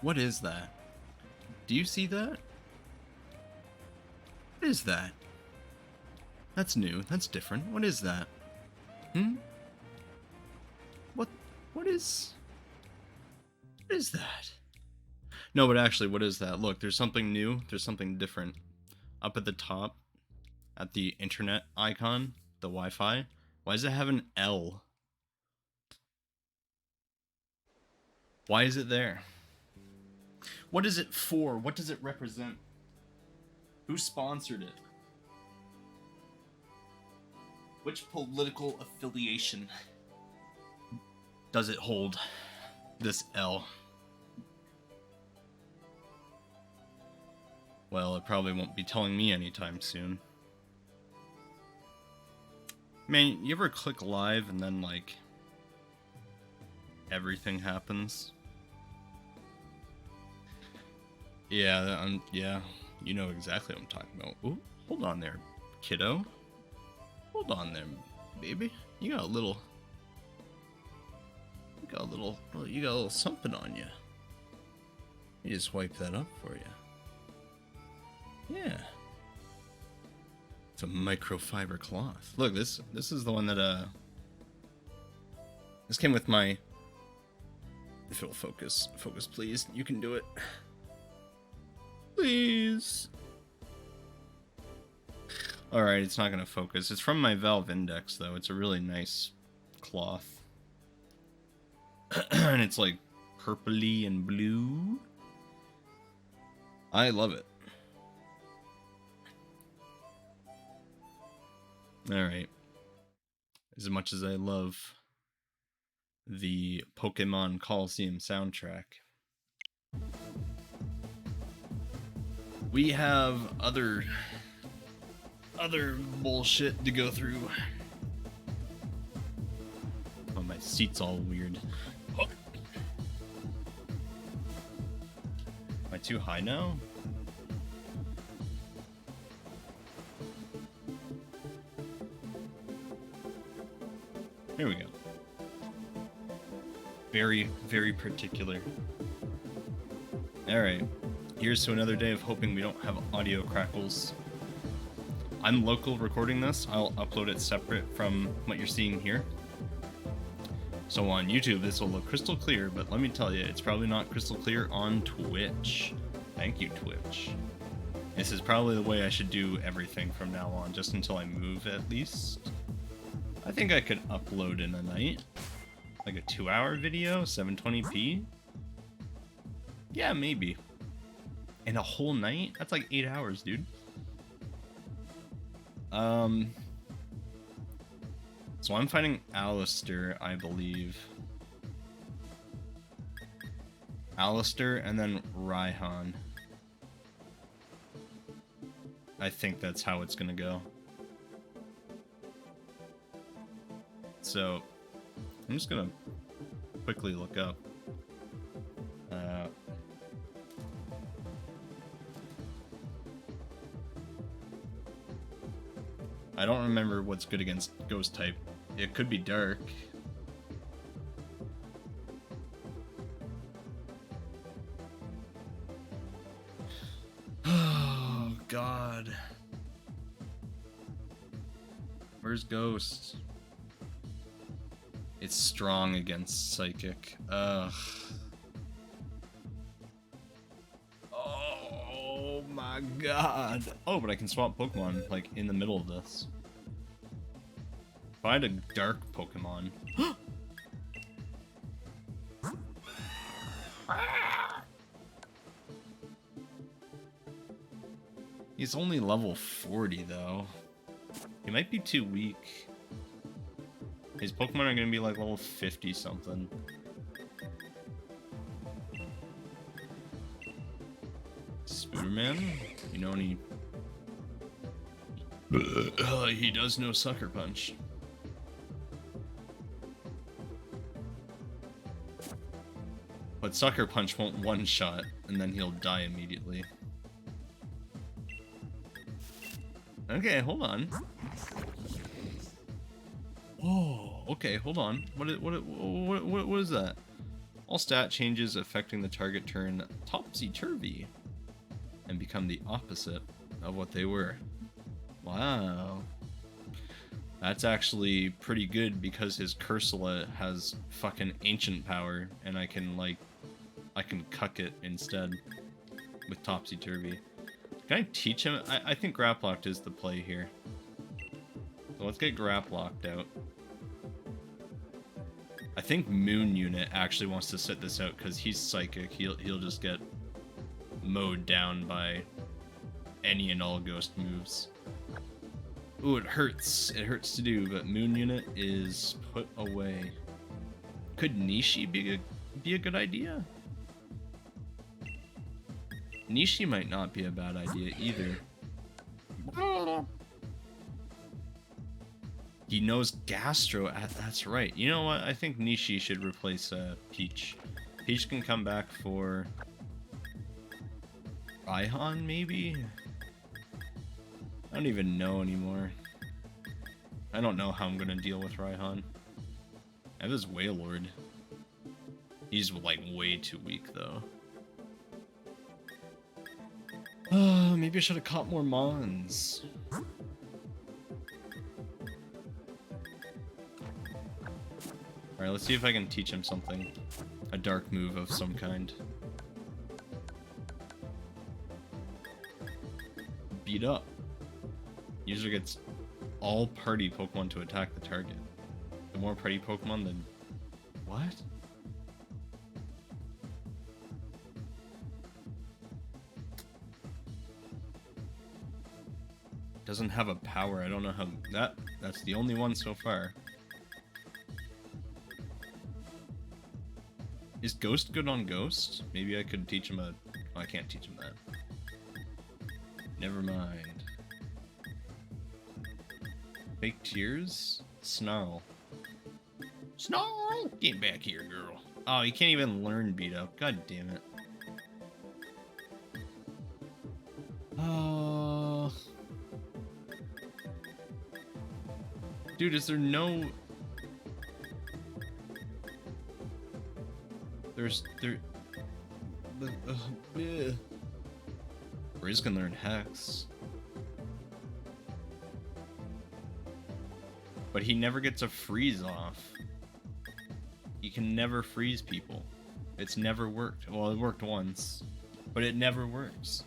What is that? Do you see that? What is that? That's new. That's different. What is that? Hmm? What? What is... What is that? No, but actually, what is that? Look, there's something new. There's something different. Up at the top, at the internet icon, the Wi-Fi. Why does it have an L? Why is it there? What is it for? What does it represent? Who sponsored it? Which political affiliation does it hold this L? Well, it probably won't be telling me anytime soon. Man, you ever click live and then, like, everything happens? Yeah, yeah, you know exactly what I'm talking about. Ooh, hold on there, kiddo. Hold on there, baby. You got a little something on you. You just wipe that up for you. Yeah. It's a microfiber cloth. Look, this is the one that this came with my... If it'll focus, please. You can do it. Please. Alright, it's not gonna focus. It's from my Valve Index, though. It's a really nice cloth. And it's like purpley and blue. I love it. Alright. As much as I love the Pokémon Coliseum soundtrack, we have other bullshit to go through. Oh, my seat's all weird. Oh. Am I too high now? Here we go. Very, very particular. Alright. Here's to another day of hoping we don't have audio crackles. I'm local recording this. I'll upload it separate from what you're seeing here. So on YouTube, this will look crystal clear, but let me tell you, it's probably not crystal clear on Twitch. Thank you, Twitch. This is probably the way I should do everything from now on, just until I move at least. I think I could upload in a night. Like a 2-hour video, 720p? Yeah, maybe. In a whole night? That's like 8 hours, dude. So I'm fighting Alistair, I believe. Alistair and then Raihan. I think that's how it's gonna go. So, I'm just gonna quickly look up. I don't remember what's good against ghost type. It could be dark. Oh, God. Where's ghost? It's strong against psychic. Ugh. Oh my god. Oh, but I can swap Pokemon, like, in the middle of this. If I had a dark Pokemon... He's only level 40, though. He might be too weak. His Pokemon are gonna be like level 50 something. Spooderman? You know any... he does know Sucker Punch. But Sucker Punch won't one-shot, and then he'll die immediately. Okay, hold on. Oh, okay, hold on. What is that? All stat changes affecting the target turn topsy-turvy and become the opposite of what they were. Wow. That's actually pretty good because his Cursula has fucking ancient power and I can cuck it instead with topsy-turvy. Can I teach him? I think Graplocked is the play here. So let's get Graplocked out. I think Moon Unit actually wants to sit this out because he's psychic. He'll just get mowed down by any and all ghost moves. Ooh, it hurts. It hurts to do, but Moon Unit is put away. Could Nishi be a good idea? Nishi might not be a bad idea either. He knows Gastro. That's right. You know what? I think Nishi should replace Peach. Peach can come back for Raihan, maybe? I don't even know anymore. I don't know how I'm gonna deal with Raihan. I have his Wailord. He's like way too weak though. Maybe I should have caught more Mons. Alright, let's see if I can teach him something. A dark move of some kind. Beat up. User gets all party Pokemon to attack the target. The more party Pokemon, then... What? Doesn't have a power. I don't know how... That's the only one so far. Is Ghost good on Ghost? Maybe I could teach him a... Oh, I can't teach him that. Never mind. Fake Tears? Snarl. Snarl! Get back here, girl. Oh, you can't even learn Beat Up. God damn it. Oh... Dude, is there no... Riz can learn Hex. But he never gets a freeze off. He can never freeze people. It's never worked. Well, it worked once, but it never works.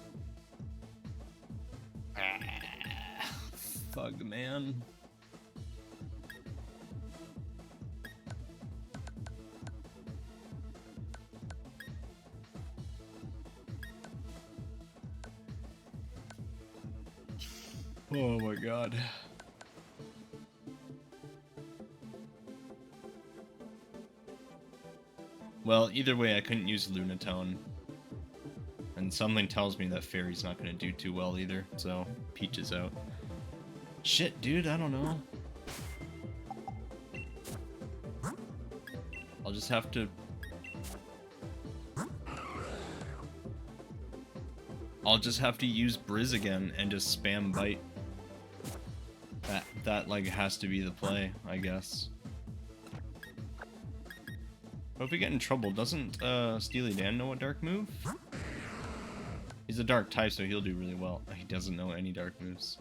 Thug man. Oh my god. Well, either way, I couldn't use Lunatone. And something tells me that Fairy's not going to do too well either, so Peach is out. Shit, dude, I don't know. I'll just have to... use Briz again and just spam Bite. That like has to be the play, I guess. But if we get in trouble, doesn't Steely Dan know a dark move? He's a dark type, so he'll do really well. He doesn't know any dark moves.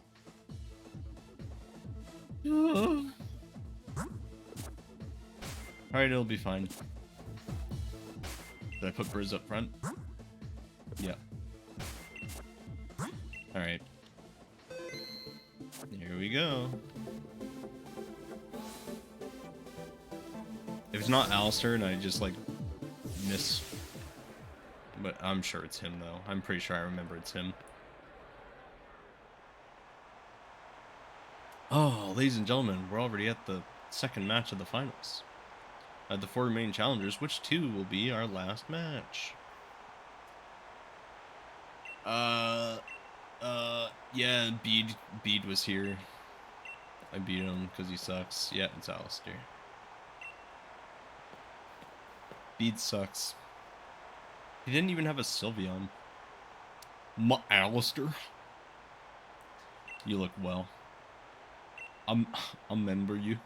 Alright, it'll be fine. Did I put Briz up front? Yeah. Alright. Here we go. If it's not Alistair and I just like miss... But I'm sure it's him though. I'm pretty sure I remember it's him. Oh, ladies and gentlemen, we're already at the second match of the finals. At the 4 main challengers, which 2 will be our last match? Yeah, Bede was here. I beat him because he sucks. Yeah, it's Alistair. Bede sucks. He didn't even have a Sylveon. Alistair. You look well. I'll remember you.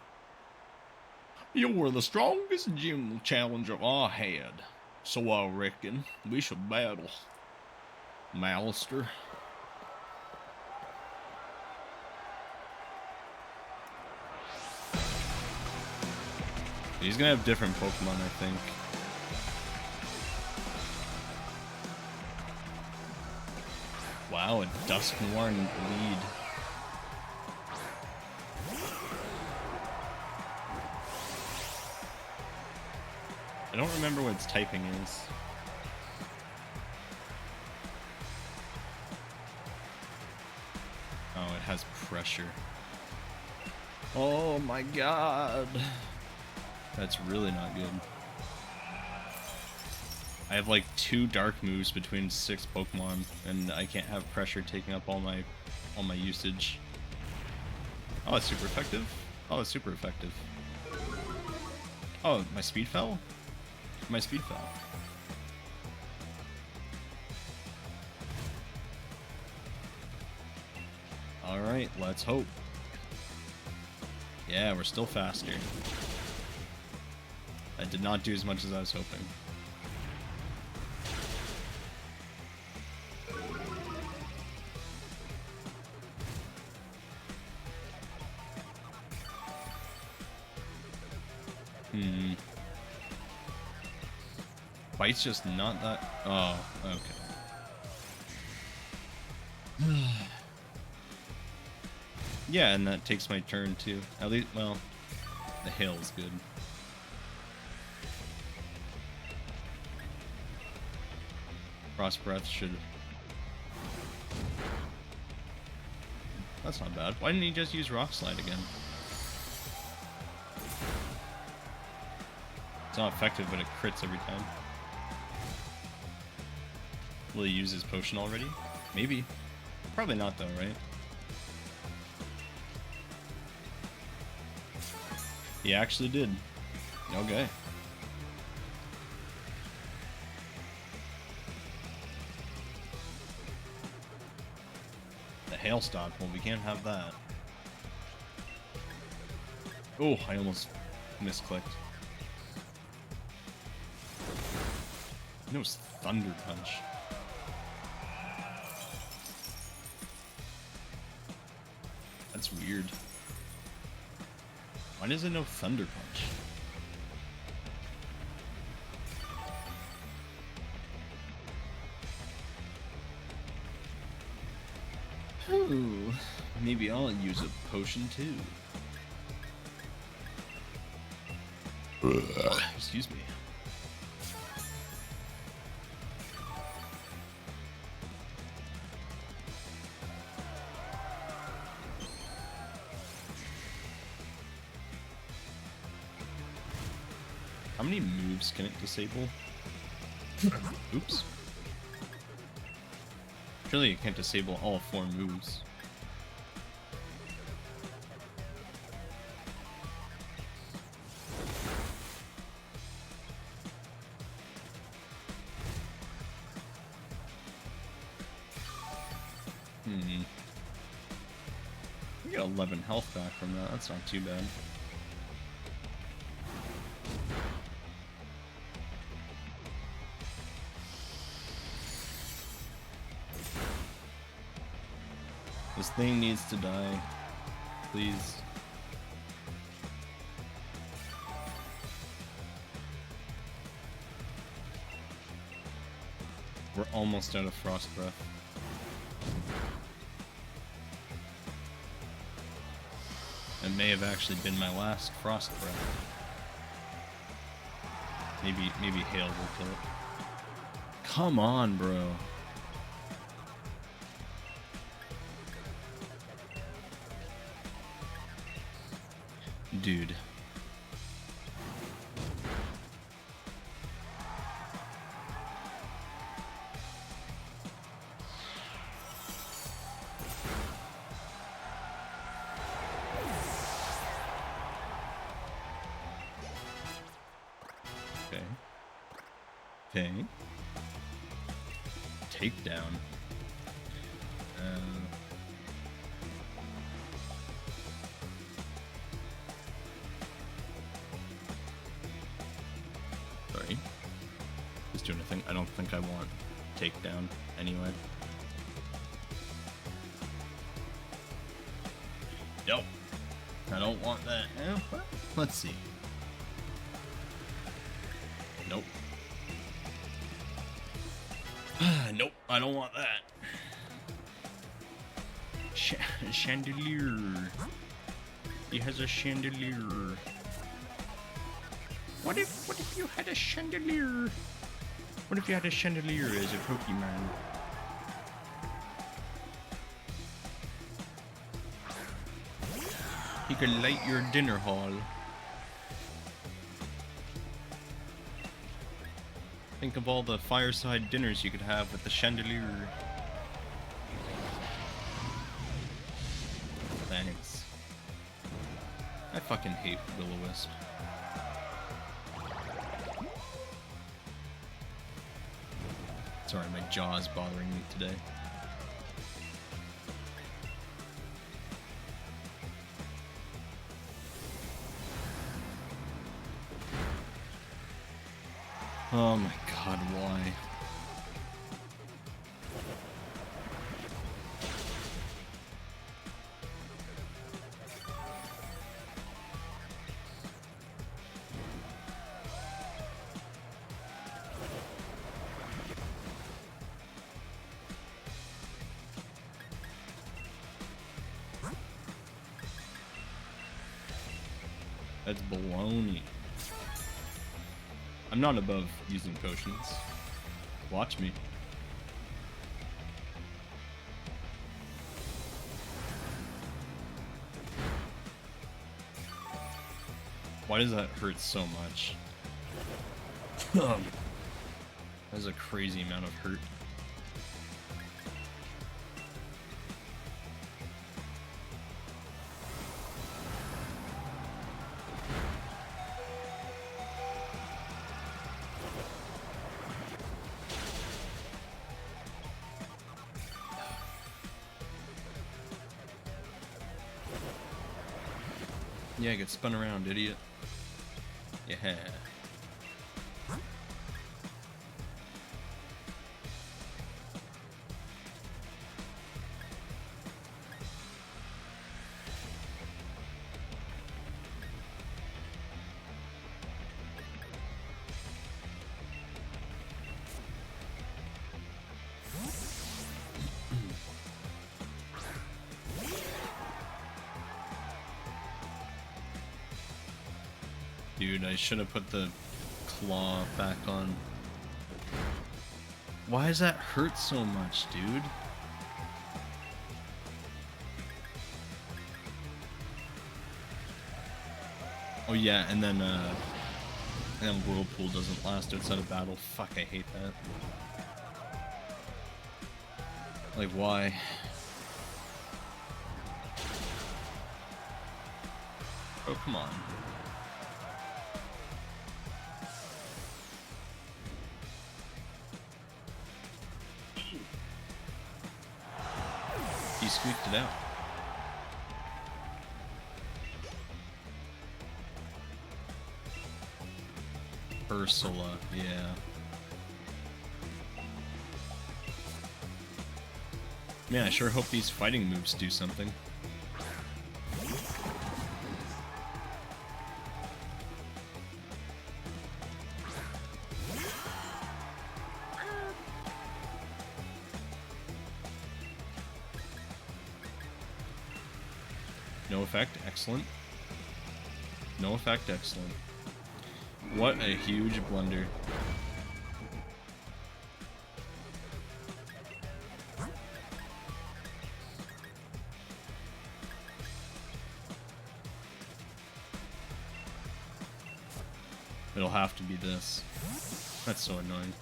You're the strongest gym challenger I had, so I reckon we should battle, Malister. He's gonna have different Pokemon, I think. Wow, a Dusknoir lead. I don't remember what its typing is. Oh, it has pressure. Oh my god. That's really not good. I have like 2 dark moves between 6 Pokemon, and I can't have pressure taking up all my usage. Oh, it's super effective? Oh, it's super effective. Oh, my speed fell? My speed fell. Alright, let's hope. Yeah, we're still faster. I did not do as much as I was hoping. Bite's just not that... Oh, okay. Yeah, and that takes my turn too. At least, well, the hail is good. Frost Breath should... That's not bad. Why didn't he just use Rock Slide again? It's not effective, but it crits every time. Will he use his potion already? Maybe. Probably not though, right? He actually did. Okay. The hail stopped. Well, we can't have that. Oh, I almost misclicked. It was Thunder Punch. That's weird. Why does it know Thunder Punch? Ooh, maybe I'll use a potion too. Excuse me. How many moves can it disable? Oops. Surely you can't disable all 4 moves. We got 11 health back from that. That's not too bad. This thing needs to die. Please. We're almost out of Frost Breath. It may have actually been my last Frost Breath. Maybe Hail will kill it. Come on, bro. Dude. Okay. Okay. Takedown. I don't think I want takedown anyway. Yep. I don't want that. Let's see. Nope. Nope, I don't want that. Chandelier. He has a chandelier. What if you had a chandelier? What if you had a chandelier as a Pokemon? He could light your dinner hall. Think of all the fireside dinners you could have with the chandelier. Thanks. I fucking hate Will-O-Wisp. Sorry, my jaw's bothering me today. Oh my god, why? That's baloney. I'm not above using potions. Watch me. Why does that hurt so much? That's a crazy amount of hurt. Yeah, get spun around, idiot. Yeah. Dude, I should have put the claw back on. Why does that hurt so much, dude? Oh yeah, and then Whirlpool doesn't last outside of battle. Fuck, I hate that. Like, why? Oh, come on. He squeaked it out. Ursula, yeah. Man, I sure hope these fighting moves do something. No effect, excellent. No effect, excellent. What a huge blunder. It'll have to be this. That's so annoying.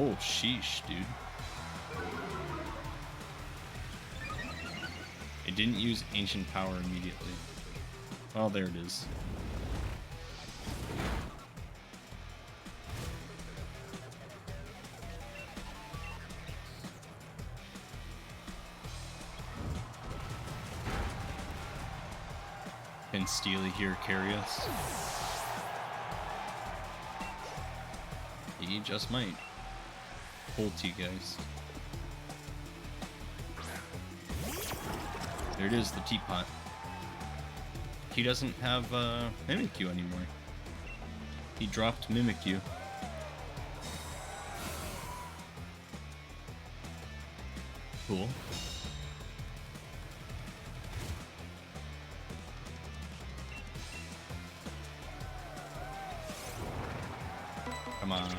Oh, sheesh, dude. It didn't use ancient power immediately. Oh, there it is. Can Steely here carry us? He just might. Hold to you guys. There it is, the teapot. He doesn't have Mimikyu anymore. He dropped Mimikyu. Cool. Come on.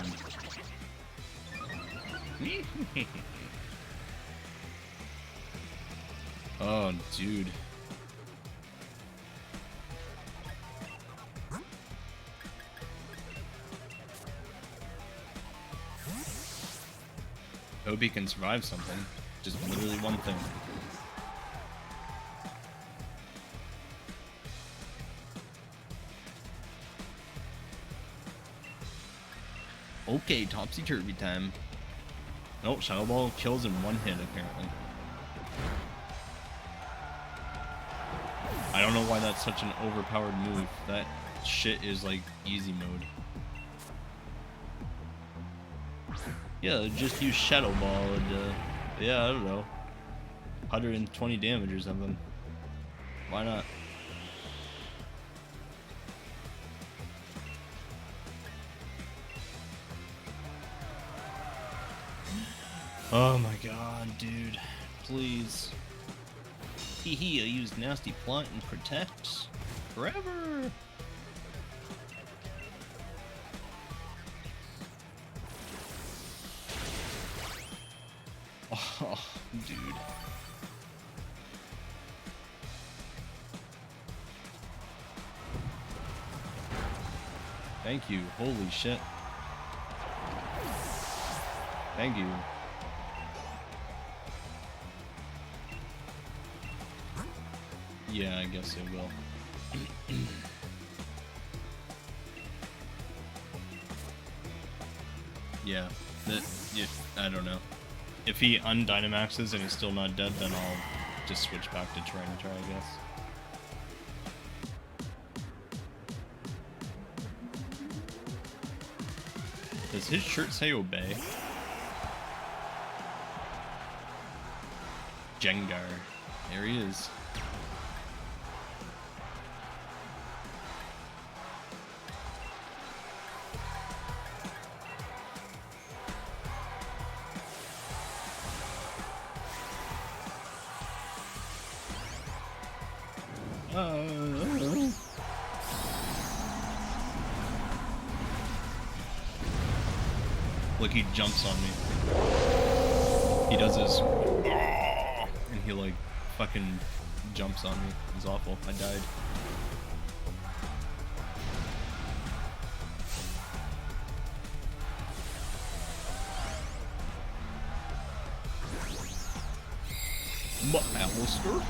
Oh, dude. Hope he can survive something. Just literally one thing. Okay, topsy-turvy time. Nope, Shadow Ball kills in one hit, apparently. I don't know why that's such an overpowered move. That shit is like easy mode. Yeah, just use Shadow Ball and, yeah, I don't know. 120 damage or something. Why not? Oh my god, dude. Please. Hee I used Nasty Plot and Protect forever. Oh, dude. Thank you. Holy shit. Thank you. Yeah, I guess it will. Yeah, I don't know. If he undynamaxes and he's still not dead, then I'll just switch back to Tyranitar, I guess. Does his shirt say obey? Jengar. There he is. Look, he jumps on me. He does his... And he, like, fucking jumps on me. It's awful. I died. Alistair?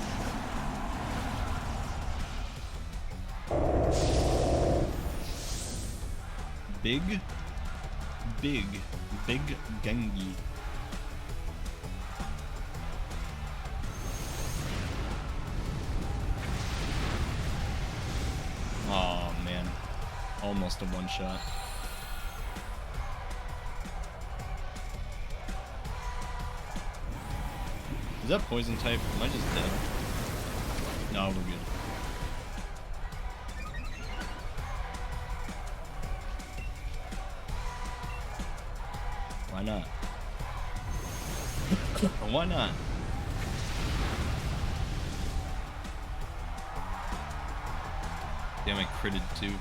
Big Gengi. Oh man, almost a one shot. Is that poison type? Am I just dead? No, we're good. Why not? Why not? Damn, I critted too.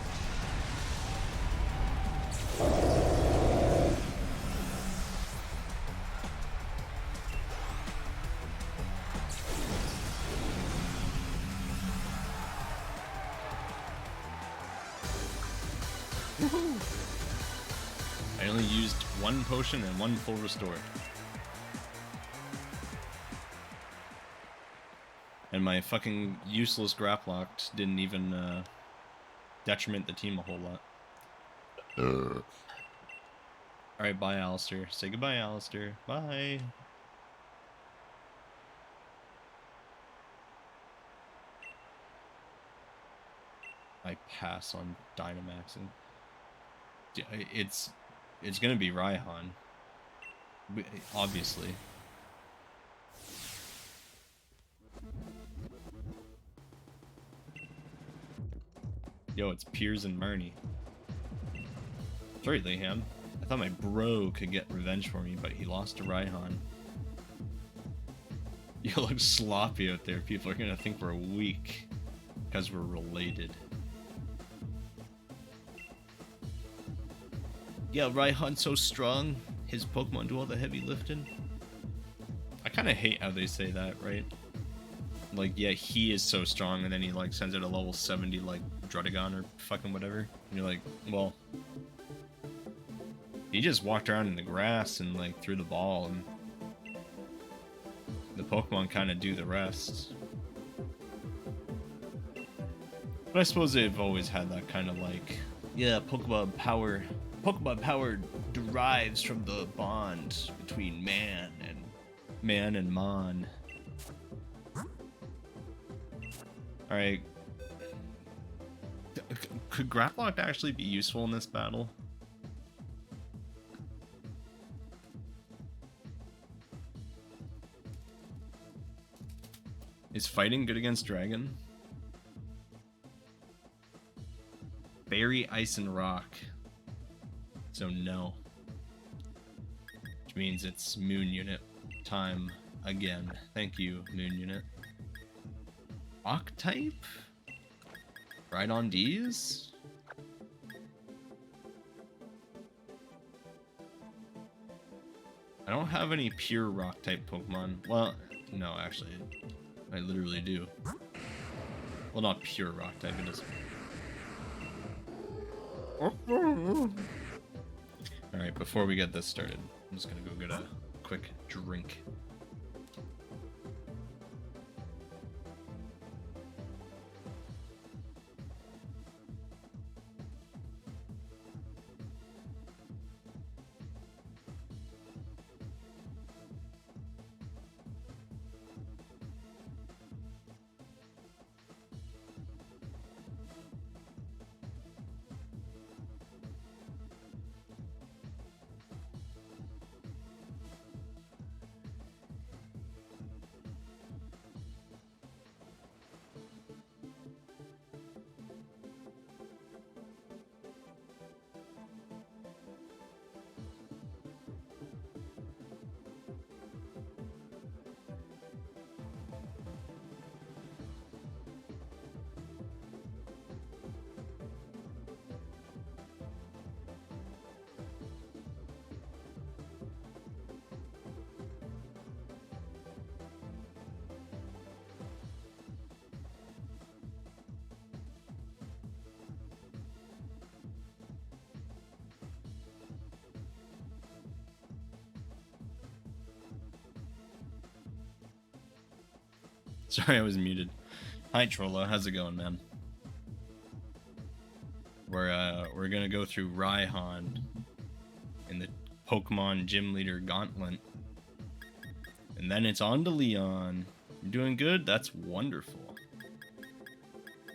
I only used 1 potion and 1 full restore. And my fucking useless Graplocked didn't even detriment the team a whole lot. Alright, bye, Alistair. Say goodbye, Alistair. Bye. I pass on Dynamaxing. It's gonna be Raihan. Obviously. Yo, it's Piers and Marnie. Sorry, Leham. I thought my bro could get revenge for me, but he lost to Raihan. You look sloppy out there. People are gonna think we're weak because we're related. Yeah, Raihan's so strong. His Pokemon do all the heavy lifting. I kind of hate how they say that, right? Like, yeah, he is so strong, and then he like sends out a level 70 like Druddigon or fucking whatever. And you're like, well, he just walked around in the grass and like threw the ball, and the Pokemon kind of do the rest. But I suppose they've always had that kind of like, yeah, Pokemon power derives from the bond between man and Mon. Alright. Could Graplock actually be useful in this battle? Is fighting good against Dragon? Berry, Ice, and Rock. So no. Which means it's Moon Unit time again. Thank you, Moon Unit. Rock type? Right on D's? I don't have any pure rock type Pokemon. Well, no, actually, I literally do. Well, not pure rock type, it is. Alright, before we get this started, I'm just gonna go get a quick drink. Sorry, I was muted. Hi, Trollo. How's it going, man? We're gonna go through Raihan in the Pokemon Gym Leader Gauntlet, and then it's on to Leon. You're doing good? That's wonderful.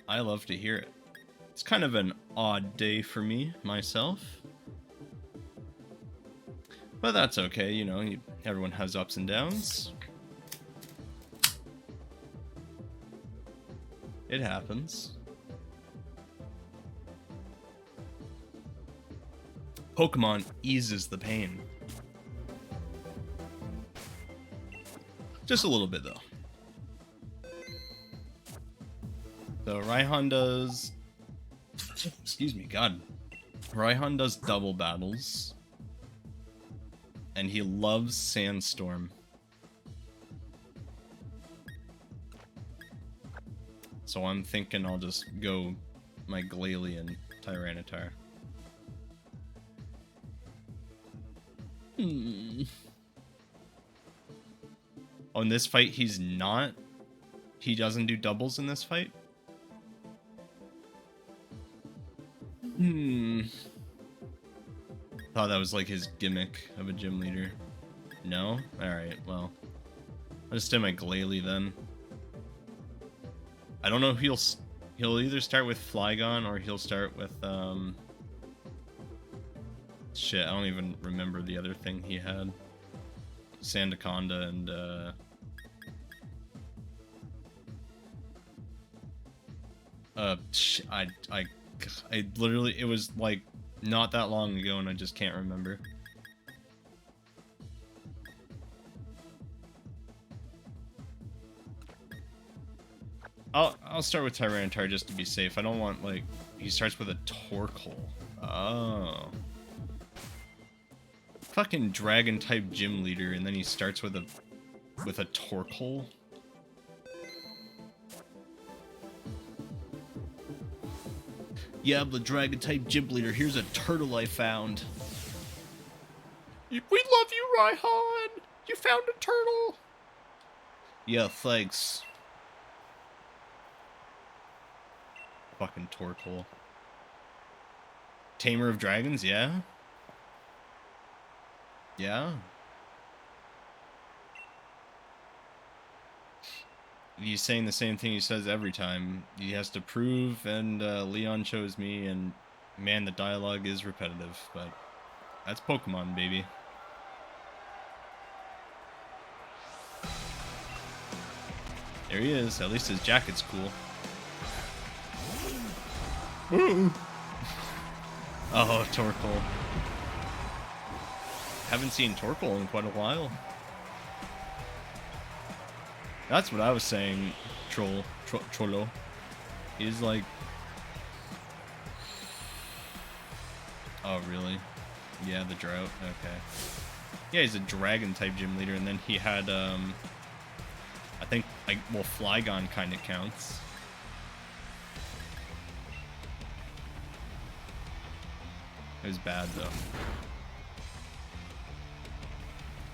I love to hear it. It's kind of an odd day for me, myself. But that's okay, you know, everyone has ups and downs. It happens. Pokemon eases the pain. Just a little bit, though. So Raihan does... Excuse me, God. Raihan does double battles. And he loves Sandstorm. So I'm thinking I'll just go my Glalie and Tyranitar. Hmm. Oh, in this fight, he's not. He doesn't do doubles in this fight. Hmm. Thought that was like his gimmick of a gym leader. No? Alright, well. I'll just do my Glalie then. I don't know if he'll either start with Flygon or he'll start with, shit, I don't even remember the other thing he had. Sandaconda and, I literally, it was like not that long ago and I just can't remember. I'll start with Tyranitar just to be safe. I don't want, like, he starts with a Torkoal. Oh. Fucking dragon type gym leader and then he starts with a Torkoal. Yeah, I'm the dragon type gym leader. Here's a turtle I found. We love you, Raihan! You found a turtle! Yeah, thanks. Fucking Torkoal. Tamer of Dragons, yeah? Yeah? He's saying the same thing he says every time. He has to prove, and Leon chose me, and man, the dialogue is repetitive, but that's Pokemon, baby. There he is. At least his jacket's cool. Oh, Torkoal. Haven't seen Torkoal in quite a while. That's what I was saying, Trollo. He's like... Oh, really? Yeah, the drought. Okay. Yeah, he's a dragon type gym leader, and then he had, I think, like, well, Flygon kind of counts. It was bad, though.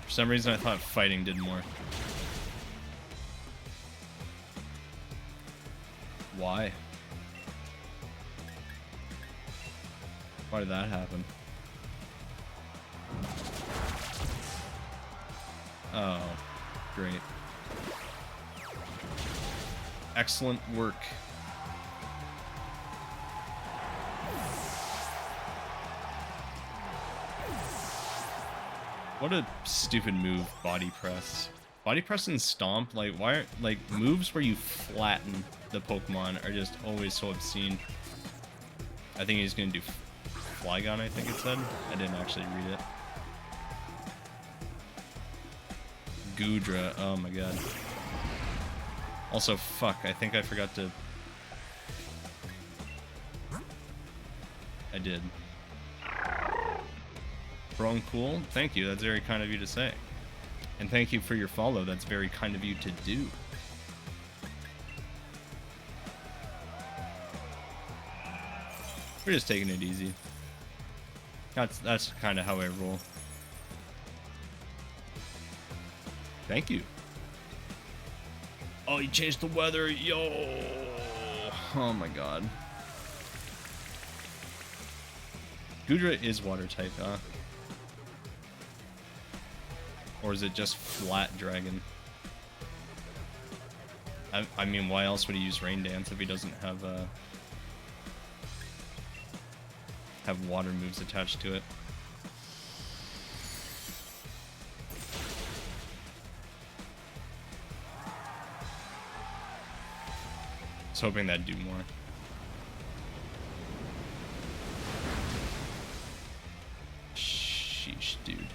For some reason, I thought fighting did more. Why? Why did that happen? Oh, great. Excellent work. What a stupid move, body press. Body press and stomp, like, why are, like, moves where you flatten the Pokemon are just always so obscene. I think he's gonna do Flygon, I think it said. I didn't actually read it. Goodra, oh my god. Also, fuck, I think I forgot to... I did. Wrong cool? Thank you, that's very kind of you to say. And thank you for your follow, that's very kind of you to do. We're just taking it easy. That's kind of how I roll. Thank you. Oh, he changed the weather, yo! Oh my god. Goodra is water type, huh? Or is it just flat dragon? I mean, why else would he use Rain Dance if he doesn't have water moves attached to it? I was hoping that'd do more. Sheesh, dude.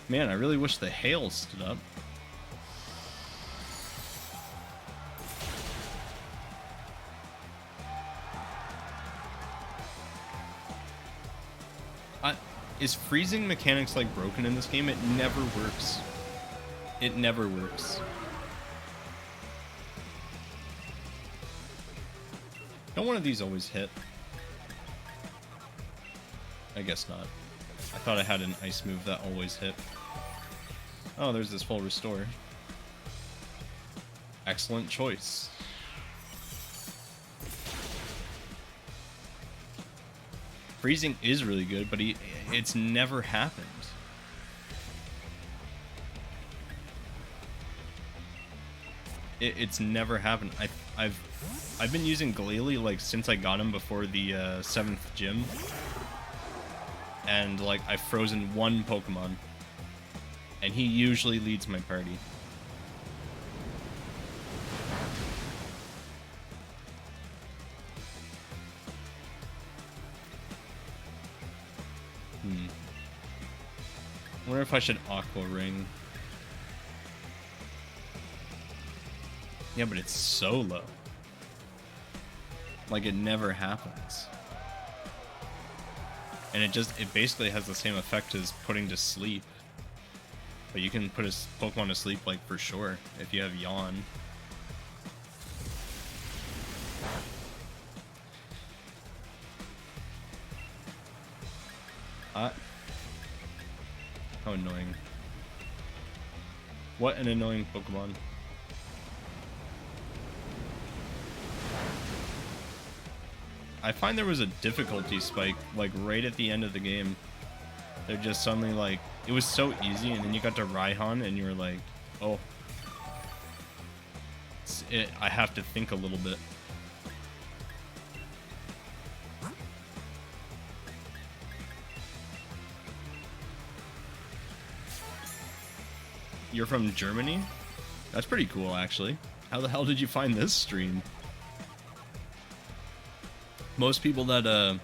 Man, I really wish the hail stood up. Is freezing mechanics like broken in this game? It never works. It never works. Don't one of these always hit? I guess not. I thought I had an ice move that always hit. Oh, there's this full restore. Excellent choice. Freezing is really good, but it's never happened. It's never happened. I've been using Glalie like since I got him before the 7th gym, and like I've frozen one Pokemon, and he usually leads my party. I wonder if I should Aqua Ring. Yeah, but it's so low. Like, it never happens. And it basically has the same effect as putting to sleep. But you can put a Pokemon to sleep, like, for sure, if you have Yawn. How annoying. What an annoying Pokemon. I find there was a difficulty spike, like, right at the end of the game. They're just suddenly, like, it was so easy, and then you got to Raihan, and you were like, oh. I have to think a little bit. You're from Germany? That's pretty cool, actually. How the hell did you find this stream? Most people that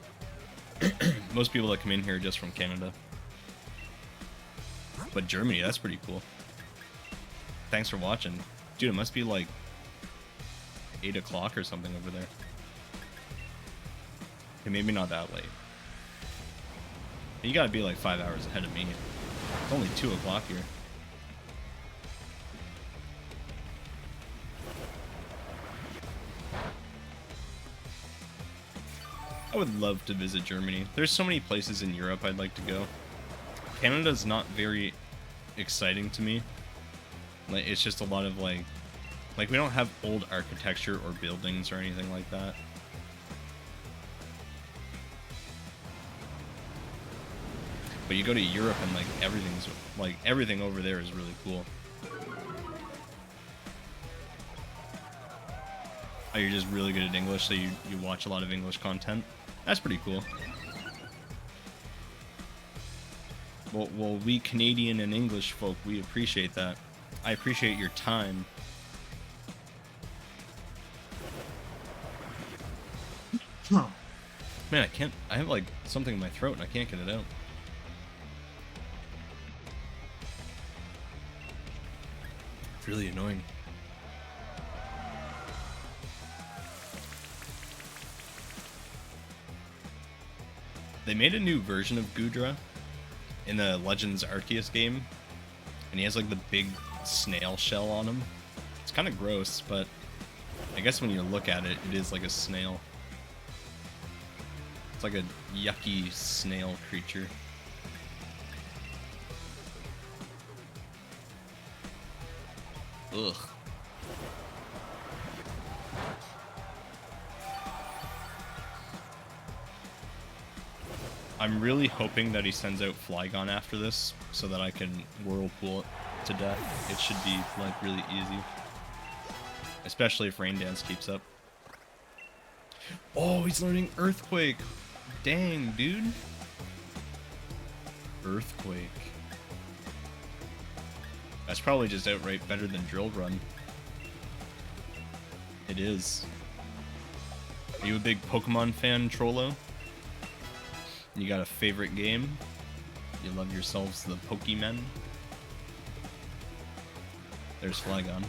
most people that come in here are just from Canada. But Germany, that's pretty cool. Thanks for watching. Dude, it must be like 8 o'clock or something over there. Okay, maybe not that late. You gotta be like 5 hours ahead of me. It's only 2 o'clock here. I would love to visit Germany. There's so many places in Europe I'd like to go. Canada's not very exciting to me. Like, it's just a lot of like we don't have old architecture or buildings or anything like that. But you go to Europe and like everything over there is really cool. Oh, you're just really good at English, so you watch a lot of English content. That's pretty cool. Well, we Canadian and English folk, we appreciate that. I appreciate your time. Man, I have like something in my throat and I can't get it out. It's really annoying. They made a new version of Goodra in the Legends Arceus game, and he has like the big snail shell on him. It's kind of gross, but I guess when you look at it, it is like a snail. It's like a yucky snail creature. Ugh. I'm really hoping that he sends out Flygon after this, so that I can Whirlpool it to death. It should be, like, really easy. Especially if Rain Dance keeps up. Oh, he's learning Earthquake! Dang, dude. Earthquake. That's probably just outright better than Drill Run. It is. Are you a big Pokemon fan, Trollo? You got a favorite game? You love yourselves the Pokemon? There's Flygon.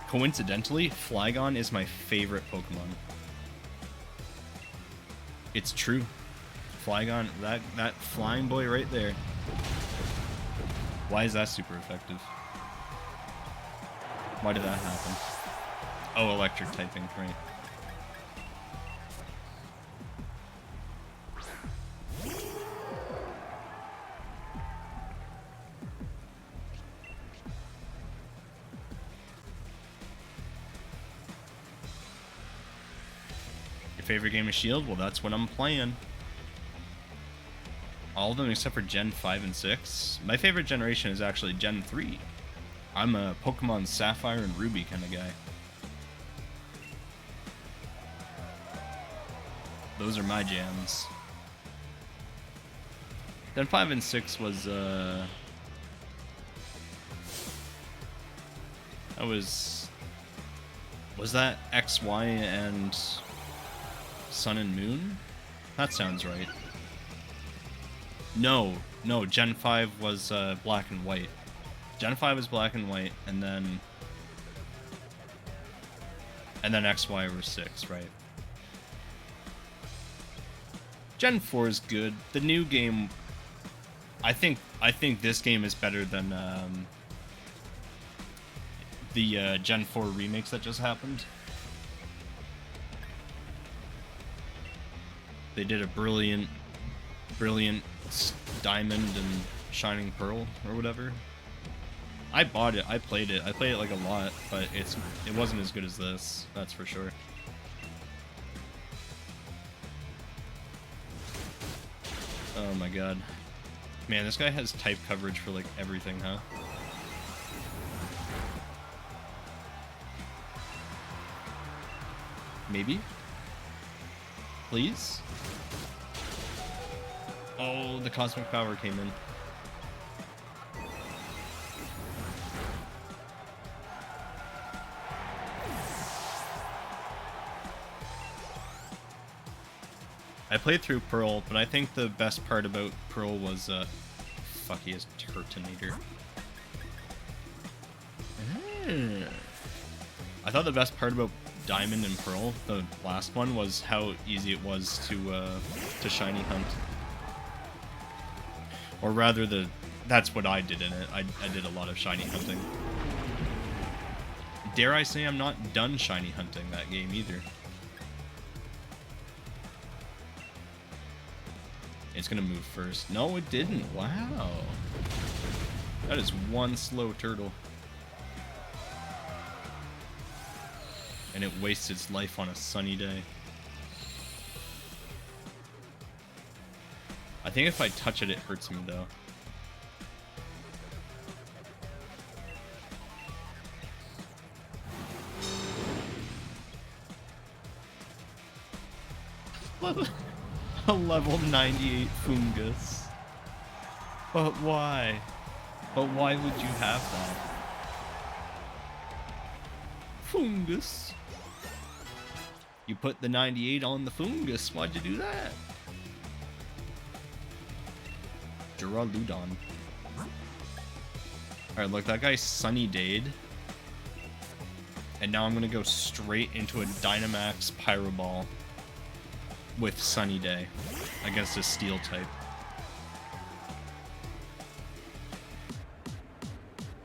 Coincidentally, Flygon is my favorite Pokemon. It's true. Flygon, that flying boy right there. Why is that super effective? Why did that happen? Oh, electric typing, right. favorite game is Shield? Well, that's what I'm playing. All of them except for Gen 5 and 6. My favorite generation is actually Gen 3. I'm a Pokemon Sapphire and Ruby kind of guy. Those are my jams. Gen 5 and 6 was, that was that X, Y, and Sun and Moon? That sounds right. No, Gen 5 was black and white. Gen 5 was black and white, and then X, Y were 6, right? Gen 4 is good. The new game, I think this game is better than the Gen 4 remakes that just happened. They did a brilliant Diamond and Shining Pearl or whatever. I bought it. I played it like a lot, but it wasn't as good as this. That's for sure. Oh my god. Man, this guy has type coverage for like everything, huh? Maybe? Please? Oh, the cosmic power came in. I played through Pearl, but I think the best part about Pearl was, fuck, he has Turtonator. I thought the best part about Diamond and Pearl, the last one, was how easy it was to shiny hunt. Or rather, that's what I did in it. I did a lot of shiny hunting. Dare I say I'm not done shiny hunting that game either. It's gonna move first. No, it didn't. Wow. That is one slow turtle. And it wastes its life on a sunny day. I think if I touch it, it hurts me though. A level 98 fungus. But why? But why would you have that? Fungus. You put the 98 on the fungus. Why'd you do that? Duraludon. Alright, look, that guy Sunny Dade. And now I'm gonna go straight into a Dynamax Pyro Ball with Sunny Day against a Steel type.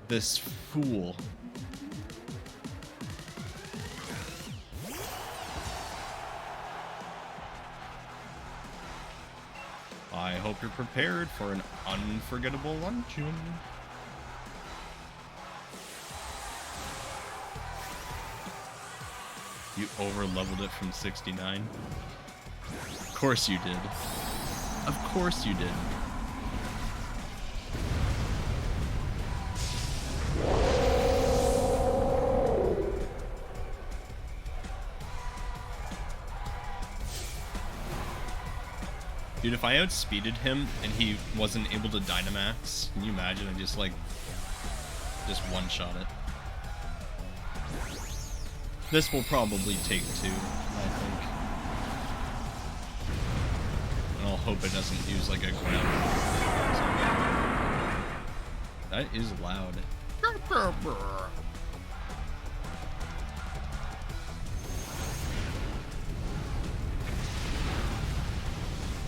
This fool. I hope you're prepared for an unforgettable luncheon. You over-leveled it from 69. Of course you did. Of course you did. Dude, if I outspeeded him and he wasn't able to Dynamax, can you imagine? I just one-shot it. This will probably take 2, I think. And I'll hope it doesn't use like a ground. That is loud.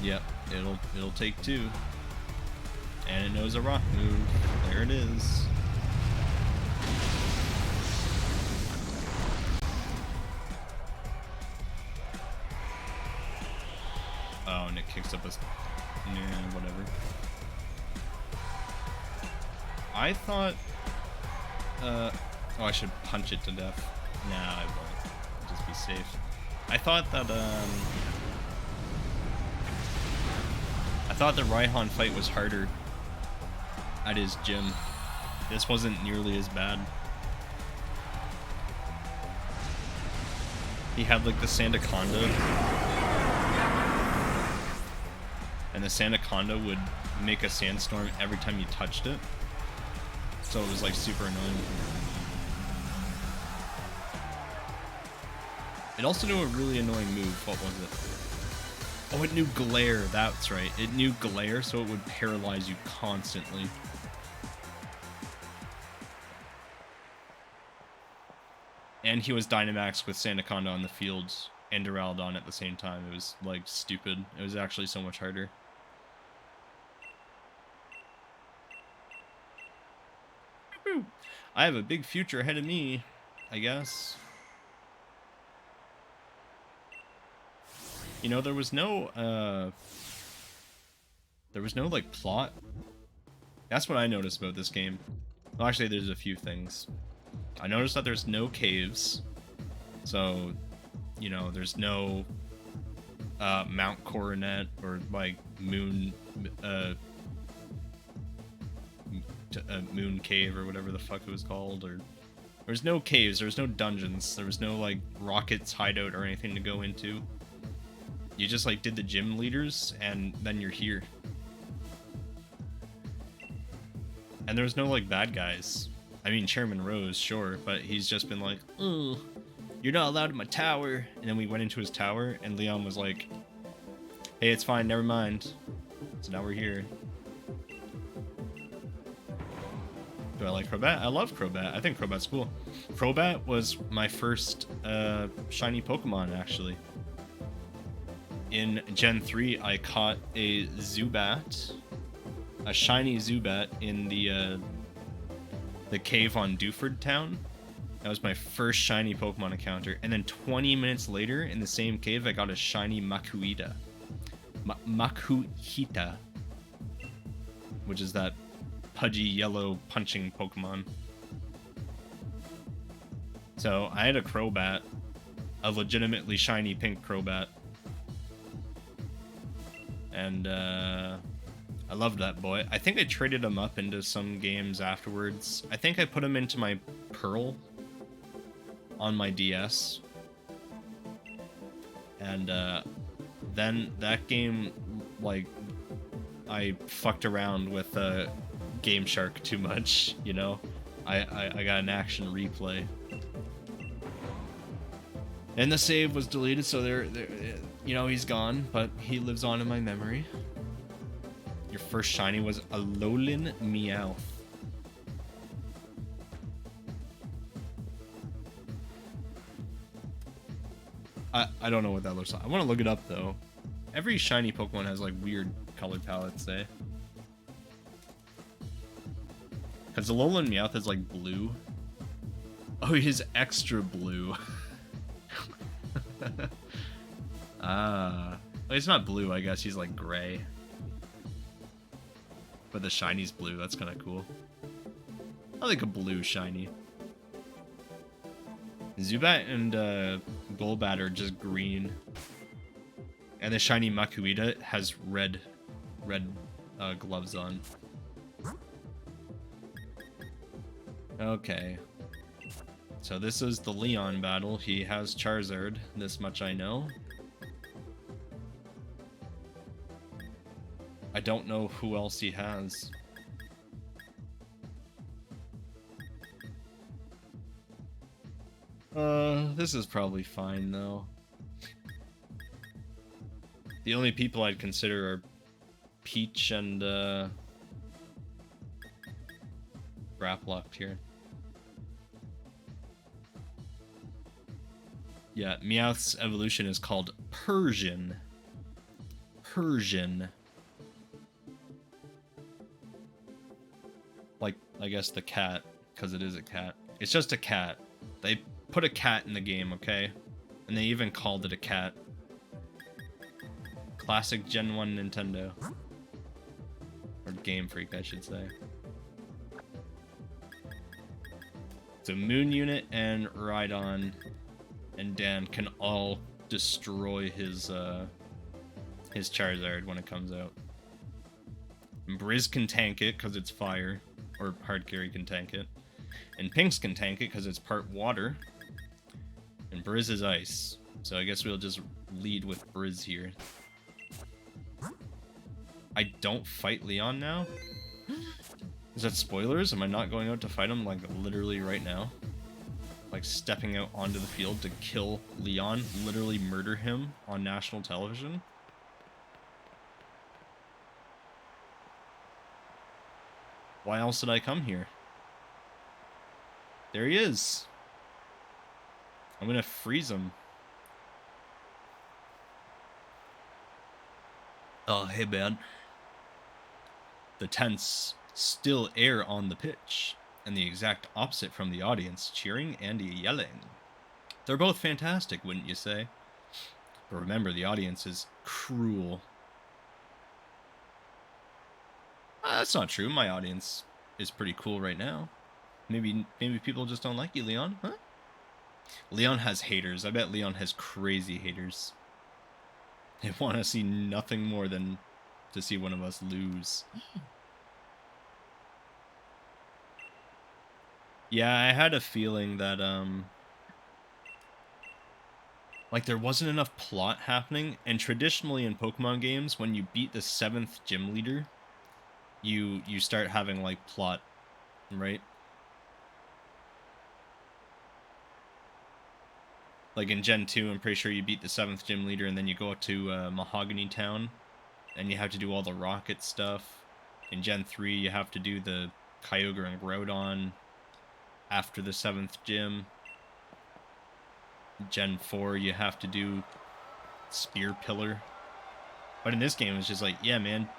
Yep, it'll take 2. And it knows a rock move. There it is. Oh, and it kicks up a... Nah, whatever. I thought... oh, I should punch it to death. Nah, I won't. Just be safe. I thought that the Raihan fight was harder at his gym. This wasn't nearly as bad. He had like the Sandaconda, and the Sandaconda would make a sandstorm every time you touched it, so it was like super annoying. It also knew a really annoying move. What was it? Oh, it knew Glare. That's right. It knew Glare, so it would paralyze you constantly. And he was Dynamax with Sandaconda on the fields and Duraludon at the same time. It was, like, stupid. It was actually so much harder. I have a big future ahead of me, I guess. You know, there was no, like, plot. That's what I noticed about this game. Well, actually, there's a few things. I noticed that there's no caves. So, you know, there's no, Mount Coronet or, like, Moon Cave or whatever the fuck it was called. Or there's no caves, there's no dungeons, there was no, like, Rocket's hideout or anything to go into. You just, like, did the gym leaders, and then you're here. And there was no, like, bad guys. I mean, Chairman Rose, sure, but he's just been like, oh, you're not allowed in my tower. And then we went into his tower, and Leon was like, hey, it's fine, never mind. So now we're here. Do I like Crobat? I love Crobat. I think Crobat's cool. Crobat was my first shiny Pokemon, actually. In Gen 3, I caught a Zubat, a shiny Zubat in the cave on Dewford Town. That was my first shiny Pokemon encounter. And then 20 minutes later, in the same cave, I got a shiny Makuhita. Makuhita. Which is that pudgy yellow punching Pokemon. So, I had a Crobat. A legitimately shiny pink Crobat. And, I loved that boy. I think I traded him up into some games afterwards. I think I put him into my Pearl on my DS. And, then that game, like, I fucked around with, Game Shark too much, you know? I got an action replay. And the save was deleted, so there, you know, he's gone, but he lives on in my memory. Your first shiny was a Alolan Meowth. I don't know what that looks like. I want to look it up, though. Every shiny Pokemon has, like, weird color palettes, eh? Because Alolan Meowth is, like, blue. Oh, he's extra blue. Ah. Well, he's not blue, I guess. He's, like, gray. But the shiny's blue. That's kind of cool. I like a blue shiny. Zubat and Golbat are just green. And the shiny Makuhita has red gloves on. Okay. So this is the Leon battle. He has Charizard. This much I know. I don't know who else he has. This is probably fine, though. The only people I'd consider are Peach and, Graplocked here. Yeah, Meowth's evolution is called Persian. Persian. Like, I guess the cat, because it is a cat. It's just a cat. They put a cat in the game, okay? And they even called it a cat. Classic Gen 1 Nintendo. Or Game Freak, I should say. So Moon Unit and Rhydon and Dan can all destroy his Charizard when it comes out. And Briz can tank it because it's fire, or Hard Carry can tank it. And Pinks can tank it because it's part water. And Briz is ice. So I guess we'll just lead with Briz here. I don't fight Leon now? Is that spoilers? Am I not going out to fight him, like, literally right now? Like, stepping out onto the field to kill Leon, literally murder him on national television? Why else did I come here? There he is. I'm gonna freeze him. Oh, hey, man. The tense, still air on the pitch, and the exact opposite from the audience, cheering and yelling. They're both fantastic, wouldn't you say? But remember, the audience is cruel. That's not true. My audience is pretty cool right now. Maybe people just don't like you, Leon, huh? Leon has haters. I bet Leon has crazy haters. They want to see nothing more than to see one of us lose. Yeah, I had a feeling that, like, there wasn't enough plot happening, and traditionally in Pokemon games, when you beat the 7th gym leader, you start having, like, plot, right? Like in Gen 2, I'm pretty sure you beat the 7th gym leader, and then you go up to Mahogany Town, and you have to do all the rocket stuff. In Gen 3, you have to do the Kyogre and Groudon after the 7th gym. Gen 4, you have to do Spear Pillar. But in this game, it's just like, yeah, man,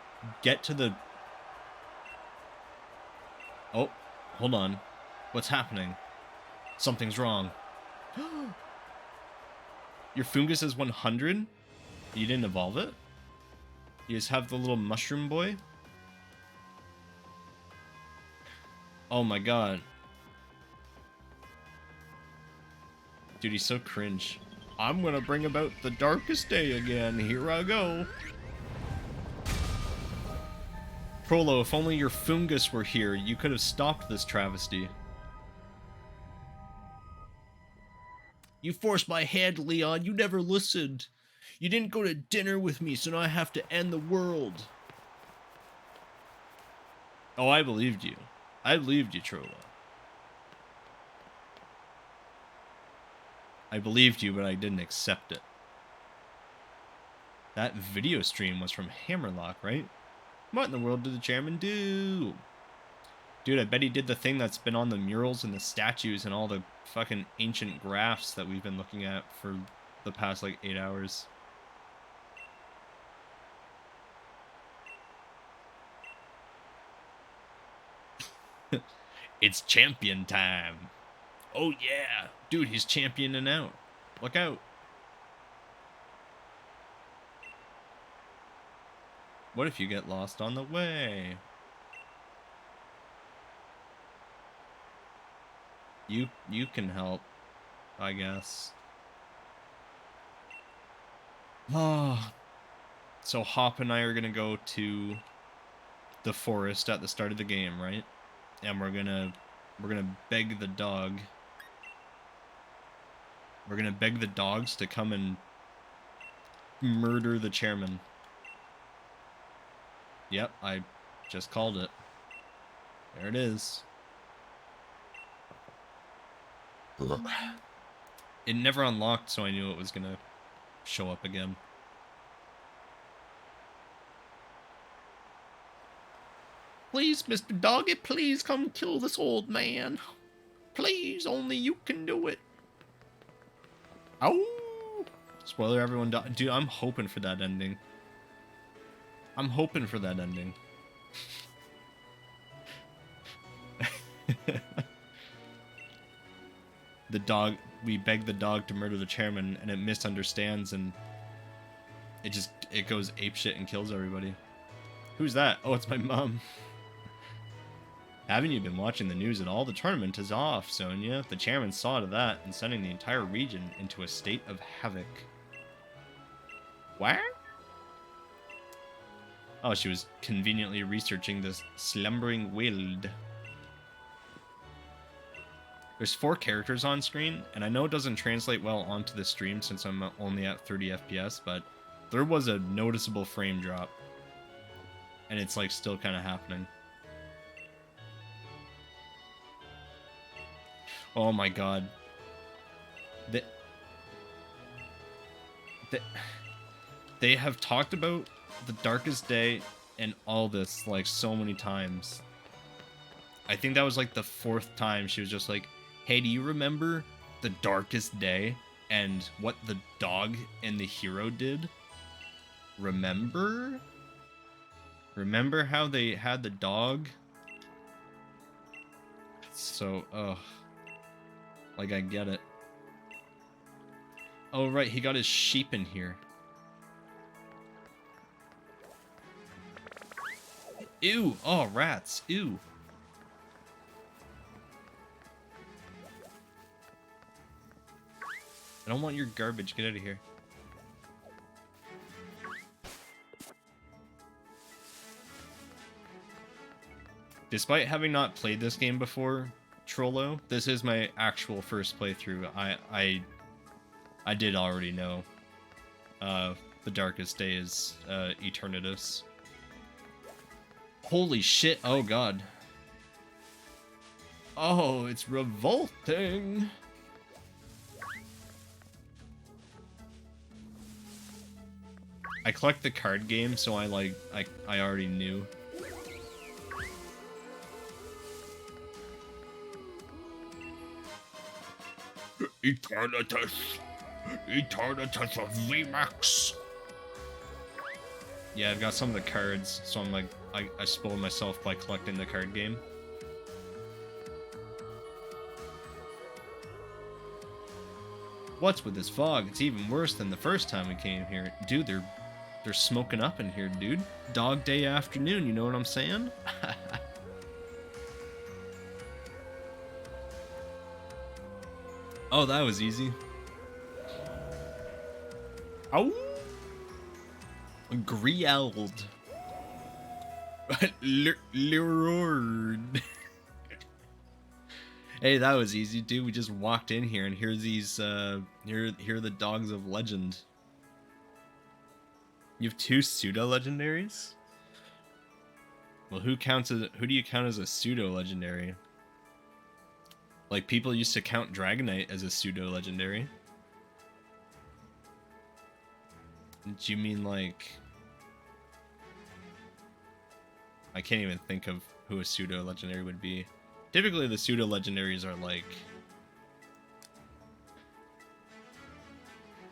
get to the... Oh, hold on. What's happening? Something's wrong. Your Fungus is 100? You didn't evolve it? You just have the little mushroom boy? Oh my god. Dude, he's so cringe. I'm gonna bring about the darkest day again. Here I go. Prolo, if only your Fungus were here, you could have stopped this travesty. You forced my hand, Leon. You never listened. You didn't go to dinner with me, so now I have to end the world. Oh, I believed you. I believed you, Trollo. I believed you, but I didn't accept it. That video stream was from Hammerlock, right? What in the world did the chairman do? Dude, I bet he did the thing that's been on the murals and the statues and all the fucking ancient graphs that we've been looking at for the past, like, 8 hours. It's champion time. Oh, yeah. Dude, he's championing out. Look out. What if you get lost on the way? You can help, I guess. Oh. So Hop and I are gonna go to the forest at the start of the game, right? And we're gonna beg the dog. We're gonna beg the dogs to come and murder the chairman. Yep, I just called it. There it is. It never unlocked, so I knew it was gonna show up again. Please, Mr. Doggy, please come kill this old man. Please, only you can do it. Ow! Spoiler, everyone died. Dude, I'm hoping for that ending. I'm hoping for that ending. The dog, we beg the dog to murder the chairman, and it misunderstands, and it goes apeshit and kills everybody. Who's that? Oh, it's my mom. Haven't you been watching the news at all? The tournament is off, Sonia. The chairman saw to that and sending the entire region into a state of havoc. What? Oh, she was conveniently researching this slumbering wild. There's 4 characters on screen, and I know it doesn't translate well onto the stream since I'm only at 30 FPS, but there was a noticeable frame drop. And it's like still kind of happening. Oh my god. They have talked about the Darkest Day and all this like so many times. I think that was like the 4th time she was just like, hey, do you remember the Darkest Day and what the dog and the hero did? Remember? Remember how they had the dog? So, ugh. Like, I get it. Oh, right, he got his sheep in here. Ew! Oh, rats! Ew! I don't want your garbage. Get out of here. Despite having not played this game before, Trollo, this is my actual first playthrough. I did already know the Darkest Day is Eternatus. Holy shit, oh god. Oh, it's revolting. I collect the card game, so I already knew. Eternatus of VMAX. Yeah, I've got some of the cards, so I'm like, I spoiled myself by collecting the card game. What's with this fog? It's even worse than the first time we came here. Dude, they're smoking up in here, dude. Dog day afternoon, you know what I'm saying? Oh, that was easy. Ow! Grield. Lord. Hey, that was easy, dude. We just walked in here, and here are these, here are the dogs of legend. You have 2 pseudo-legendaries? Well, who do you count as a pseudo-legendary? Like, people used to count Dragonite as a pseudo-legendary. Do you mean, like... I can't even think of who a pseudo-legendary would be. Typically, the pseudo-legendaries are, like...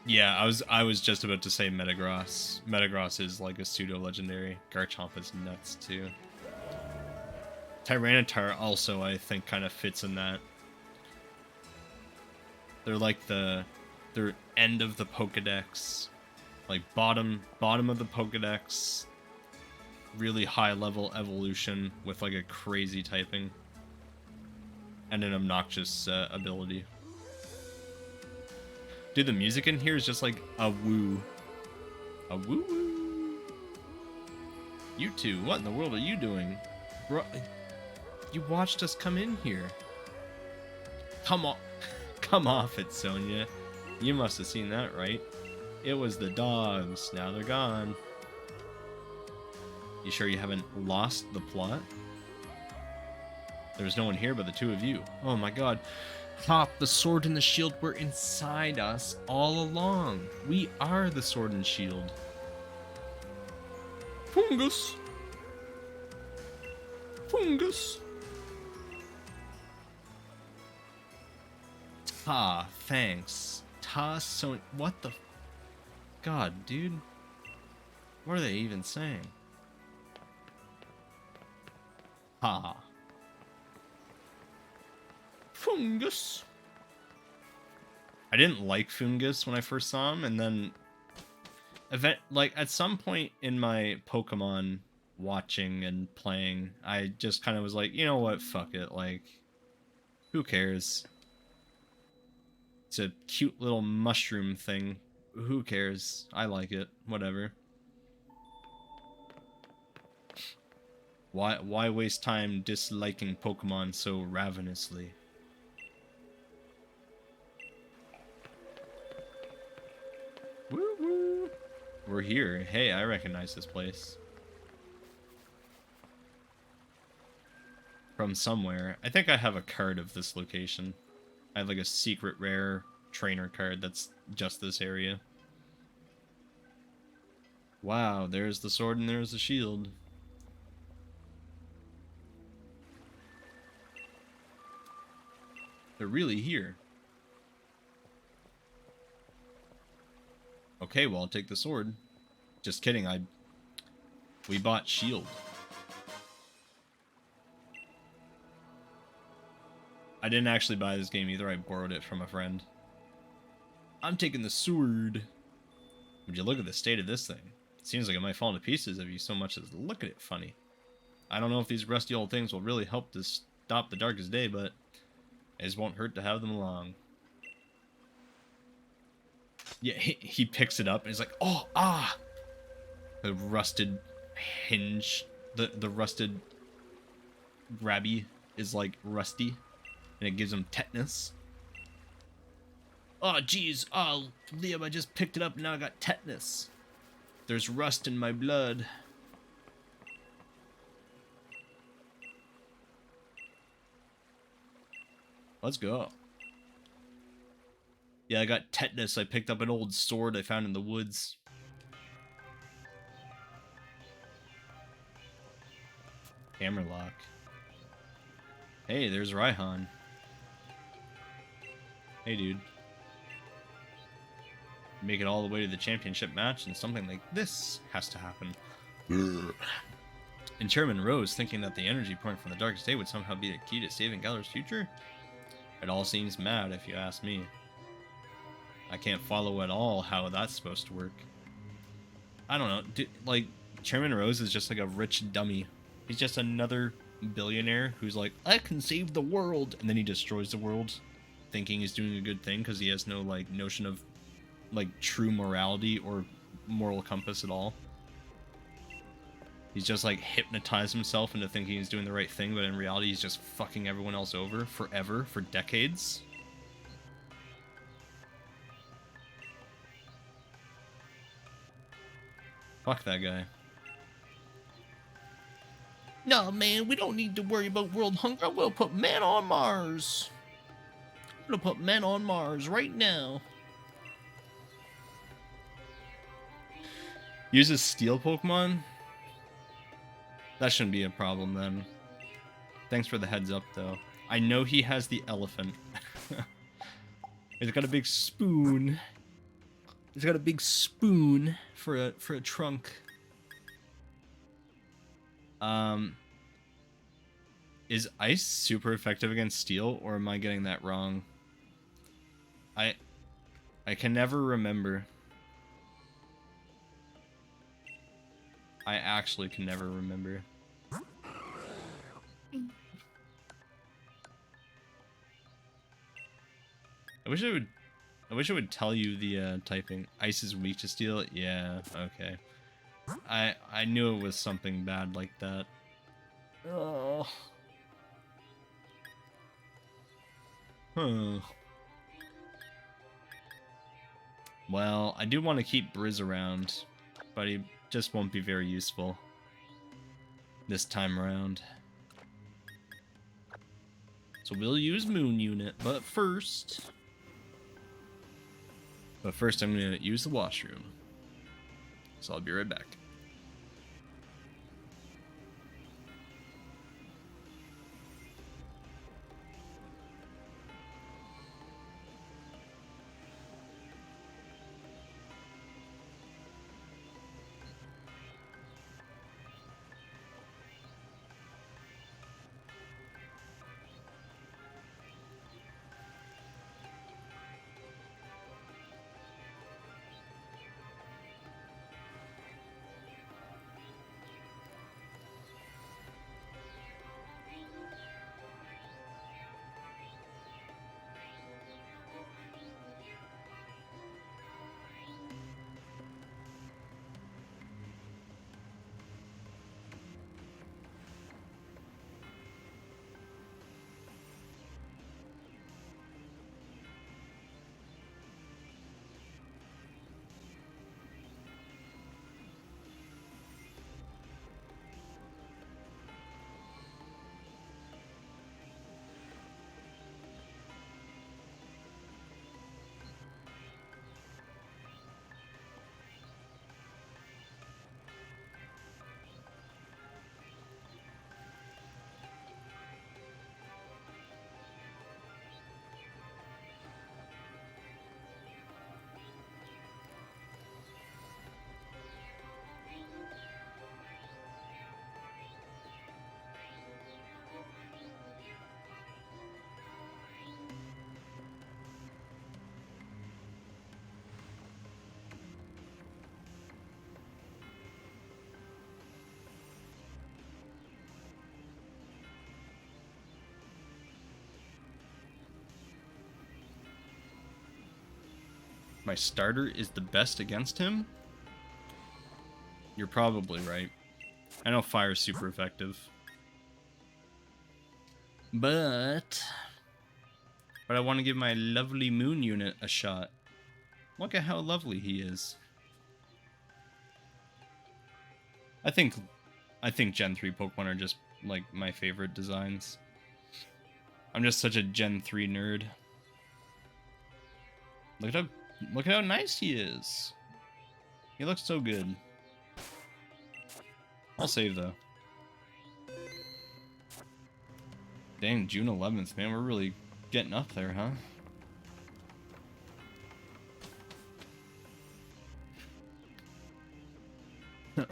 Yeah, I was just about to say Metagross. Metagross is, like, a pseudo-legendary. Garchomp is nuts, too. Tyranitar also, I think, kind of fits in that. They're like they're end of the Pokedex, like bottom of the Pokedex, really high level evolution with like a crazy typing and an obnoxious ability. Dude, the music in here is just like a woo. A woo woo. You two, what in the world are you doing? Bro, you watched us come in here. Come on. Come off it, Sonia. You must have seen that, right? It was the dogs. Now they're gone. You sure you haven't lost the plot? There's no one here but the 2 of you. Oh my god. Hop, the sword and the shield were inside us all along. We are the sword and shield. Fungus. Fungus. Ah, thanks. So what the... God, dude. What are they even saying? Ha. Fungus. I didn't like Fungus when I first saw him, and then... like, at some point in my Pokemon watching and playing, I just kind of was like, you know what, fuck it, like, who cares? It's a cute little mushroom thing Who cares? I like it. Whatever. Why waste time disliking Pokemon so ravenously? Woo woo! We're here. Hey, I recognize this place. From somewhere. I think I have a card of this location. I have like a secret rare trainer card that's just this area. Wow, there's the sword and there's the shield. They're really here. Okay, well, I'll take the sword. Just kidding, we bought shield. I didn't actually buy this game either, I borrowed it from a friend. I'm taking the sword. Would you look at the state of this thing? It seems like it might fall to pieces if you so much as look at it funny. I don't know if these rusty old things will really help to stop the darkest day, but it just won't hurt to have them along. Yeah, he picks it up and he's like, oh, ah! The rusted hinge, the rusted grabby is like rusty, and it gives him tetanus. Oh, geez, oh, Liam, I just picked it up and now I got tetanus. There's rust in my blood. Let's go. Yeah, I got tetanus. I picked up an old sword I found in the woods. Hammerlock. Hey, there's Raihan. Hey, dude. Make it all the way to the championship match, and something like this has to happen. And Chairman Rose, thinking that the energy point from the darkest day would somehow be the key to saving Galar's future? It all seems mad, if you ask me. I can't follow at all how that's supposed to work. I don't know. Like, Chairman Rose is just like a rich dummy. He's just another billionaire who's like, I can save the world, and then he destroys the world, thinking he's doing a good thing because he has no, like, notion of, like, true morality or moral compass at all. He's just, like, hypnotized himself into thinking he's doing the right thing, but in reality he's just fucking everyone else over forever, for decades. Fuck that guy. No, man, we don't need to worry about world hunger. We'll put men on Mars. We'll put men on Mars right now. Uses steel Pokemon? That shouldn't be a problem then. Thanks for the heads up, though. I know he has the elephant. He's got a big spoon. He's got a big spoon for a trunk. Is ice super effective against steel, or am I getting that wrong? I can never remember. I actually can never remember. I wish it would tell you the typing. Ice is weak to steel. Yeah, okay. I knew it was something bad like that. Oh. Huh. Well, I do want to keep Briz around, but he just won't be very useful this time around. So we'll use Moon Unit, but first I'm going to use the washroom. So I'll be right back. my starter is the best against him, you're probably right. I know fire is super effective. But I want to give my lovely moon unit a shot. Look at how lovely he is. I think Gen 3 Pokemon are just like my favorite designs. I'm just such a Gen 3 nerd. Look at how nice he is. He looks so good. I'll save though. Dang, June 11th, man, we're really getting up there, huh?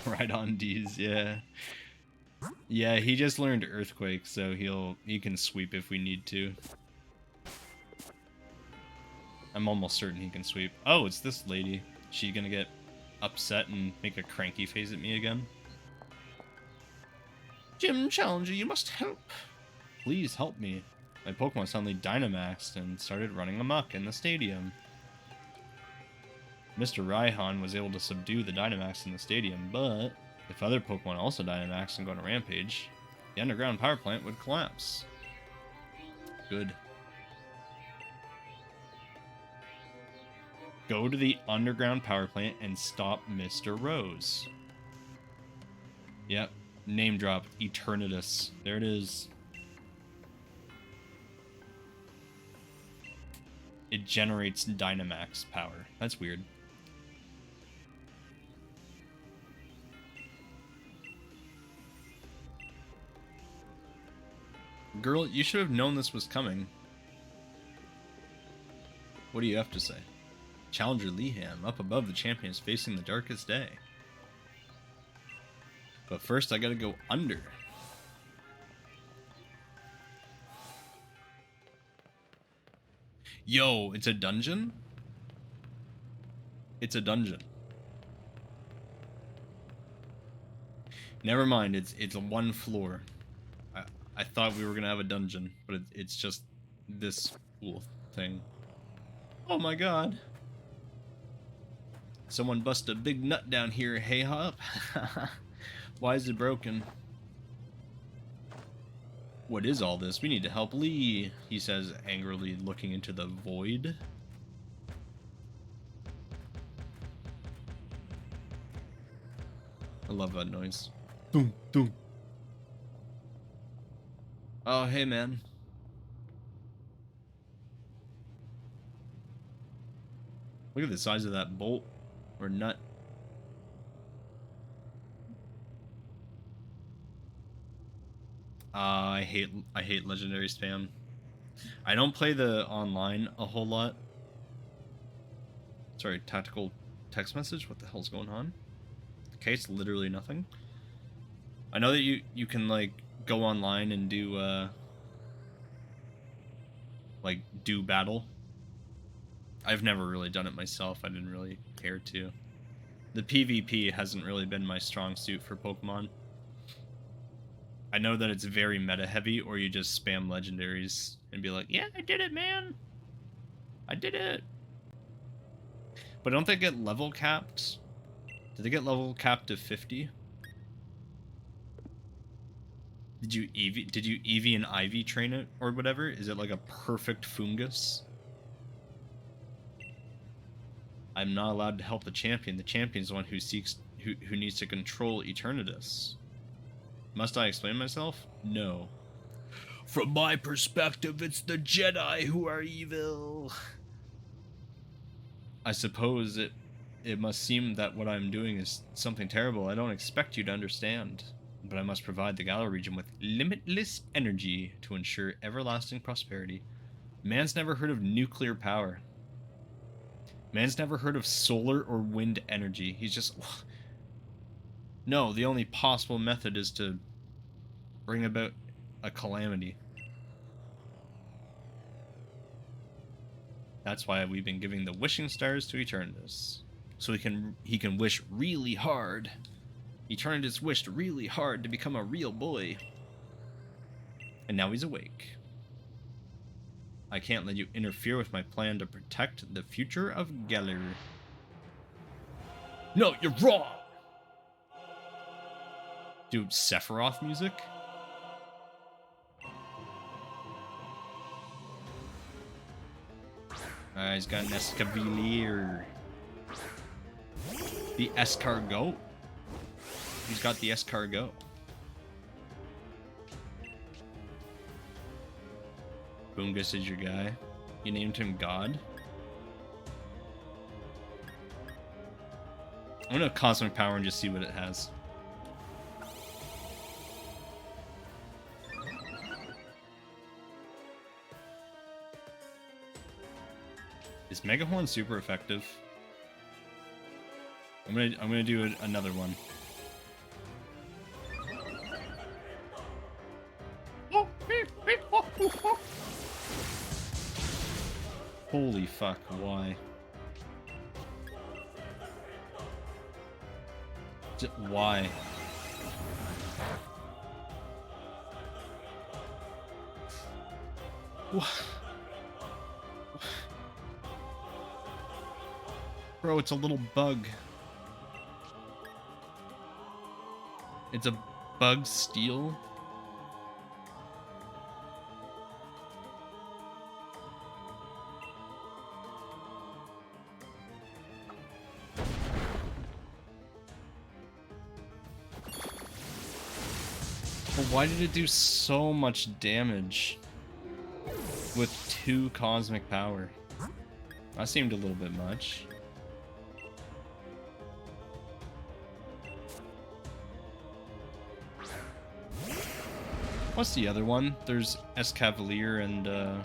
Right on, D's, yeah. Yeah, he just learned Earthquake, so he can sweep if we need to. I'm almost certain he can sweep. Oh, it's this lady. She gonna get upset and make a cranky face at me again? Gym Challenger, you must help. Please help me. My Pokemon suddenly Dynamaxed and started running amok in the stadium. Mr. Raihan was able to subdue the Dynamax in the stadium, but if other Pokemon also Dynamax and go on a rampage, the underground power plant would collapse. Good. Go to the underground power plant and stop Mr. Rose. Yep, name drop, Eternatus. There it is. It generates Dynamax power. That's weird. Girl, you should have known this was coming. What do you have to say? Challenger Leham, up above the champions facing the darkest day. But first I gotta go under. Yo, it's a dungeon? It's a dungeon. Never mind, it's one floor. I thought we were gonna have a dungeon, but it's just this cool thing. Oh my god. Someone bust a big nut down here, hey hop. Why is it broken? What is all this? We need to help Lee, he says angrily, looking into the void. I love that noise. Boom, boom. Oh, hey, man. Look at the size of that bolt or nut. I hate legendary spam. I don't play the online a whole lot. Sorry, tactical text message. What the hell's going on? Okay, it's literally nothing. I know that you can like go online and do like do battle. I've never really done it myself. I didn't really care to. The PvP hasn't really been my strong suit for Pokemon. I know that it's very meta heavy, or you just spam legendaries and be like, yeah, I did it, man. I did it. But don't they get level capped? Did they get level capped to 50? Did you Eevee and Ivy train it or whatever? Is it like a perfect fungus? I'm not allowed to help the champion. The champion is the one who who needs to control Eternatus. Must I explain myself? No. From my perspective, it's the Jedi who are evil. I suppose it must seem that what I'm doing is something terrible. I don't expect you to understand. But I must provide the Galar region with limitless energy to ensure everlasting prosperity. Man's never heard of nuclear power. Man's never heard of solar or wind energy. He's just... No, the only possible method is to bring about a calamity. That's why we've been giving the wishing stars to Eternatus. So he can wish really hard. Eternatus wished really hard to become a real boy. And now he's awake. I can't let you interfere with my plan to protect the future of Galar. No, you're wrong! Dude, Sephiroth music? He's got an Escavalier. The Escargot. He's got the Escargot. Boongus is your guy. You named him God? I'm gonna Cosmic Power and just see what it has. Is Megahorn super effective? I'm gonna do another one. Holy fuck, why? Why? Bro, it's a little bug. It's a bug steel. But why did it do so much damage with 2 cosmic power? That seemed a little bit much. What's the other one? There's Escavalier and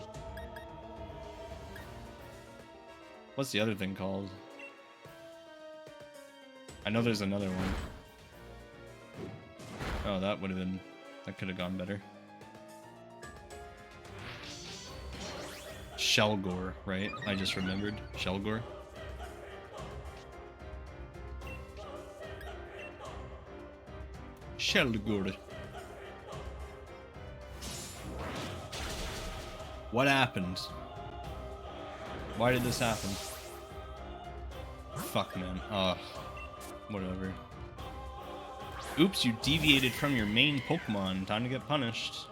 what's the other thing called? I know there's another one. Oh, that would have been... that could have gone better. Shelgore, right? I just remembered. Shelgore. Shelgore. What happened? Why did this happen? Fuck, man. Ugh. Whatever. Oops, you deviated from your main Pokemon. Time to get punished.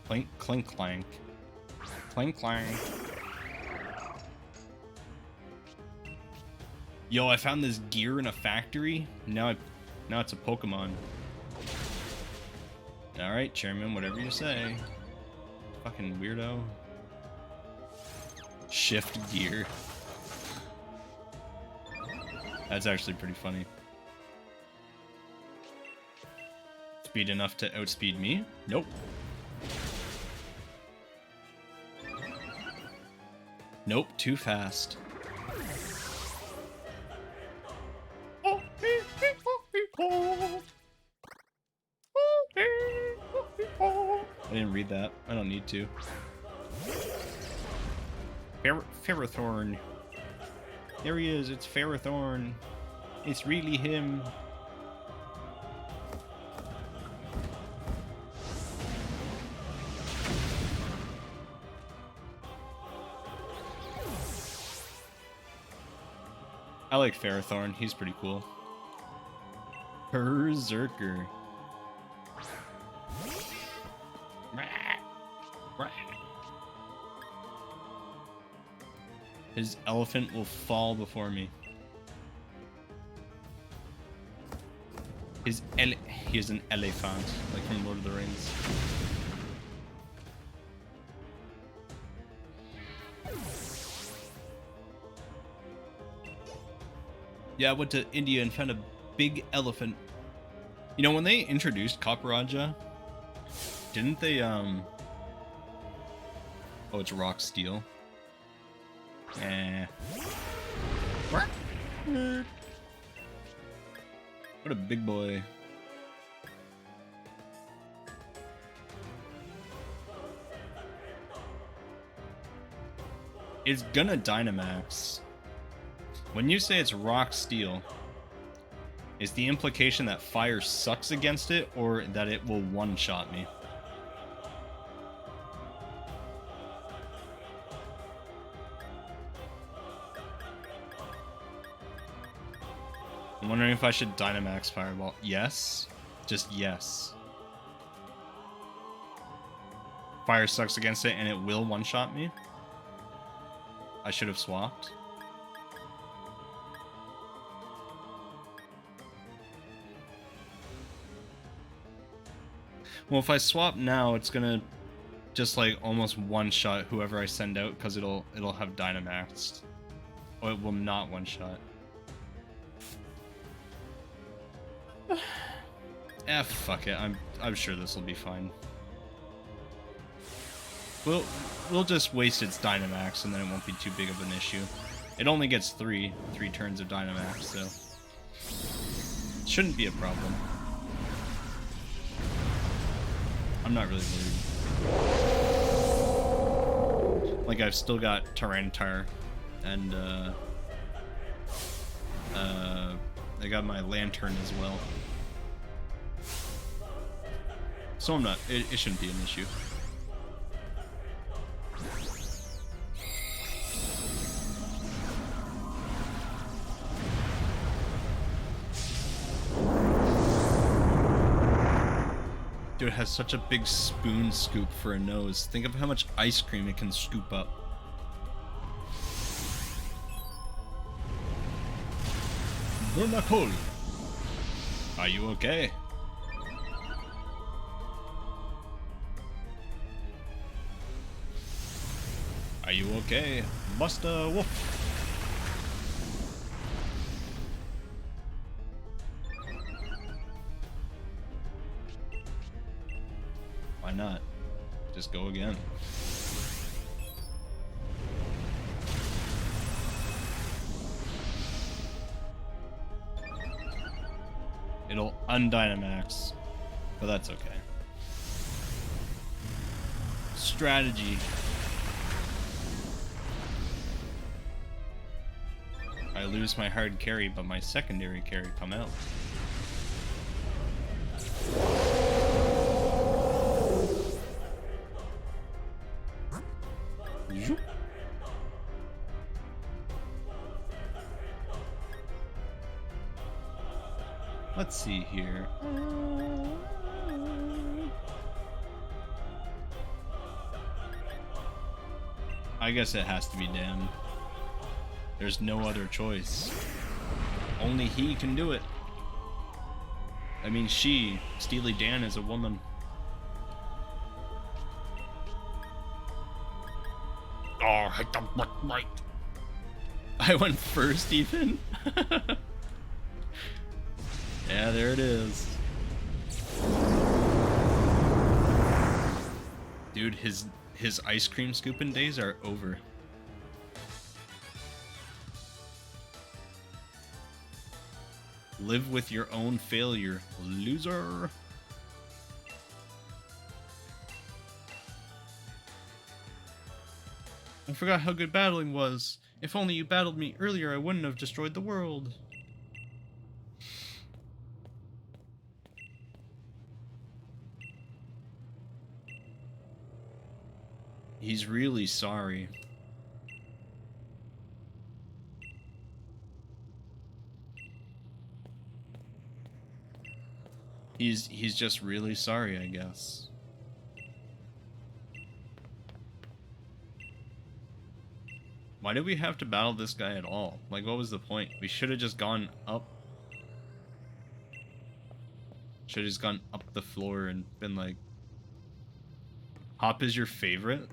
Clink, clink, clank. Clink, clank. Yo, I found this gear in a factory. Now it's a Pokemon. Alright, Chairman, whatever you say. Fucking weirdo. Shift gear. That's actually pretty funny. Speed enough to outspeed me? Nope. Nope, too fast. I didn't read that. I don't need to. Ferrothorn. There he is. It's Ferrothorn. It's really him. I like Ferrothorn. He's pretty cool. Berserker. His elephant will fall before me. He is an elephant, like from Lord of the Rings. Yeah, I went to India and found a big elephant. You know, when they introduced Copperajah, didn't they, Oh, it's rock steel. Eh. What a big boy. It's gonna Dynamax. When you say it's rock steel, is the implication that fire sucks against it, or that it will one-shot me? I'm wondering if I should Dynamax Fireball. Yes. Just yes. Fire sucks against it and it will one-shot me? I should have swapped. Well, if I swap now, it's gonna just like almost one-shot whoever I send out because it'll have Dynamaxed. Or it will not one-shot. Fuck it. I'm sure this will be fine. We'll just waste its Dynamax and then it won't be too big of an issue. It only gets three turns of Dynamax, so it shouldn't be a problem. I'm not really worried. Like, I've still got Tyranitar and I got my Lantern as well. So I'm not, it shouldn't be an issue. Dude, it has such a big spoon scoop for a nose. Think of how much ice cream it can scoop up. Bernacol, are you okay? Are you okay, Buster Wolf? Why not? Just go again. It'll undynamax, but that's okay. Strategy. I lose my hard carry, but my secondary carry come out. Let's see here. I guess it has to be Dan. There's no other choice. Only he can do it. I mean, Steely Dan, is a woman. Oh, hit the right. I went first, even? Yeah, there it is. Dude, his ice cream scooping days are over. Live with your own failure, loser. I forgot how good battling was. If only you battled me earlier, I wouldn't have destroyed the world. He's really sorry. He's just really sorry, I guess. Why did we have to battle this guy at all? Like, what was the point? We should have just gone up. Should have just gone up the floor and been like, Hop is your favorite?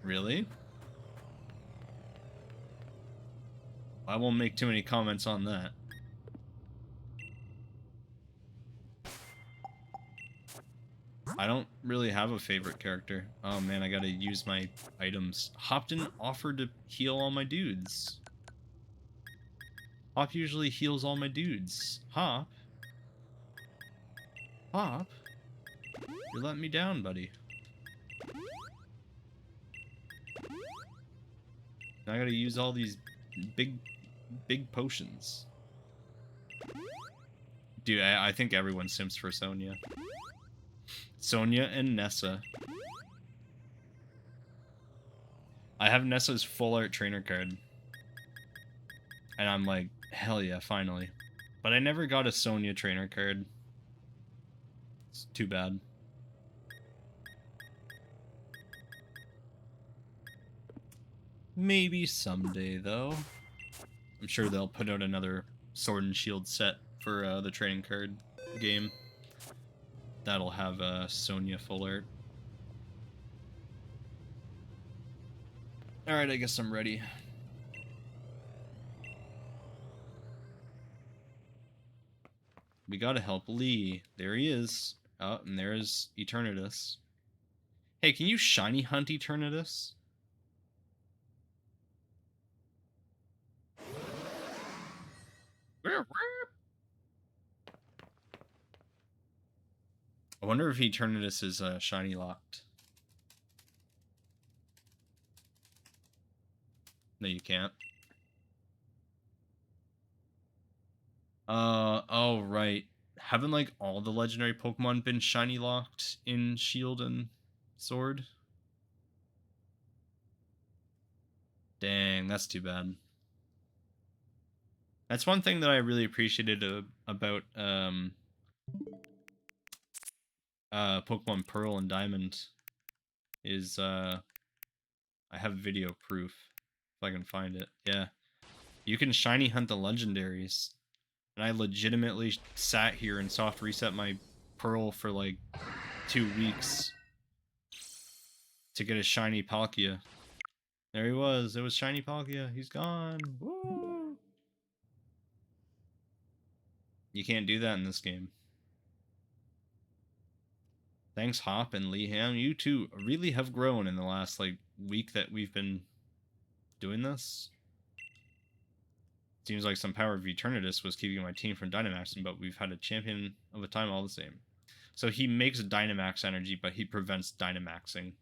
Really? I won't make too many comments on that. I don't really have a favorite character. Oh man, I gotta use my items. Hop didn't offer to heal all my dudes. Hop usually heals all my dudes. Hop? Hop? You're letting me down, buddy. Now I gotta use all these big potions. Dude, I think everyone simps for Sonya. Sonya and Nessa. I have Nessa's full art trainer card. And I'm like, hell yeah, finally. But I never got a Sonya trainer card. It's too bad. Maybe someday, though. I'm sure they'll put out another Sword and Shield set for the trading card game. That'll have Sonya full art. Alright, I guess I'm ready. We gotta help Lee. There he is. Oh, and there's Eternatus. Hey, can you shiny hunt Eternatus? I wonder if Eternatus is shiny locked. No, you can't. Oh, right. Haven't, like, all the legendary Pokemon been shiny locked in Shield and Sword? Dang, that's too bad. That's one thing that I really appreciated about Pokemon Pearl and Diamond is I have video proof if I can find it. Yeah, you can shiny hunt the legendaries, and I legitimately sat here and soft reset my Pearl for like 2 weeks to get a shiny Palkia. There he was. It was shiny Palkia. He's gone. Woo! You can't do that in this game. Thanks, Hop and Leeham. You two really have grown in the last, like, week that we've been doing this. Seems like some power of Eternatus was keeping my team from Dynamaxing, but we've had a champion of a time all the same. So he makes Dynamax energy, but he prevents Dynamaxing.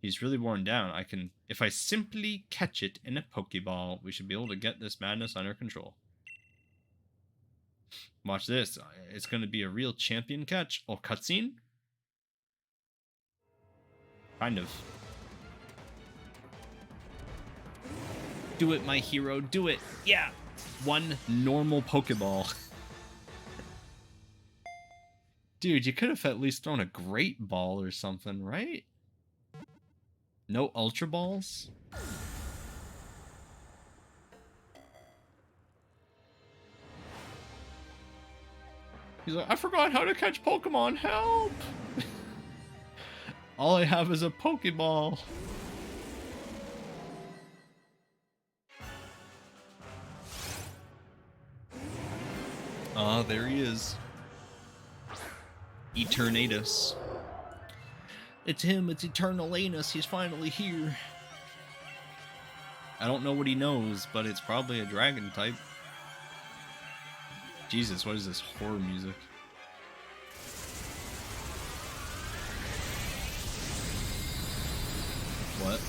He's really worn down. If I simply catch it in a Pokeball, we should be able to get this madness under control. Watch this. It's going to be a real champion catch. Oh, cutscene? Kind of. Do it, my hero. Do it. Yeah. One normal Pokeball. Dude, you could have at least thrown a great ball or something, right? No Ultra Balls? He's like, I forgot how to catch Pokemon, help! All I have is a Pokeball. Ah, there he is. Eternatus. It's him, it's Eternal Anus, he's finally here. I don't know what he knows, but it's probably a dragon type. Jesus, what is this horror music? What?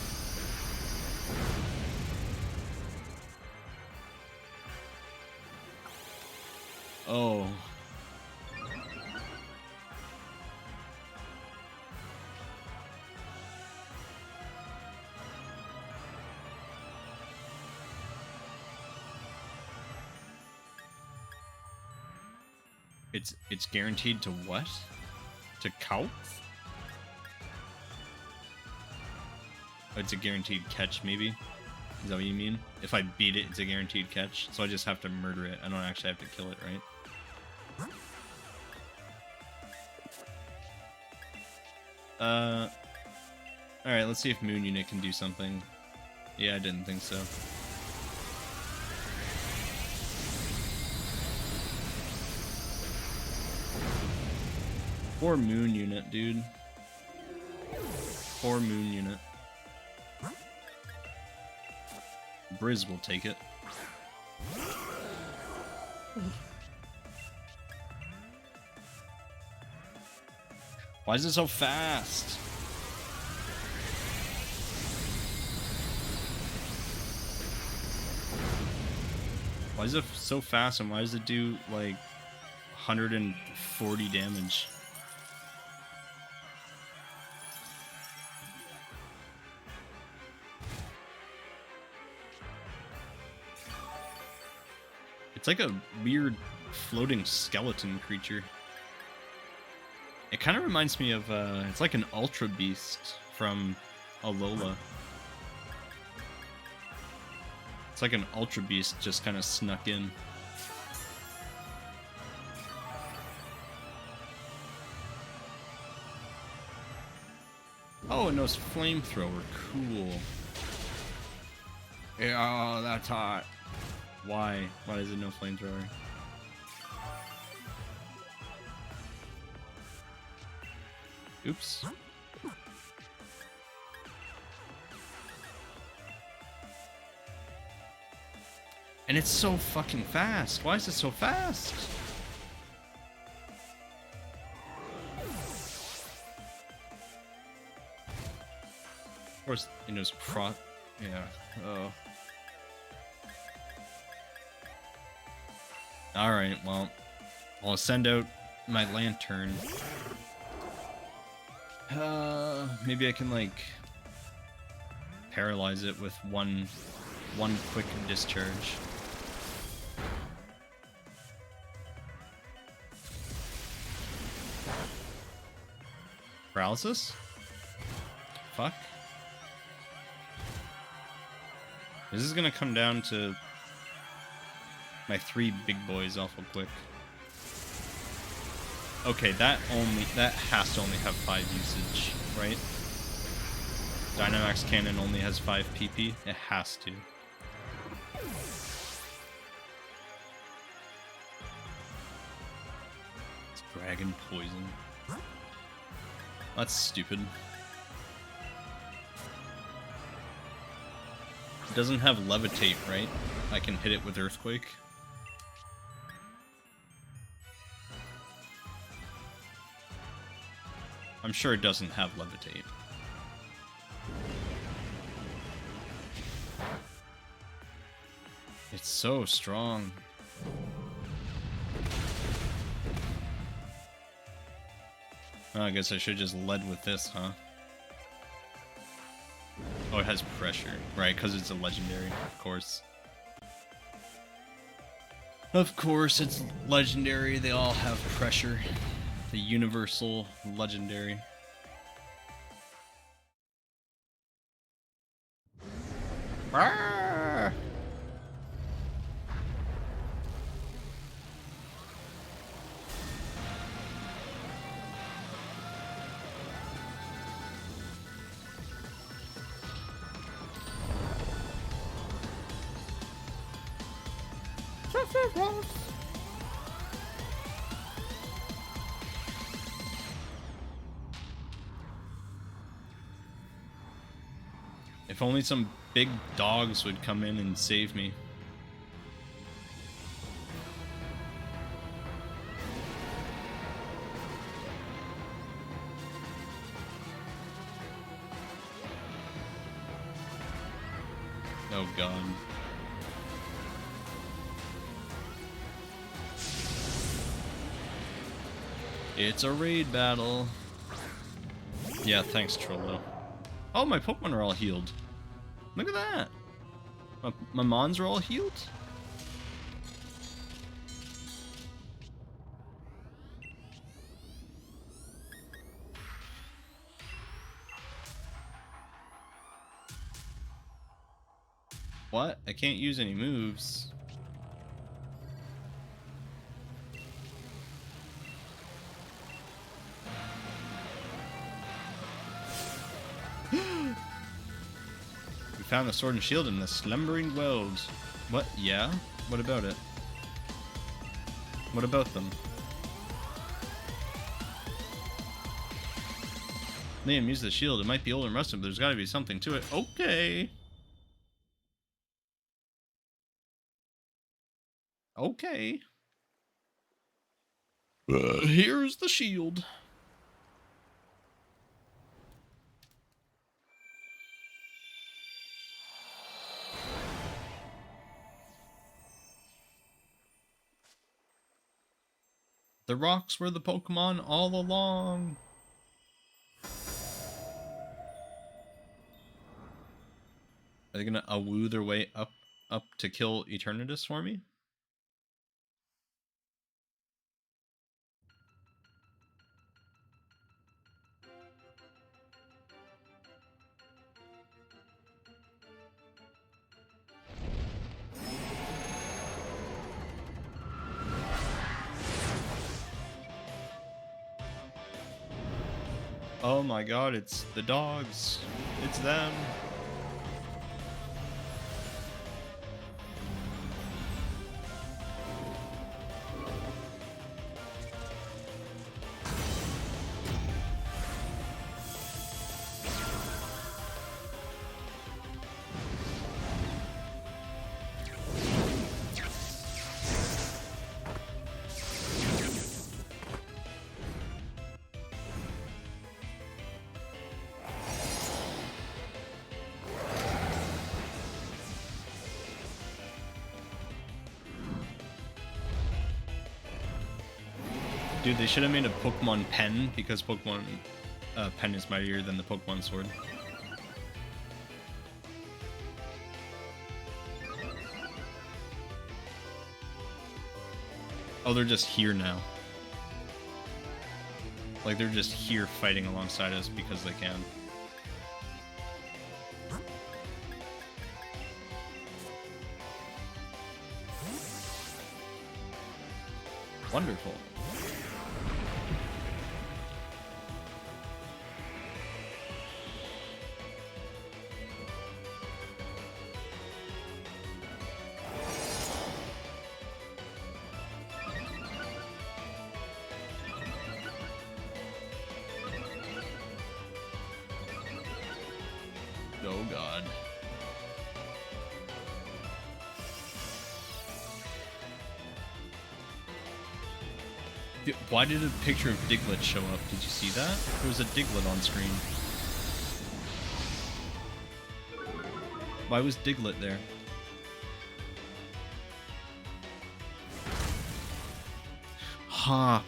Oh. It's guaranteed to what? To cow? Oh, it's a guaranteed catch, maybe? Is that what you mean? If I beat it, it's a guaranteed catch. So I just have to murder it. I don't actually have to kill it, right? Alright, let's see if Moon Unit can do something. Yeah, I didn't think so. Poor Moon Unit, dude. Poor Moon Unit. Briz will take it. Why is it so fast? Why is it so fast and why does it do like 140 damage? It's like a weird floating skeleton creature. It kind of reminds me of, it's like an Ultra Beast from Alola. It's like an Ultra Beast just kind of snuck in. Oh, it knows Flamethrower. Cool. Yeah, that's hot. Why? Why does it know Flamethrower? Oops. And it's so fucking fast. Why is it so fast? Of course, it knows yeah. Oh. Alright, well, I'll send out my lantern. Maybe I can, like, paralyze it with one quick discharge. Paralysis? Fuck. This is gonna come down to my 3 big boys awful quick. Okay, that has to only have 5 usage, right? Dynamax Cannon only has 5 PP. It has to. It's Dragon Poison. That's stupid. It doesn't have Levitate, right? I can hit it with Earthquake. I'm sure it doesn't have Levitate. It's so strong. Oh, I guess I should just led with this, huh? Oh, it has pressure. Right, because it's a legendary, of course. Of course, it's legendary. They all have pressure. The universal legendary. Arrgh! If only some big dogs would come in and save me. Oh god. It's a raid battle. Yeah, thanks, Trollo. Oh, my Pokemon are all healed. Look at that. My Mons are all healed. What? I can't use any moves. We found the Sword and Shield in the Slumbering Wells. What? Yeah? What about it? What about them? Liam, use the shield. It might be old and rusted, but there's gotta be something to it. Okay. Okay. Here's the shield. The rocks were the Pokemon all along. Are they gonna woo their way up to kill Eternatus for me? Oh my god, it's the dogs. It's them. Dude, they should have made a Pokemon Pen, because Pokemon Pen is mightier than the Pokemon Sword. Oh, they're just here now. Like, they're just here fighting alongside us because they can. Wonderful. Oh god. Why did a picture of Diglett show up? Did you see that? There was a Diglett on screen. Why was Diglett there? Hop.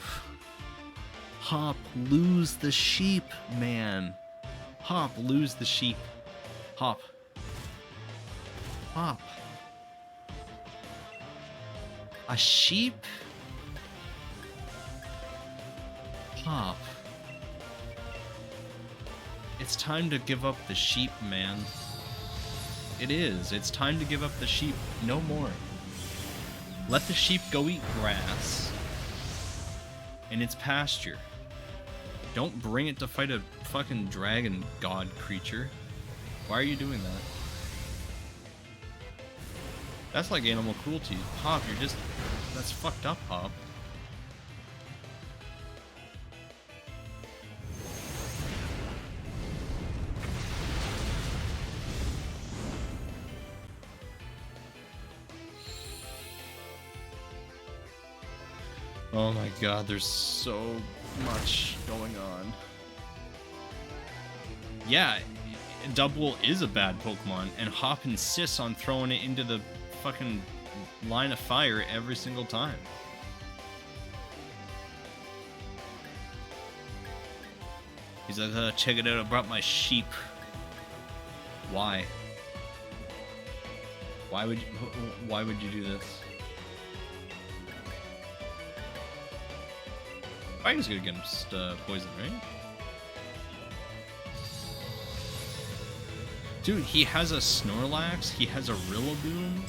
Hop, lose the sheep, man. Hop, lose the sheep. Hop. Hop. A sheep? Hop. It's time to give up the sheep, man. It is. It's time to give up the sheep. No more. Let the sheep go eat grass in its pasture. Don't bring it to fight a fucking dragon god creature. Why are you doing that? That's like animal cruelty. Hop, you're just... That's fucked up, Hop. Oh my god, there's so much going on. Yeah, Double is a bad Pokemon, and Hop insists on throwing it into the fucking line of fire every single time. He's like, check it out, I brought my sheep. Why? Why would you do this? Fighting's gonna get him poisoned, right? Dude, he has a Snorlax, he has a Rillaboom.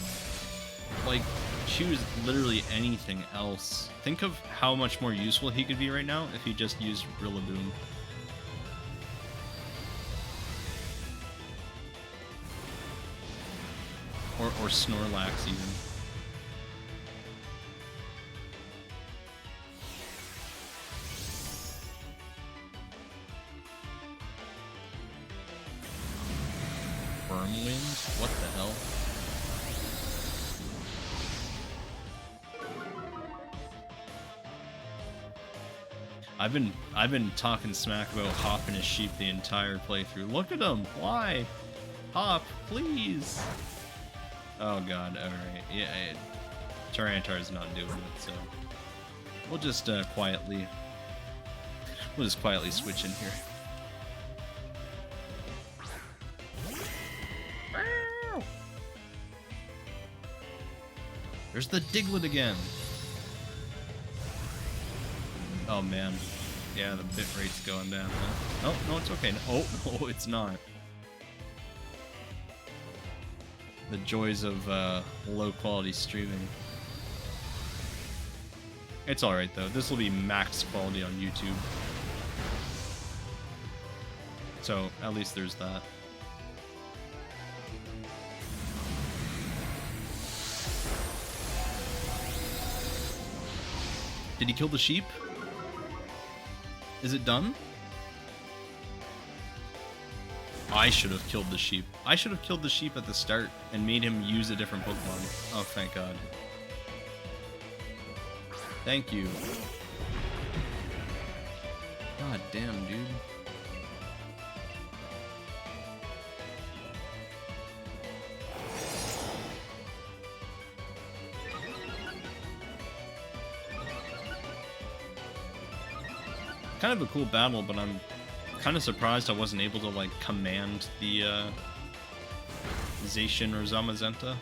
Like, choose literally anything else. Think of how much more useful he could be right now if he just used Rillaboom. Or Snorlax even. What the hell? I've been talking smack about Hop and his sheep the entire playthrough. Look at him! Why? Hop, please! Oh god, alright. Yeah, Tyranitar's not doing it, so... We'll just quietly switch in here. There's the Diglett again. Oh man. Yeah, the bit rate's going down. Huh? Oh, no, it's okay. Oh, no, it's not. The joys of low quality streaming. It's alright though. This will be max quality on YouTube. So, at least there's that. Did he kill the sheep? Is it done? I should have killed the sheep. I should have killed the sheep at the start and made him use a different Pokemon. Oh, thank God. Thank you. God damn, dude. Kind of a cool battle, but I'm kind of surprised I wasn't able to, like, command the, Zacian or Zamazenta.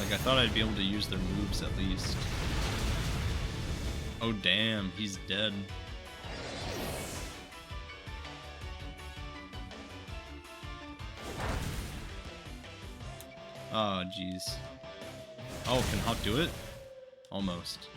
Like, I thought I'd be able to use their moves at least. Oh, damn, he's dead. Oh, jeez. Oh, can Hop do it? Almost.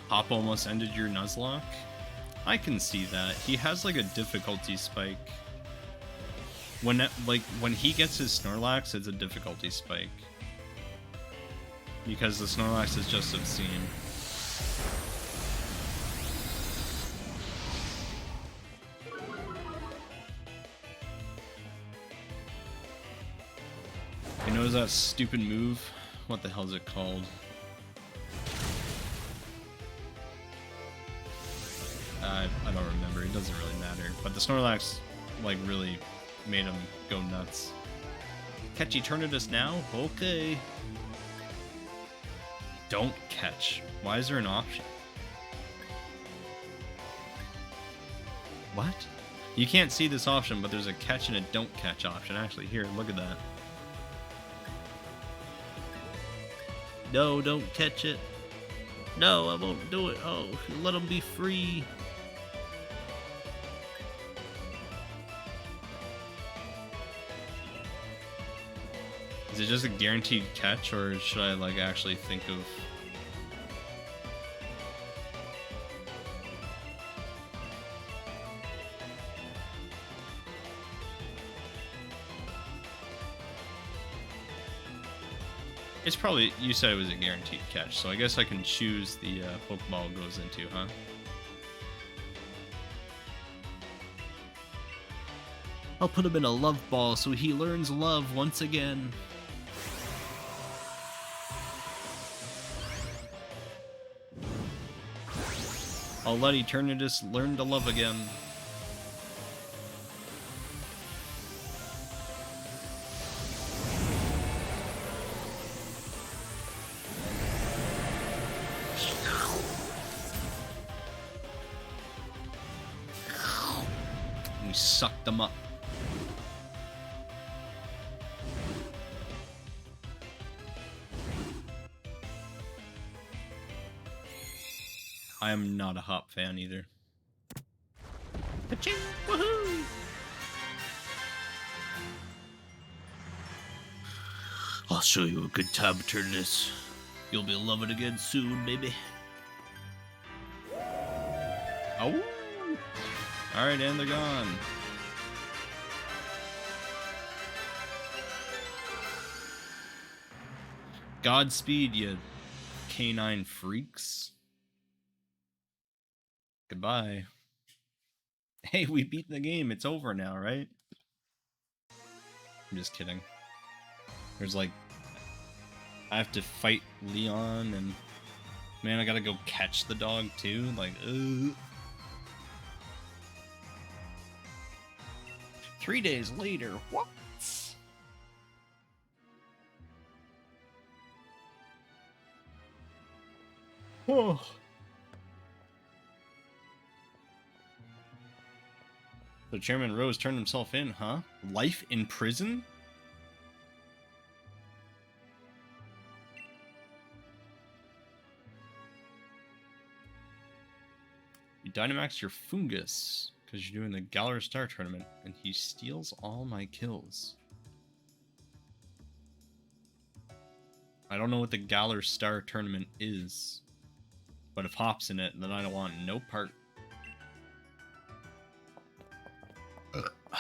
Hop almost ended your Nuzlocke? I can see that. He has like a difficulty spike. When he gets his Snorlax, it's a difficulty spike. Because the Snorlax is just obscene. He knows that stupid move? What the hell is it called? I don't remember, it doesn't really matter. But the Snorlax, like, really made him go nuts. Catch Eternatus now? Okay. Don't catch. Why is there an option? What? You can't see this option, but there's a catch and a don't catch option. Actually, here, look at that. No, don't catch it. No, I won't do it. Oh, let him be free. Is it just a guaranteed catch, or should I, like, actually think of... It's probably... You said it was a guaranteed catch, so I guess I can choose the Pokeball it goes into, huh? I'll put him in a love ball so he learns love once again. I'll let Eternatus learn to love again. We sucked them up. I am not a Hop fan either. Ka-ching! Woohoo! I'll show you a good time to turn this. You'll be loving again soon, baby. Oh! Alright, and they're gone. Godspeed, you canine freaks. Goodbye. Hey, we beat the game. It's over now, right? I'm just kidding. There's like I have to fight Leon, and man, I gotta go catch the dog too. Like, 3 days later, what? Oh. So Chairman Rose turned himself in, huh? Life in prison? You Dynamax your Fungus because you're doing the Galar Star tournament, and he steals all my kills. I don't know what the Galar Star tournament is, but if Hop's in it, then I don't want no part.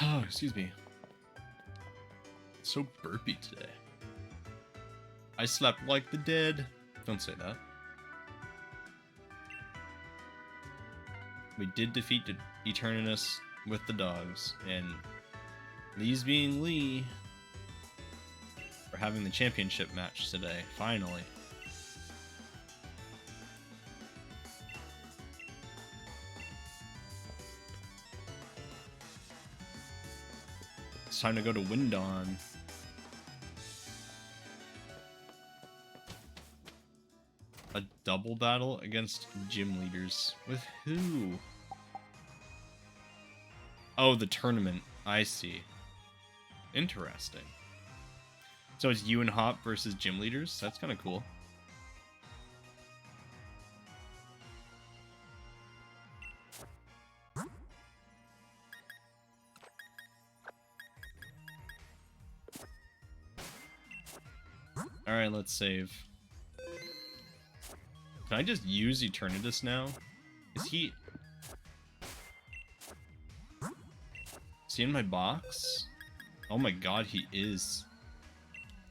Oh, excuse me. It's so burpy today. I slept like the dead. Don't say that. We did defeat Eternatus with the dogs, and Lee's being Lee. We're having the championship match today, finally. It's time to go to Windon. A double battle against gym leaders. With who? Oh, the tournament. I see. Interesting. So it's you and Hop versus gym leaders? That's kind of cool. Alright, let's save. Can I just use Eternatus now? Is he in my box? Oh my god, he is.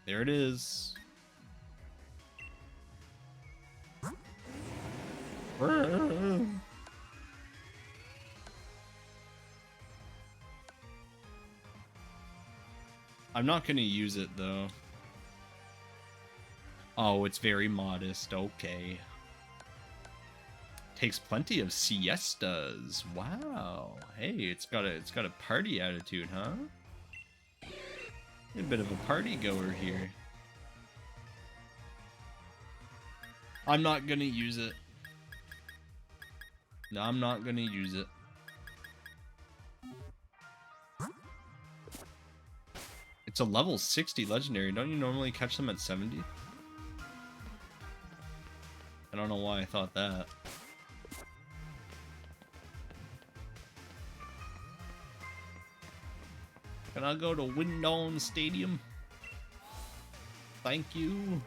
There it is. I'm not gonna use it though. Oh, it's very modest. Okay. Takes plenty of siestas. Wow. Hey, it's got a party attitude, huh? A bit of a party goer here. I'm not gonna use it. No, I'm not gonna use it. It's a level 60 legendary. Don't you normally catch them at 70? I don't know why I thought that. Can I go to Windon Stadium? Thank you.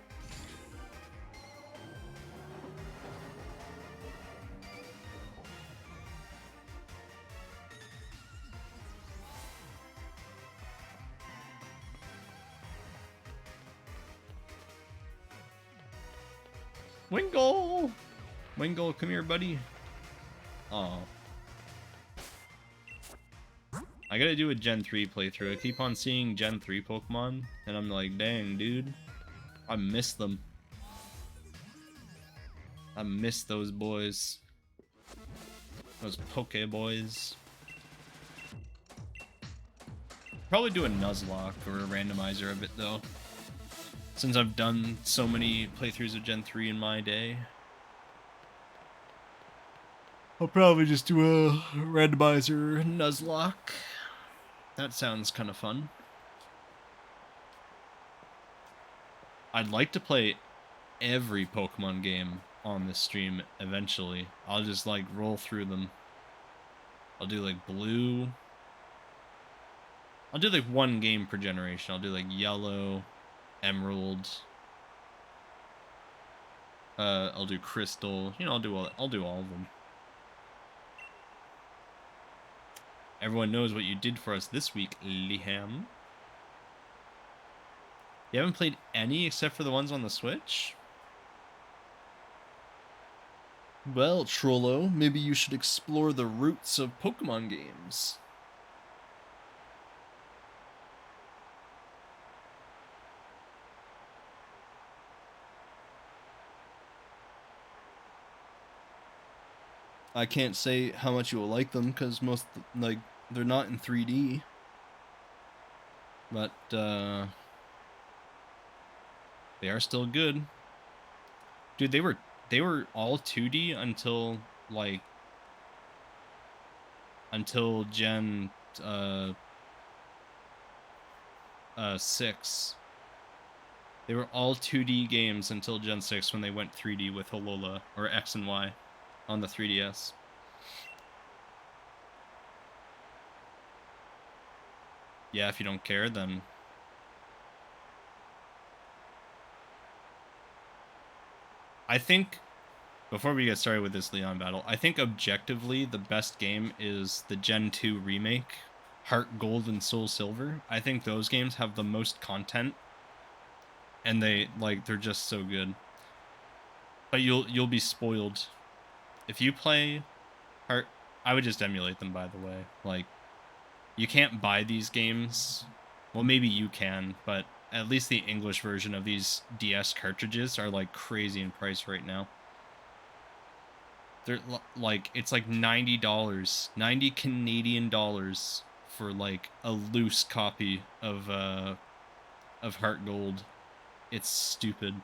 Wingull! Wingull, come here, buddy. Oh. I gotta do a Gen 3 playthrough. I keep on seeing Gen 3 Pokemon, and I'm like, dang, dude. I miss them. I miss those boys. Those Poke boys. Probably do a Nuzlocke or a randomizer of it, though. Since I've done so many playthroughs of Gen 3 in my day. I'll probably just do a randomizer Nuzlocke. That sounds kind of fun. I'd like to play every Pokemon game on this stream eventually. I'll just like roll through them. I'll do like blue. I'll do like one game per generation. I'll do like yellow, emerald. I'll do crystal. You know, I'll do all of them. Everyone knows what you did for us this week, Liam. You haven't played any except for the ones on the Switch? Well, Trollo, maybe you should explore the roots of Pokemon games. I can't say how much you will like them because most like they're not in 3D. But they are still good. Dude, they were all 2D until Gen 6. They were all 2D games until Gen 6 when they went 3D with Alola or X and Y on the 3DS. Yeah, if you don't care, then I think before we get started with this Leon battle, I think objectively the best game is the Gen 2 remake, Heart Gold and Soul Silver. I think those games have the most content and they're just so good. But you'll be spoiled if you play Heart. I would just emulate them, by the way. Like, you can't buy these games. Well, maybe you can, but at least the English version of these DS cartridges are like crazy in price right now. They're like, it's like $90, 90 Canadian dollars for like a loose copy of Heart Gold. It's stupid.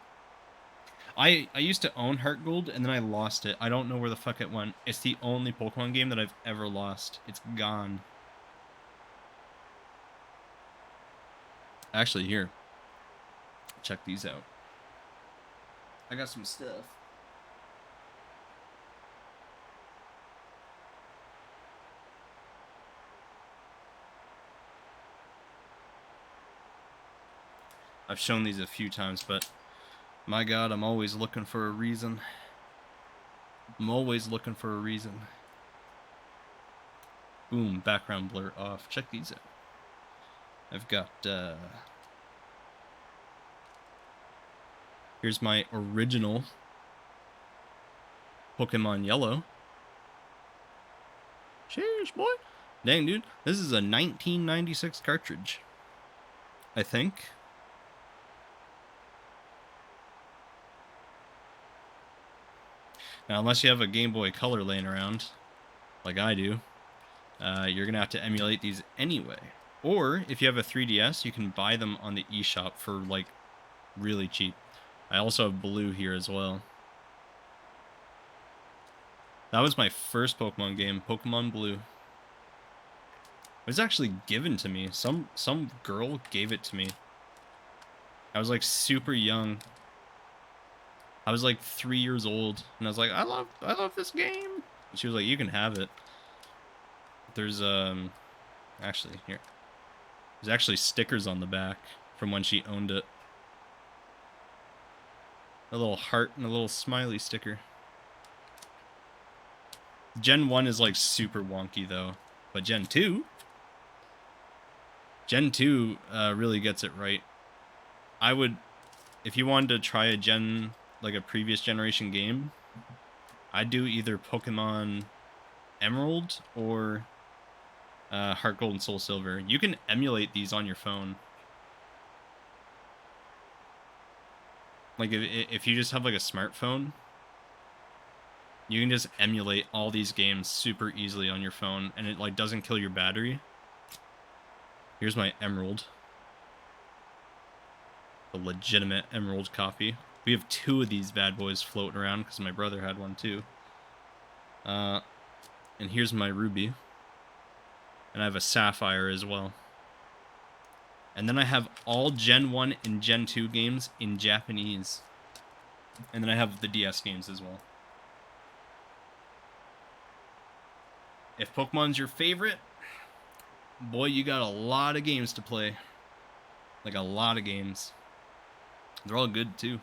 I used to own Heart Gold and then I lost it. I don't know where the fuck it went. It's the only Pokemon game that I've ever lost. It's gone. Actually, here. Check these out. I got some stuff. I've shown these a few times, but my God, I'm always looking for a reason. I'm always looking for a reason. Boom, background blur off. Check these out. I've got, here's my original Pokemon Yellow. Cheers, boy. Dang, dude. This is a 1996 cartridge, I think. Now, unless you have a Game Boy Color laying around, like I do, you're going to have to emulate these anyway. Or, if you have a 3DS, you can buy them on the eShop for, like, really cheap. I also have blue here as well. That was my first Pokemon game, Pokemon Blue. It was actually given to me. Some girl gave it to me. I was, like, super young. I was like 3 years old, and I was like, I love this game. And she was like, you can have it. There's actually here. There's actually stickers on the back from when she owned it. A little heart and a little smiley sticker. Gen 1 is like super wonky though, but Gen 2 really gets it right. I would, if you wanted to try a previous generation game, I'd do either Pokemon Emerald or Heart Gold and Soul Silver. You can emulate these on your phone. Like, if you just have, like, a smartphone, you can just emulate all these games super easily on your phone, and it, like, doesn't kill your battery. Here's my Emerald. The legitimate Emerald copy. We have 2 of these bad boys floating around because my brother had one too. And here's my Ruby. And I have a Sapphire as well. And then I have all Gen 1 and Gen 2 games in Japanese. And then I have the DS games as well. If Pokemon's your favorite, boy, you got a lot of games to play. Like, a lot of games. They're all good too.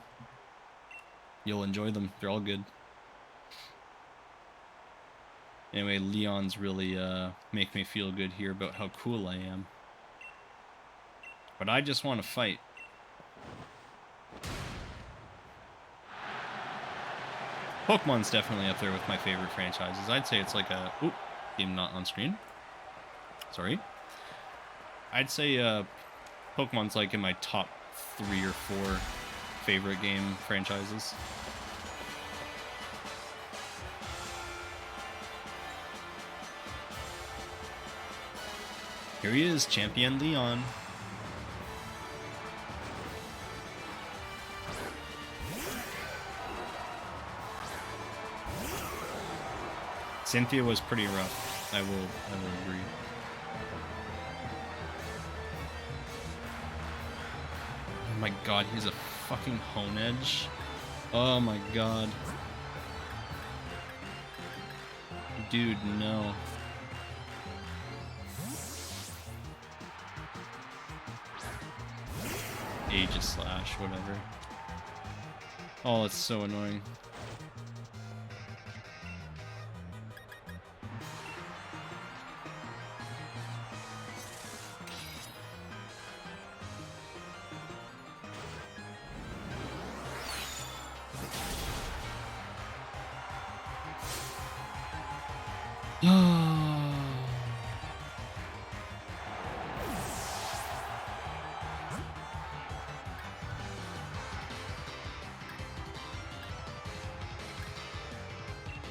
You'll enjoy them. They're all good. Anyway, Leon's really make me feel good here about how cool I am. But I just want to fight. Pokemon's definitely up there with my favorite franchises. I'd say it's like a... Oop, game not on screen. Sorry. I'd say Pokemon's like in my top 3 or 4 favorite game franchises. Here he is, Champion Leon. Cynthia was pretty rough. I will agree. Oh my god, he's a fucking Hone Edge. Oh my god. Dude, no. Aegis Slash, whatever. Oh, it's so annoying.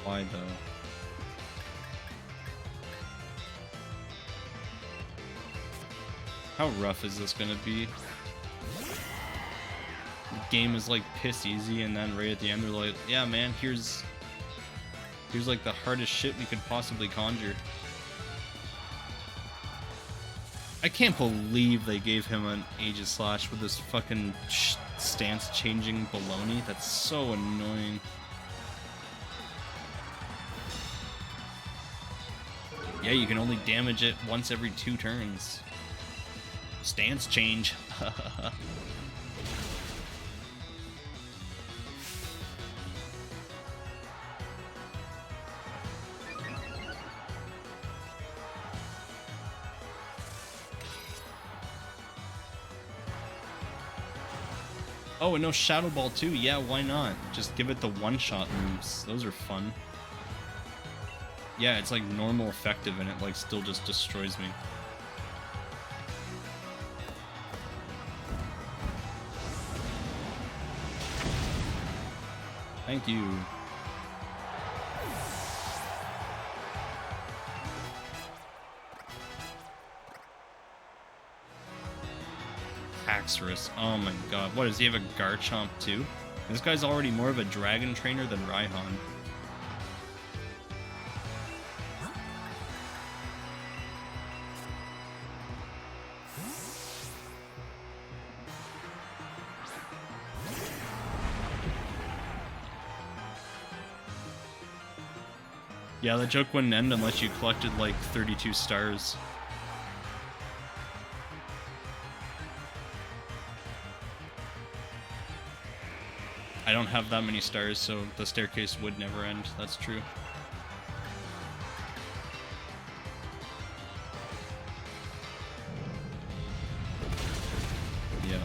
Why though? How rough is this gonna be? The game is like piss easy, and then right at the end they're like, yeah man, here's like the hardest shit we could possibly conjure. I can't believe they gave him an Aegis Slash with this fucking stance changing baloney. That's so annoying. Yeah, you can only damage it once every 2 turns. Stance change. Oh, and no Shadow Ball too? Yeah, why not? Just give it the one-shot moves. Those are fun. Yeah, it's like normal effective and it like still just destroys me. Thank you. Haxorus. Oh my god. What, does he have a Garchomp too? This guy's already more of a dragon trainer than Raihan. Yeah, the joke wouldn't end unless you collected like 32 stars. I don't have that many stars, so the staircase would never end. That's true. Yeah,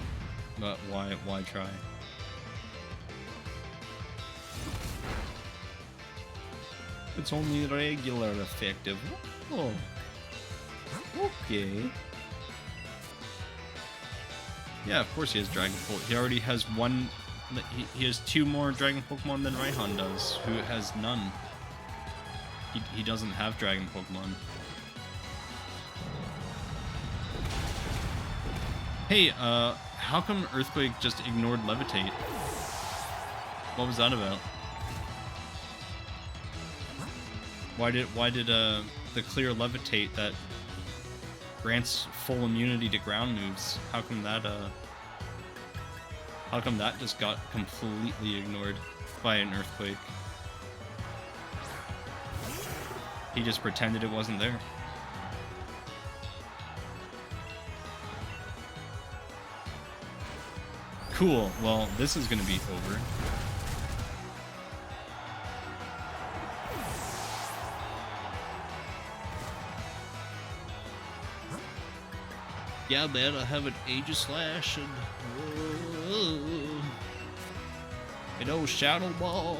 but why try? It's only regular effective. Oh. Okay. Yeah, of course he has Dragon Pokemon. He already has one... He has 2 more Dragon Pokemon than Raihan does, who has none. He doesn't have Dragon Pokemon. Hey, how come Earthquake just ignored Levitate? What was that about? Why did the clear Levitate that grants full immunity to ground moves, how come that just got completely ignored by an Earthquake? He just pretended it wasn't there. Cool, well, this is gonna be over. Yeah, man, I have an Aegis Slash and... an old Shadow Ball.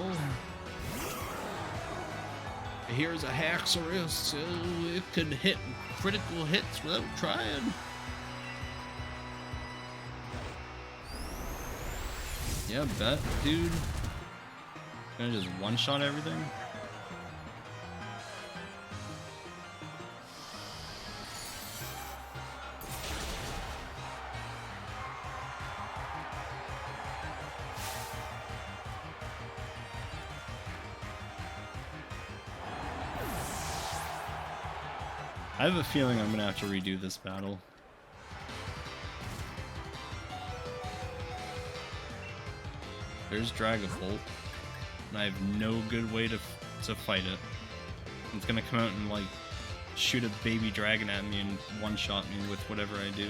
Here's a Haxorus, so it can hit critical hits without trying. Yeah, bet, dude. Gonna just one-shot everything? I have a feeling I'm gonna have to redo this battle. There's Dragapult, and I have no good way to fight it. It's gonna come out and like shoot a baby dragon at me and one-shot me with whatever I do.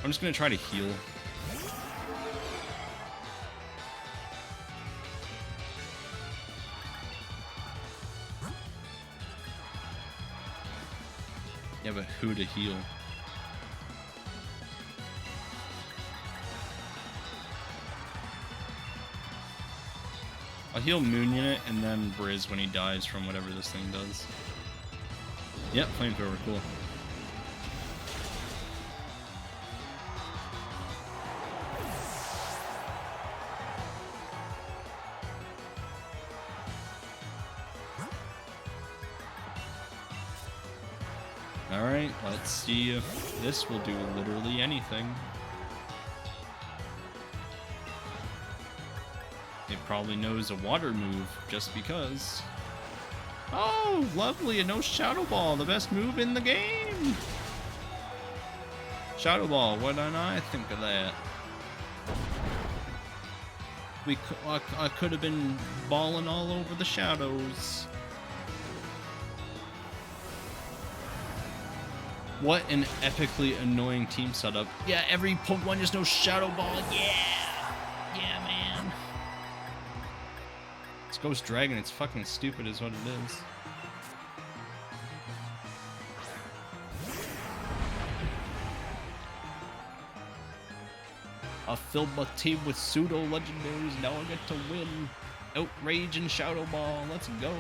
I'm just gonna try to heal. Yeah, but who to heal? I'll heal Moon Unit and then Briz when he dies from whatever this thing does. Yep, Flamethrower, cool. Alright, let's see if this will do literally anything. It probably knows a water move, just because. Oh, lovely, a no Shadow Ball, the best move in the game! Shadow Ball, what did I think of that? I could have been balling all over the shadows. What an epically annoying team setup. Yeah, every Pokemon just knows Shadow Ball. Yeah! Yeah, man. It's Ghost Dragon. It's fucking stupid is what it is. I filled my team with pseudo legendaries. Now I get to win. Outrage and Shadow Ball. Let's go.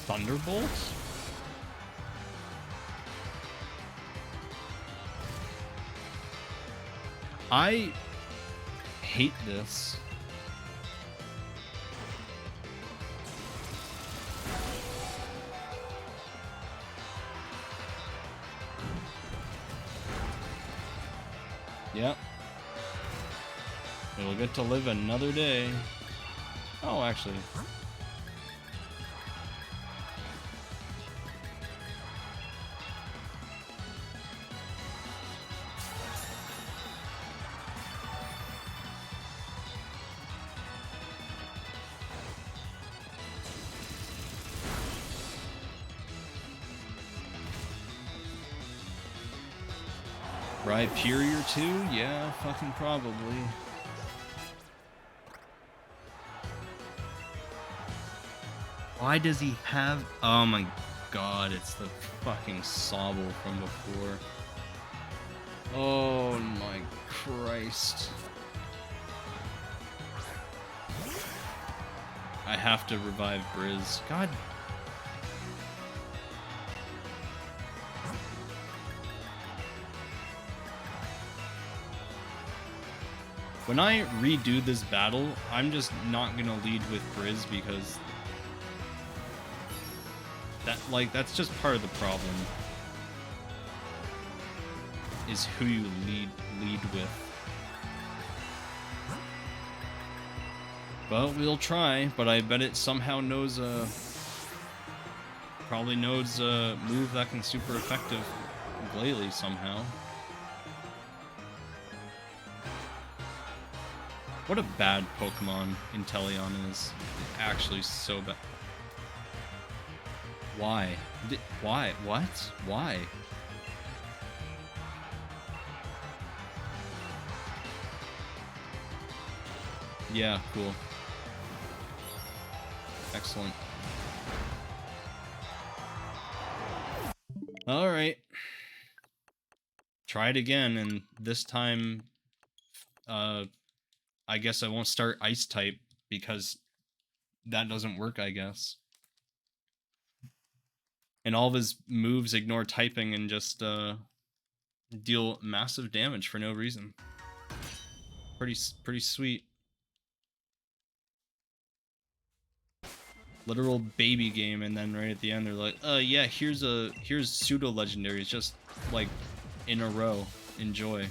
Thunderbolt? I hate this. Yep. We'll get to live another day. Oh, actually. Rhyperior too? Yeah, fucking probably. Why does he have... Oh my god, it's the fucking Sobble from before. Oh my Christ. I have to revive Briz. God. When I redo this battle, I'm just not gonna lead with Briz because that's just part of the problem. Is who you lead with. But we'll try, but I bet it somehow knows probably knows a move that can super effective Glalie somehow. What a bad Pokemon Inteleon is. Actually so bad. Why? Why? What? Why? Yeah, cool. Excellent. Alright. Try it again, and this time, I guess I won't start Ice type, because that doesn't work, I guess. And all of his moves ignore typing and just, deal massive damage for no reason. Pretty sweet. Literal baby game, and then right at the end they're like, yeah, here's pseudo legendaries, just like in a row. Enjoy.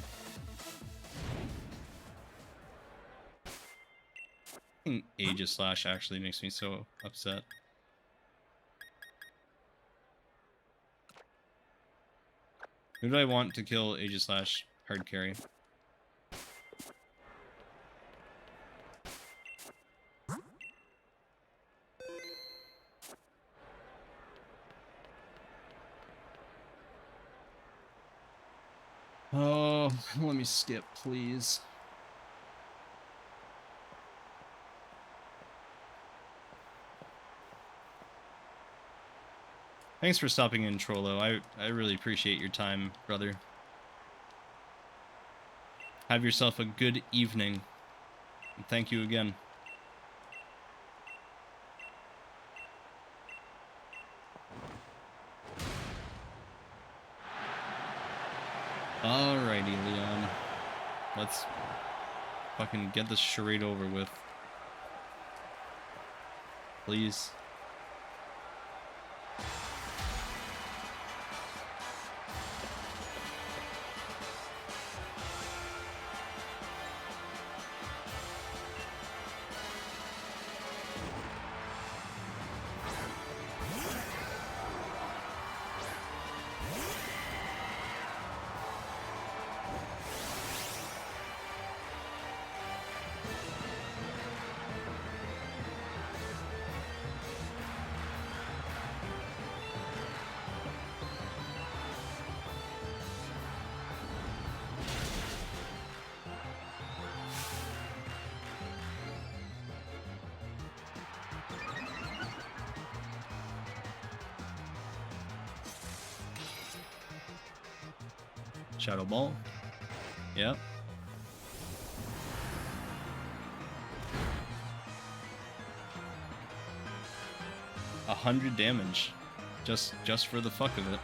think Aegis Slash actually makes me so upset. Who do I want to kill Aegis Slash hard carry? Oh, let me skip, please. Thanks for stopping in, Trollo. I really appreciate your time, brother. Have yourself a good evening. And thank you again. Alrighty, Leon. Let's fucking get this charade over with. Please. Shadow Ball. Yep. A 100 damage. Just for the fuck of it.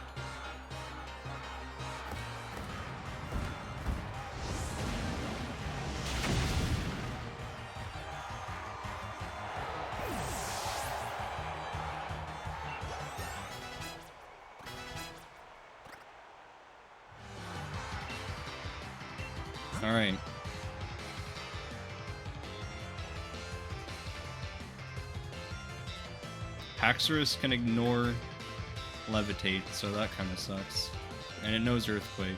Alright. Haxorus can ignore Levitate, so that kind of sucks. And it knows Earthquake.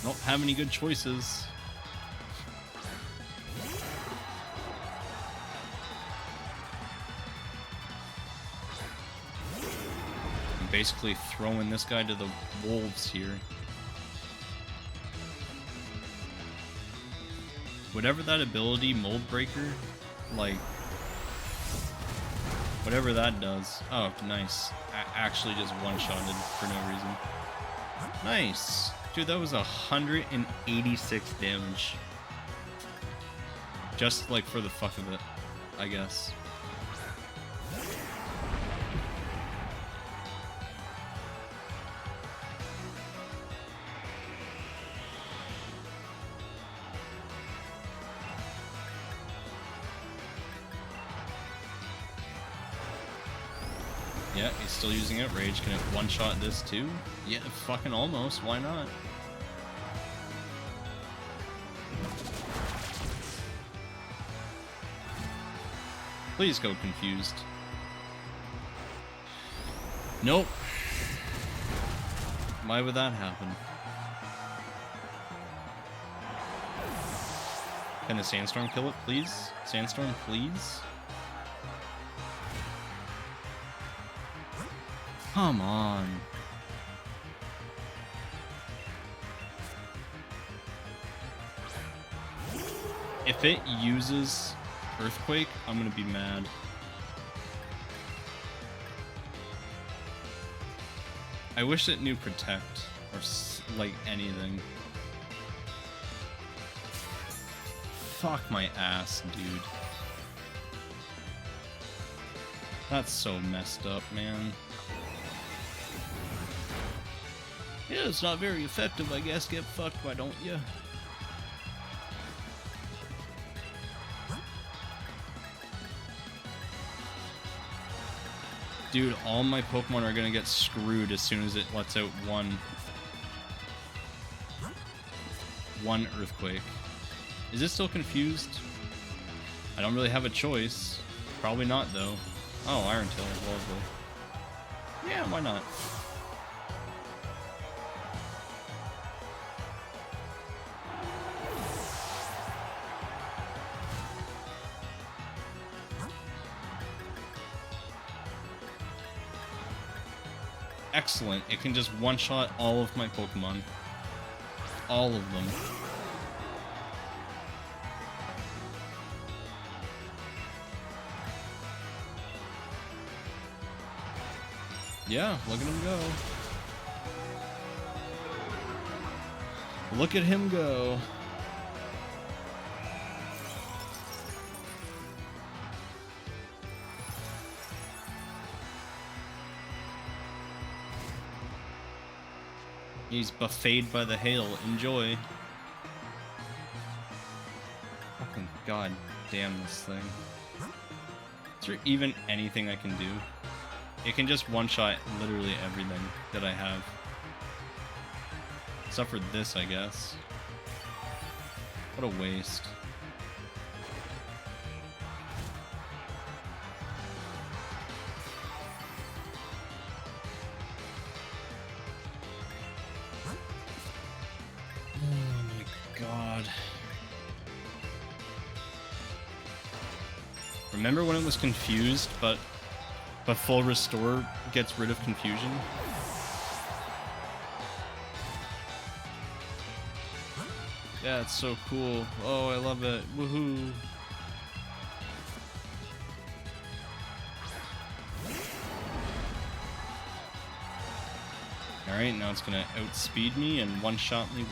Don't have any good choices. Basically throwing this guy to the wolves here. Whatever that ability, Mold Breaker, like, whatever that does. Oh, nice. Actually just one-shotted for no reason. Nice. Dude, that was 186 damage. Just, like, for the fuck of it, I guess. Yeah, he's still using Outrage. Can it one-shot this too? Yeah, fucking almost. Why not? Please go Confused. Nope. Why would that happen? Can a Sandstorm kill it, please? Sandstorm, please? Come on. If it uses Earthquake, I'm gonna be mad. I wish it knew Protect or like anything. Fuck my ass, dude. That's so messed up, man. Yeah, it's not very effective, I guess. Get fucked, why don't you? Dude, all my Pokemon are gonna get screwed as soon as it lets out one Earthquake. Is it still confused? I don't really have a choice. Probably not, though. Oh, Iron Tail, lovely. Yeah, why not? Excellent. It can just one-shot all of my Pokemon. All of them. Yeah, look at him go. Look at him go. He's buffeted by the hail. Enjoy. Fucking god damn this thing. Is there even anything I can do? It can just one-shot literally everything that I have. Except for this, I guess. What a waste. Remember when it was confused, but full restore gets rid of confusion? Yeah, it's so cool. Oh, I love it. Woohoo. Alright, now it's gonna outspeed me and one-shot me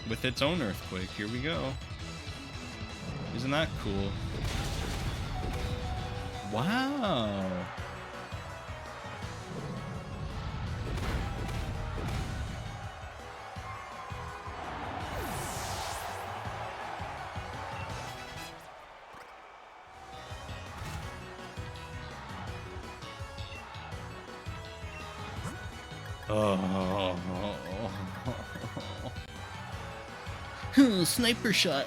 with its own Earthquake. Here we go. Isn't that cool? Wow. Oh. Sniper shot.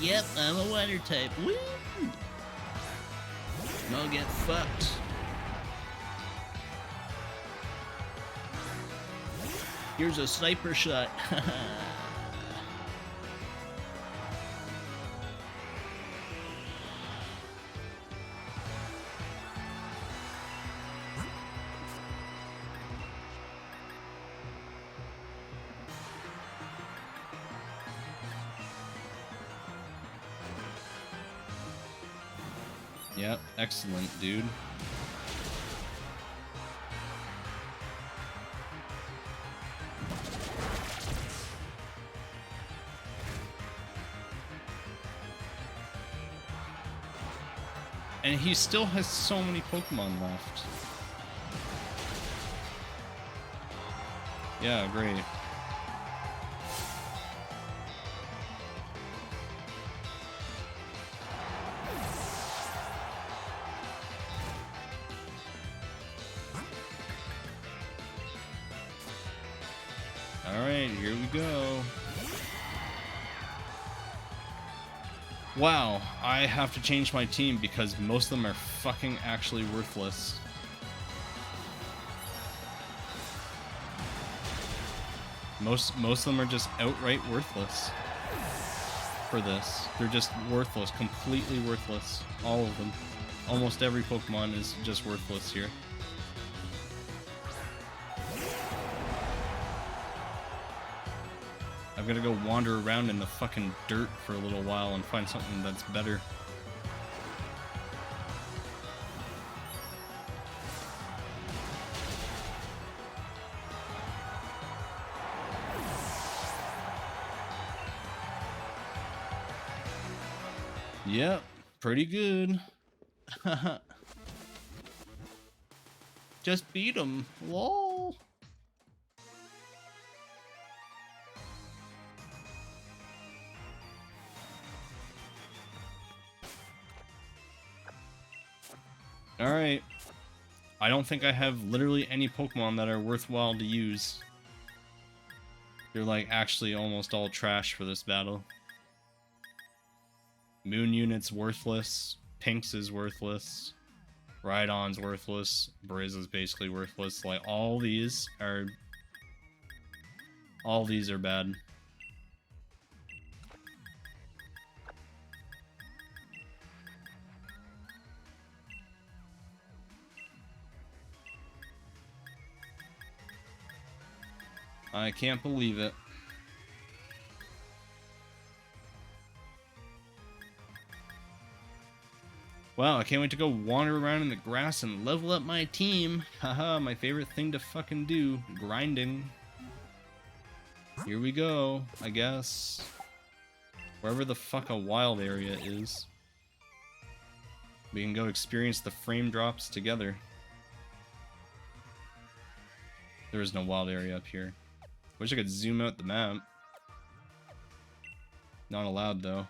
Yep, I'm a water type. Woo! I'll get fucked. Here's a sniper shot. Yep, excellent, dude. And he still has so many Pokemon left. Yeah, great. Alright, here we go. Wow, I have to change my team because most of them are fucking actually worthless. Most of them are just outright worthless for this. They're just worthless, completely worthless. All of them. Almost every Pokemon is just worthless here. I've got to go wander around in the fucking dirt for a little while and find something that's better. Yep, pretty good. Just beat him. Lol. Alright. I don't think I have literally any Pokemon that are worthwhile to use. They're like actually almost all trash for this battle. Moon Unit's worthless. Pink's is worthless. Rhydon's worthless. Briz is basically worthless. Like all these are bad. I can't believe it. Wow, I can't wait to go wander around in the grass and level up my team. Haha, my favorite thing to fucking do. Grinding. Here we go, I guess. Wherever the fuck a wild area is. We can go experience the frame drops together. There is no wild area up here. Wish I could zoom out the map. Not allowed, though.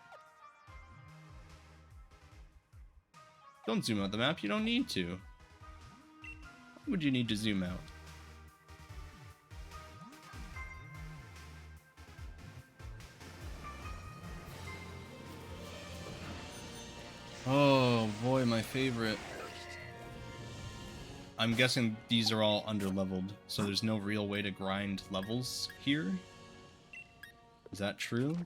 Don't zoom out the map, you don't need to. Why would you need to zoom out? Oh boy, my favorite. I'm guessing these are all underleveled, so there's no real way to grind levels here? Is that true?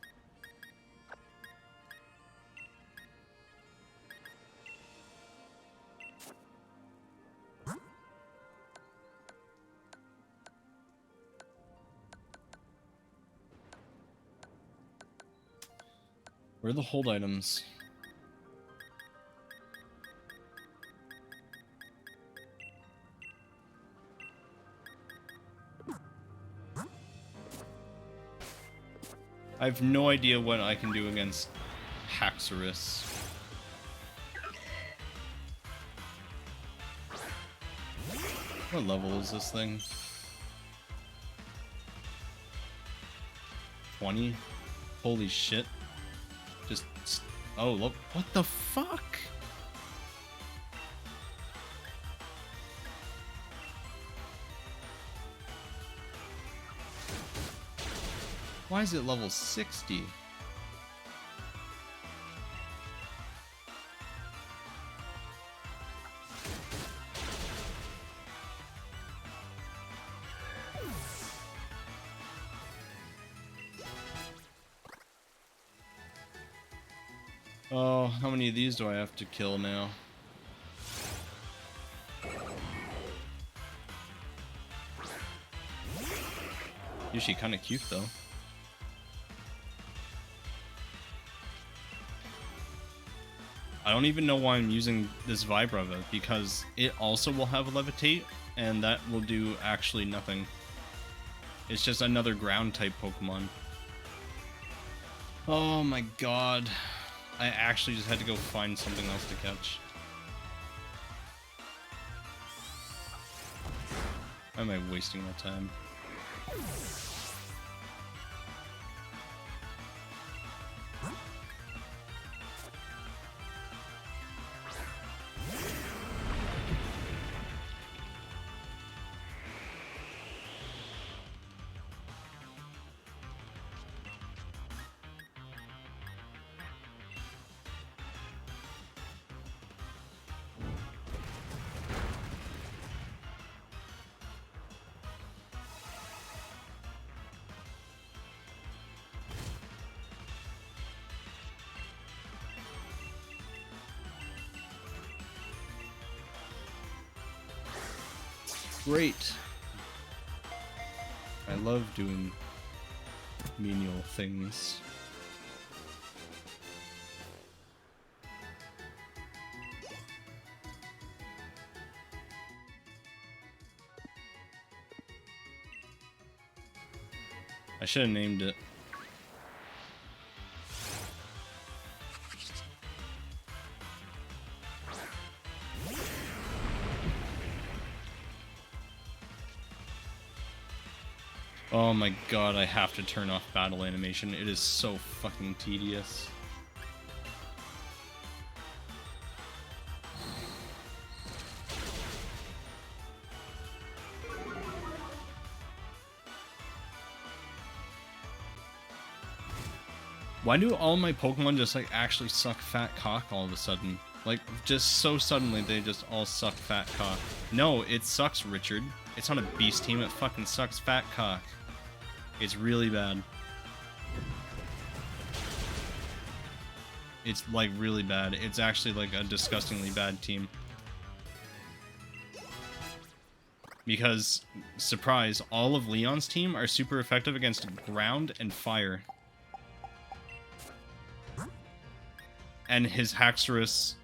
Where are the hold items? I have no idea what I can do against Haxorus. What level is this thing? 20? Holy shit. Just... Oh, look. What the fuck? Why is it level 60? Oh, how many of these do I have to kill now? Usually kind of cute though. I don't even know why I'm using this Vibrava, because it also will have Levitate, and that will do actually nothing. It's just another ground type Pokemon. Oh my god. I actually just had to go find something else to catch. Why am I wasting my time? Great. I love doing menial things. I should have named it. Oh my god, I have to turn off battle animation. It is so fucking tedious. Why do all my Pokemon just like actually suck fat cock all of a sudden? Like just so suddenly they just all suck fat cock. No, it sucks, Richard. It's not a beast team, it fucking sucks fat cock. It's really bad. It's like really bad. It's actually like a disgustingly bad team. Because, surprise, all of Leon's team are super effective against ground and fire. And his Haxorus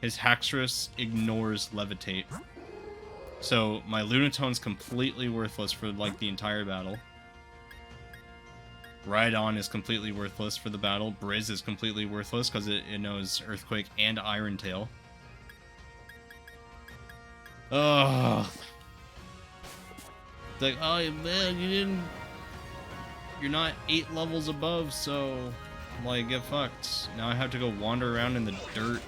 ignores Levitate. So my Lunatone's completely worthless for like the entire battle. Rhydon is completely worthless for the battle. Briz is completely worthless because it knows Earthquake and Iron Tail. Ugh. It's like, oh man, you're not 8 levels above, so like get fucked. Now I have to go wander around in the dirt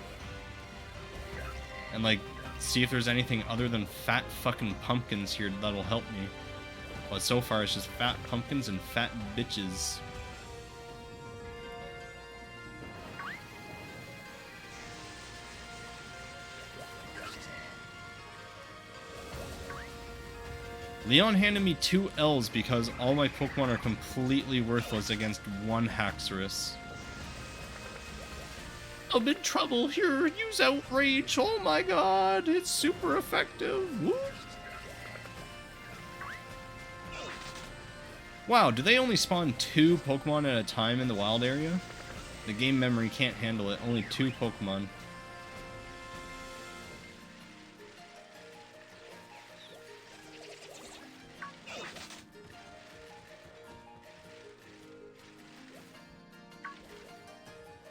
and like see if there's anything other than fat fucking pumpkins here that'll help me. But so far it's just fat pumpkins and fat bitches. Leon handed me 2 L's because all my Pokemon are completely worthless against one Haxorus. I'm in trouble here. Use Outrage. Oh my god, it's super effective. Woo. Wow, do they only spawn 2 Pokemon at a time in the wild area? The game memory can't handle it. Only 2 Pokemon.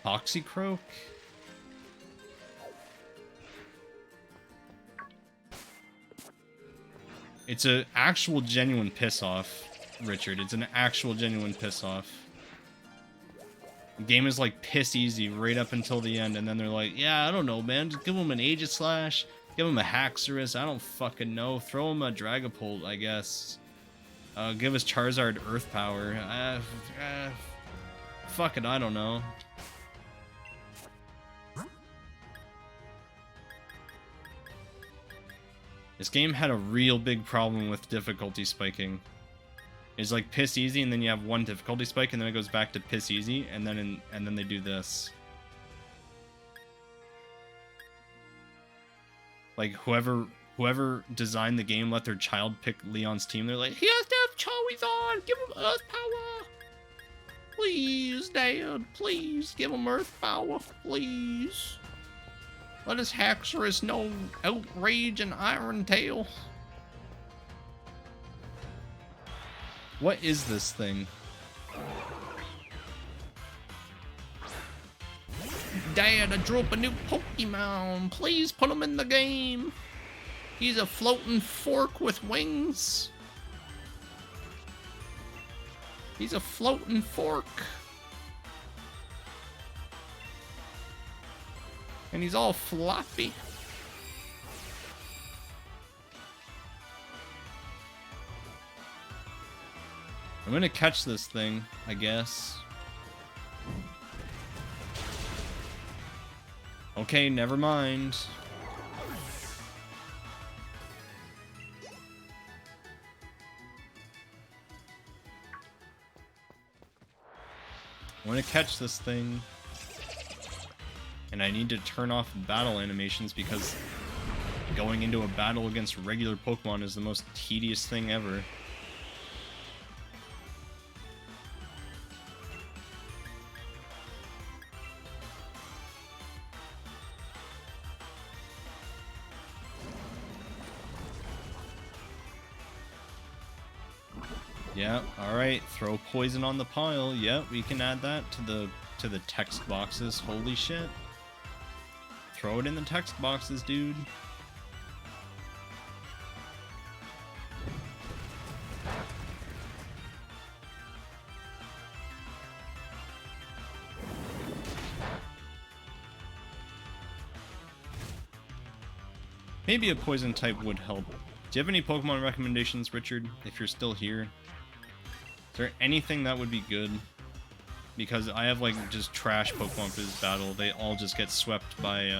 Toxicroak? It's an actual genuine piss off, Richard. It's an actual genuine piss off. The game is like piss easy right up until the end, and then they're like, yeah, I don't know, man. Just give him an Aegislash, give him a Haxorus, I don't fucking know. Throw him a Dragapult, I guess. Give us Charizard Earth Power. Fuck it, I don't know. This game had a real big problem with difficulty spiking. It's like piss easy, and then you have one difficulty spike, and then it goes back to piss easy, and then they do this. Like whoever designed the game let their child pick Leon's team. They're like, he has to have Charizard. Give him Earth Power, please, Dad. Please give him Earth Power, please. Let his Haxorus know Outrage and Iron Tail. What is this thing? Dad, I drew up a new Pokemon. Please put him in the game. He's a floating fork with wings. He's a floating fork. And he's all floppy. I'm gonna catch this thing, I guess. Okay, never mind. I'm gonna catch this thing. And I need to turn off battle animations because going into a battle against regular Pokemon is the most tedious thing ever. Yeah, alright, throw poison on the pile. Yeah, we can add that to the text boxes. Holy shit. Throw it in the text boxes, dude. Maybe a poison type would help. Do you have any Pokemon recommendations, Richard, if you're still here? Is there anything that would be good? because I have like just trash Pokemon for this battle. They all just get swept by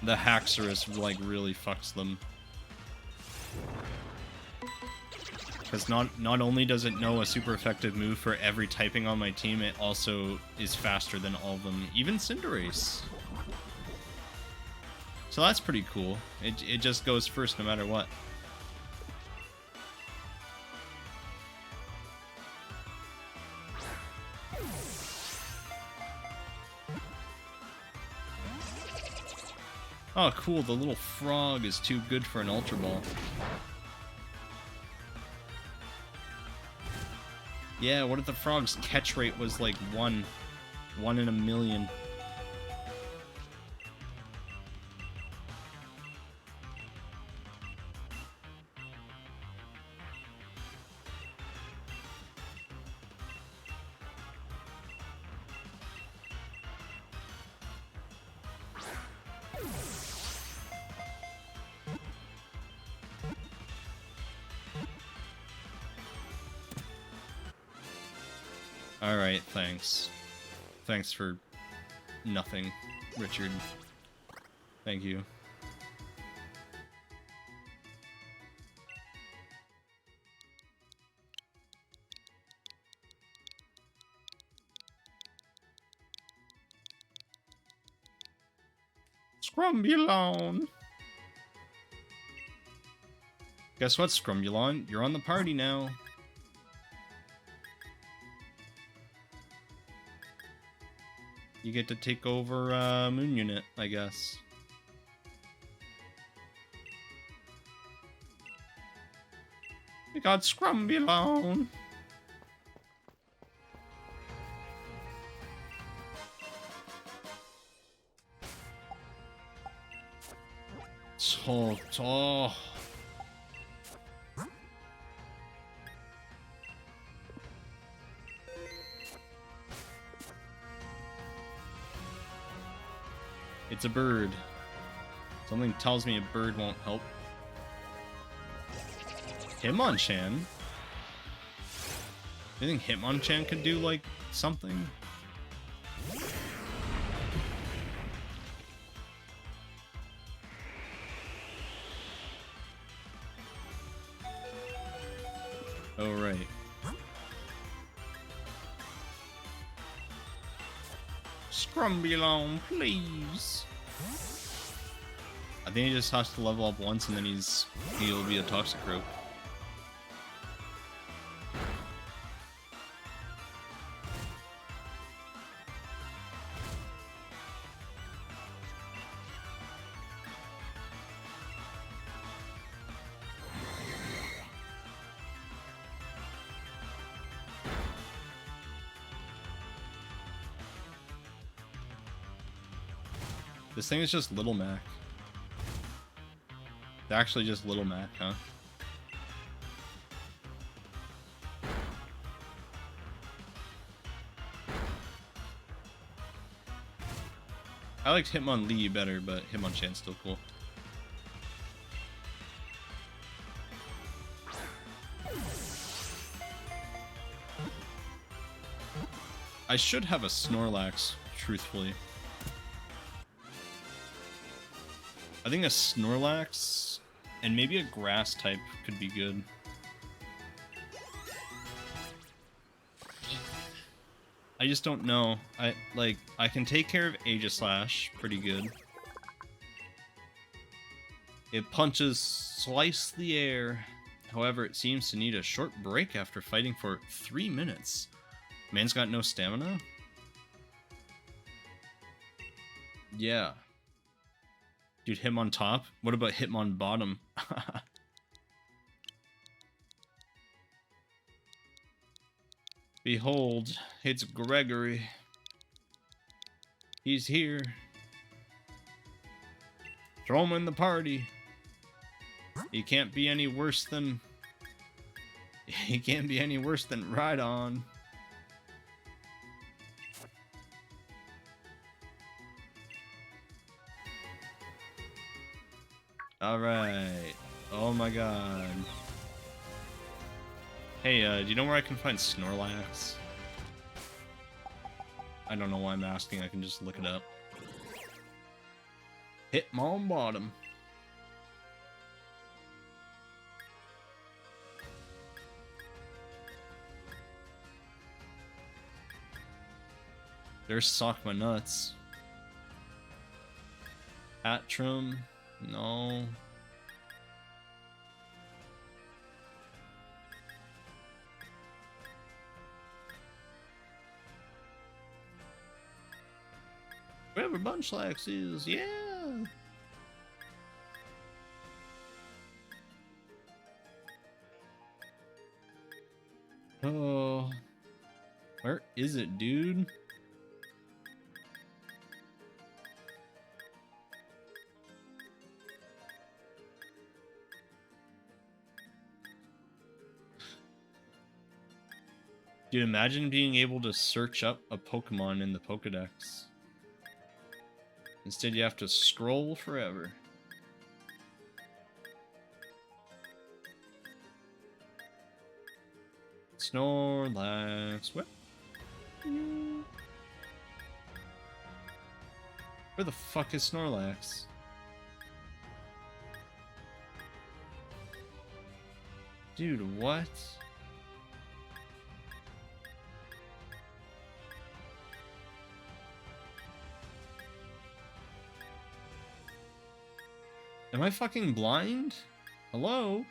the Haxorus, like really fucks them. Because not only does it know a super effective move for every typing on my team, it also is faster than all of them, even Cinderace. So that's pretty cool. It just goes first no matter what. Oh, cool. The little frog is too good for an Ultra Ball. Yeah, what if the frog's catch rate was like 1 in a million? Alright, thanks. Thanks for nothing, Richard. Thank you. Scrumbulon! Guess what, Scrumbulon? You're on the party now. You get to take over Moon Unit, I guess. We got Scrumbulon. Oh. It's a bird. Something tells me a bird won't help. Hitmonchan? You think Hitmonchan could do, like, something? Oh, right. Scrumbulon, please. I think he just has to level up once and then he'll be a Toxicroak. This thing is just Little Mac. It's actually just Little Mac, huh? I liked Hitmonlee better, but Hitmonchan's still cool. I should have a Snorlax, truthfully. I think a Snorlax and maybe a grass type could be good. I just don't know. I can take care of Aegislash pretty good. It punches slice the air. However, it seems to need a short break after fighting for 3 minutes. Man's got no stamina? Yeah. Dude, Hitmon top? What about Hitmon bottom? Behold, it's Gregory. He's here. Throw him in the party. He can't be any worse than... He can't be any worse than Rhydon. Alright. Oh my god. Hey, do you know where I can find Snorlax? I don't know why I'm asking, I can just look it up. Hit my bottom. There's Sock My Nuts. Atrum, no. Wherever Bunchlax is, yeah. Oh, where is it, dude? Dude, imagine being able to search up a Pokemon in the Pokedex. Instead, you have to scroll forever. Snorlax. What? Where the fuck is Snorlax? Dude, what? Am I fucking blind? Hello?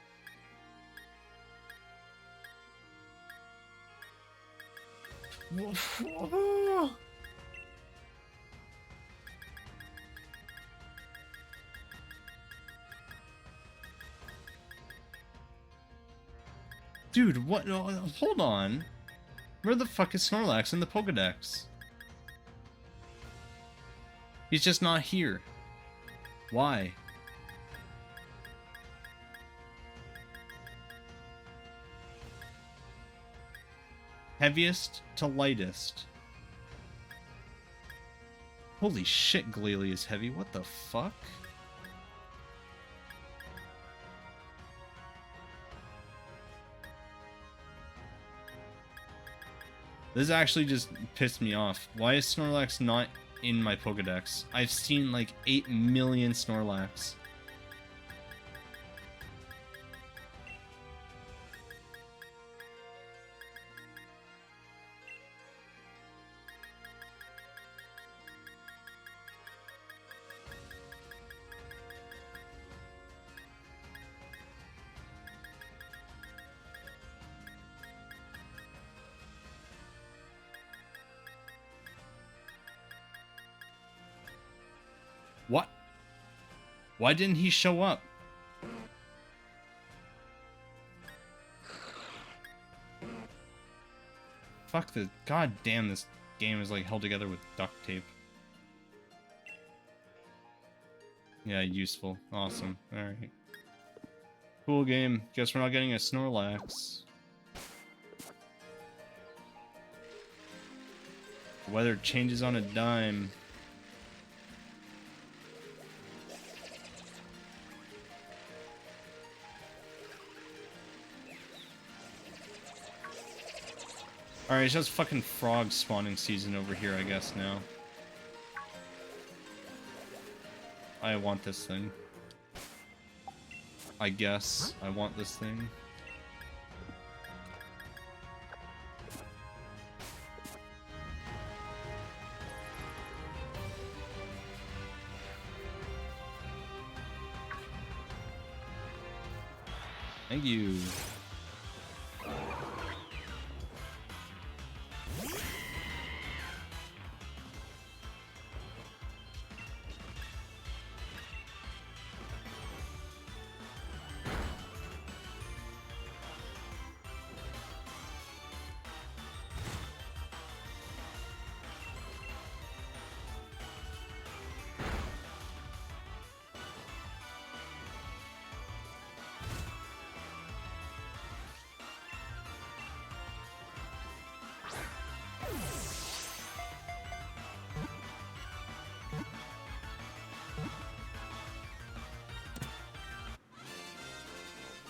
Dude, what? No, hold on. Where the fuck is Snorlax in the Pokedex? He's just not here. Why? Heaviest to lightest. Holy shit, Glalie is heavy. What the fuck? This actually just pissed me off. Why is Snorlax not in my Pokedex? I've seen like 8 million Snorlax. What? Why didn't he show up? Fuck this. God damn, this game is like held together with duct tape. Yeah, useful. Awesome. Alright. Cool game. Guess we're not getting a Snorlax. The weather changes on a dime. Alright, it's just fucking frog spawning season over here, I guess, now. I want this thing. I guess I want this thing. Thank you.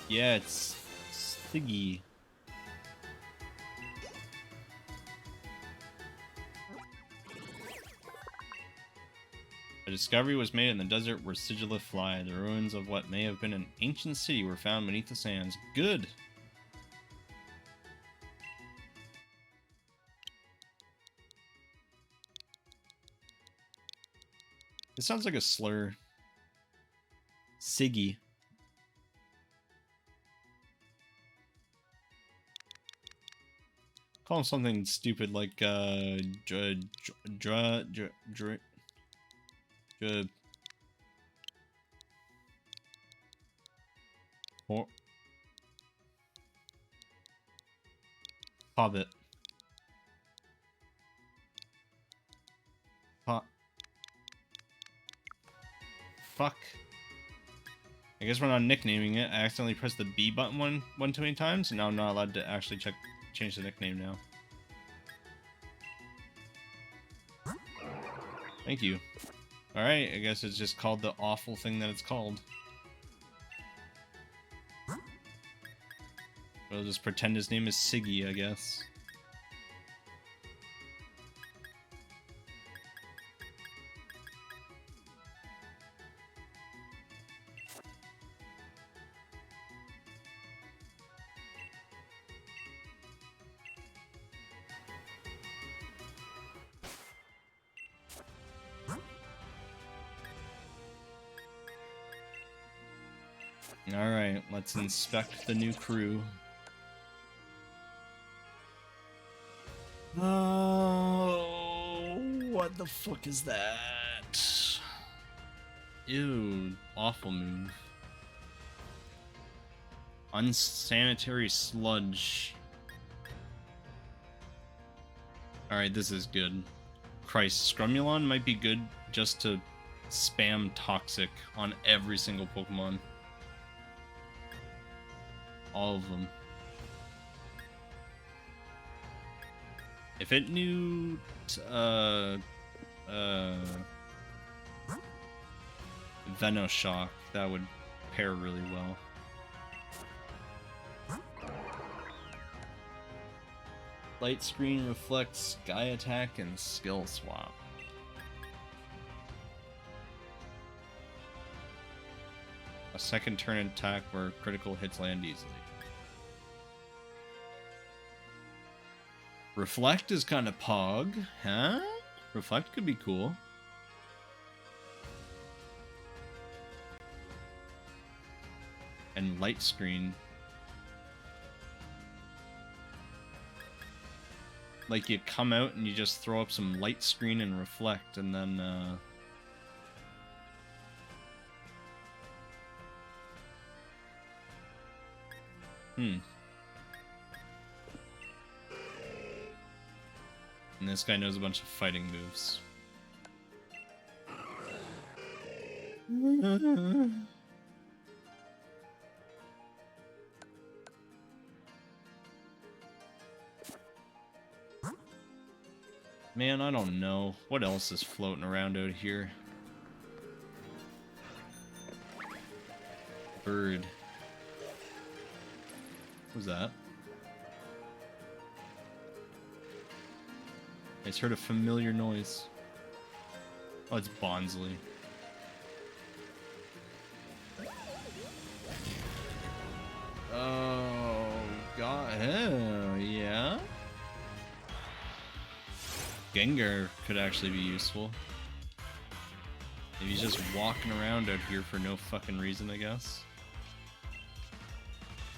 Yeah, it's Stiggy. discovery was made in the desert where sigillith fly. The ruins of what may have been an ancient city were found beneath the sands. Good! It sounds like a slur. Siggy. Call him something stupid like, Hobbit. Fuck. I guess we're not nicknaming it. I accidentally pressed the B button one too many times, and now I'm not allowed to actually change the nickname now. Thank you. Alright, I guess it's just called the awful thing that it's called. We'll just pretend his name is Siggy, I guess. Alright, let's inspect the new crew. Oh, what the fuck is that? Ew, awful move. Unsanitary sludge. Alright, this is good. Christ, Scrumulon might be good just to spam Toxic on every single Pokemon. All of them. If it knew Venoshock, that would pair really well. Light Screen, Reflect, Sky Attack, and Skill Swap. A second turn attack where critical hits land easily. Reflect is kind of pog, huh? Reflect could be cool. And Light Screen. Like you come out and you just throw up some Light Screen and Reflect, and then And this guy knows a bunch of fighting moves. Man, I don't know. What else is floating around out here? Bird. What was that? I just heard a familiar noise. Oh, it's Bonsley. Oh, God. Oh, yeah? Gengar could actually be useful. If he's just walking around out here for no fucking reason, I guess.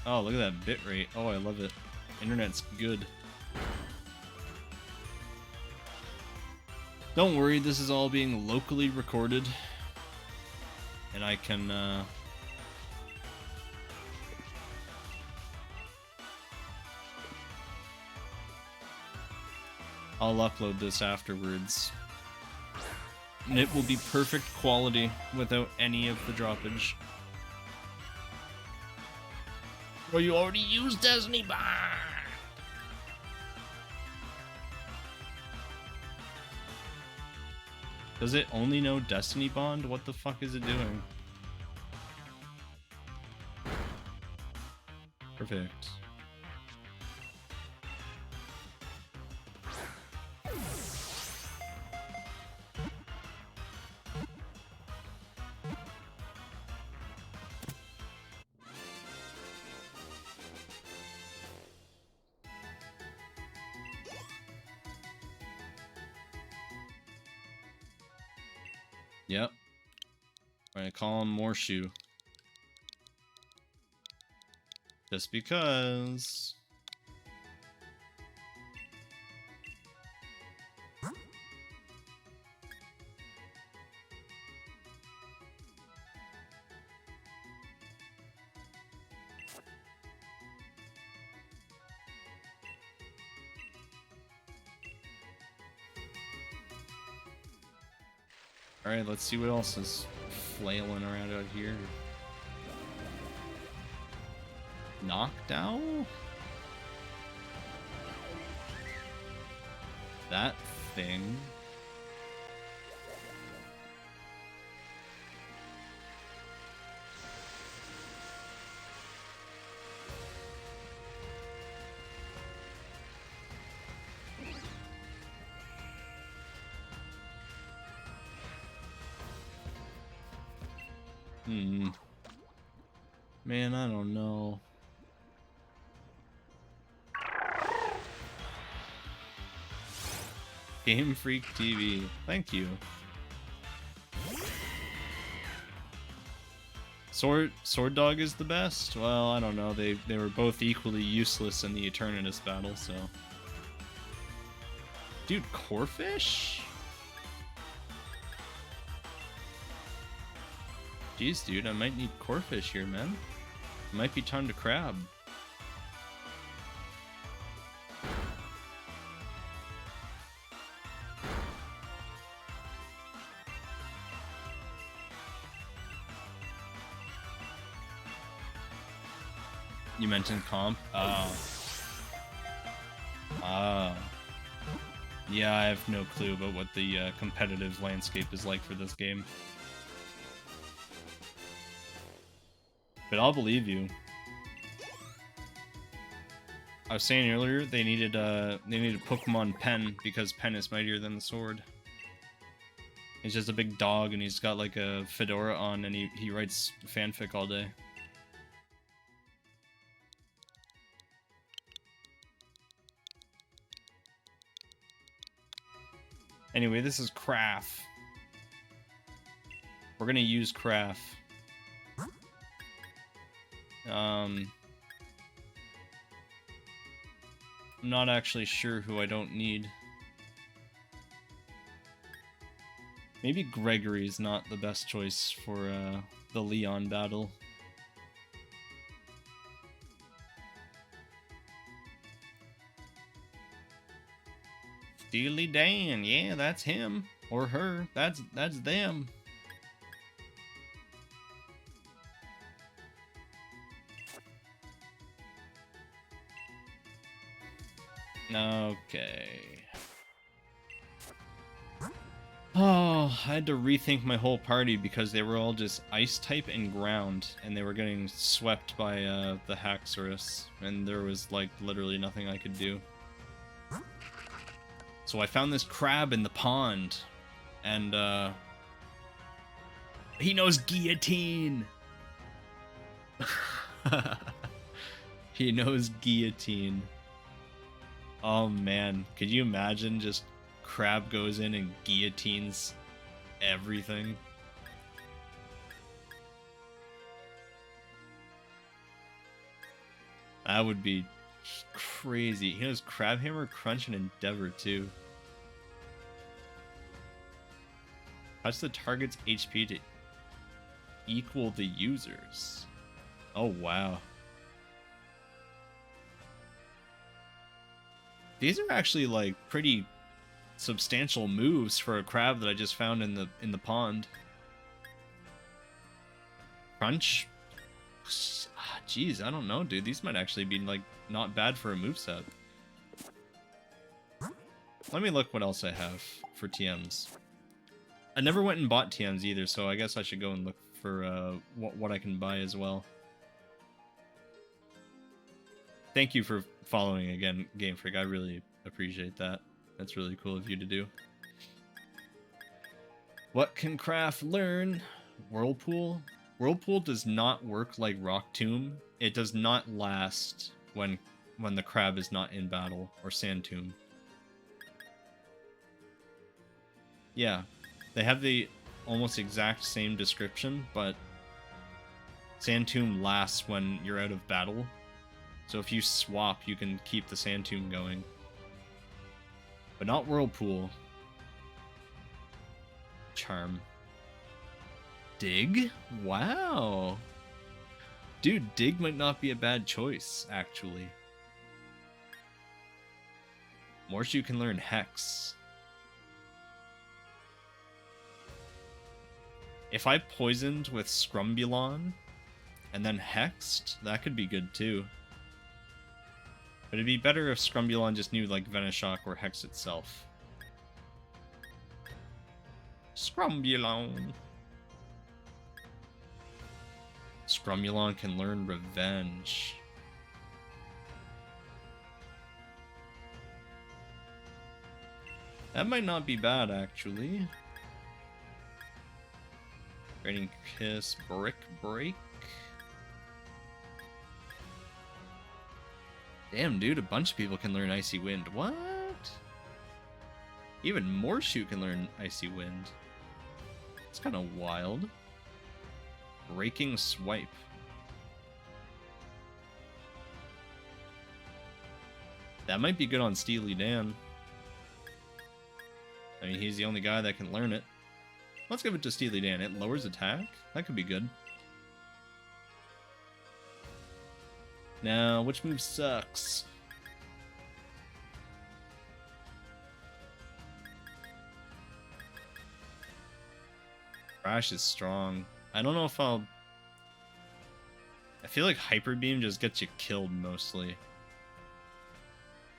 Oh, look at that bitrate. Oh, I love it. Internet's good. Don't worry, this is all being locally recorded. And I can, I'll upload this afterwards. And it will be perfect quality without any of the droppage. Well, you already used Destiny Bond! Does it only know Destiny Bond? What the fuck is it doing? Perfect. Yep. We're gonna call him Morshoe. Just because. Alright, let's see what else is flailing around out here. Knockdown? That thing. Man, I don't know. Game Freak TV. Thank you. Sword Dog is the best? Well, I don't know. They were both equally useless in the Eternatus battle, so. Dude, Corfish? Jeez, dude, I might need Corfish here, man. It might be time to crab. You mentioned comp? Yeah, I have no clue about what the competitive landscape is like for this game. But I'll believe you. I was saying earlier they needed Pokemon Pen because Pen is mightier than the sword. He's just a big dog and he's got like a fedora on and he writes fanfic all day. Anyway, this is Craft. We're gonna use Craft. I'm not actually sure who I don't need. Maybe Gregory's not the best choice for the Leon battle. Steely Dan, yeah, that's him. Or her. That's them. Okay. Oh, I had to rethink my whole party because they were all just ice type and ground, and they were getting swept by the Haxorus, and there was like literally nothing I could do. So I found this crab in the pond, and he knows guillotine. He knows guillotine. Oh man, could you imagine just crab goes in and guillotines everything? That would be crazy. He knows Crab Hammer, Crunch, and Endeavor too. Touch the target's HP to equal the user's. Oh wow. These are actually like pretty substantial moves for a crab that I just found in the pond. Crunch? Jeez, I don't know, dude. These might actually be like not bad for a moveset. Let me look what else I have for TMs. I never went and bought TMs either, so I guess I should go and look for what I can buy as well. Thank you for following again, Game Freak. I really appreciate that. That's really cool of you to do. What can Craft learn? Whirlpool? Whirlpool does not work like Rock Tomb. It does not last when the crab is not in battle, or Sand Tomb. Yeah, they have the almost exact same description, but Sand Tomb lasts when you're out of battle. So if you swap, you can keep the Sand Tomb going. But not Whirlpool. Charm. Dig? Wow. Dude, Dig might not be a bad choice, actually. Morshu can learn Hex. If I poisoned with Scrumbulon and then Hexed, that could be good too. But it'd be better if Scrumbulon just knew like Venoshock or Hex itself. Scrumbulon. Scrumbulon can learn Revenge. That might not be bad, actually. Raining Kiss, Brick Break. Damn, dude, a bunch of people can learn Icy Wind. What? Even Morshu can learn Icy Wind. It's kind of wild. Raking Swipe. That might be good on Steely Dan. I mean, he's the only guy that can learn it. Let's give it to Steely Dan. It lowers attack? That could be good. Now, which move sucks? Crash is strong. I don't know if I'll... I feel like Hyper Beam just gets you killed mostly.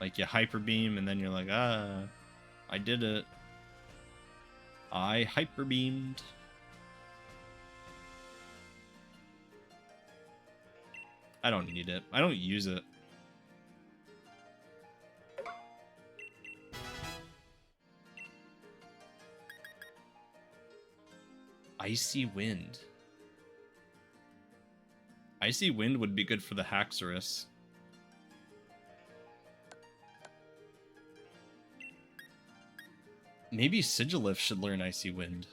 Like, you Hyper Beam and then you're like, ah, I did it. I Hyper Beamed. I don't need it. I don't use it. Icy Wind. Icy Wind would be good for the Haxorus. Maybe Sigilif should learn Icy Wind.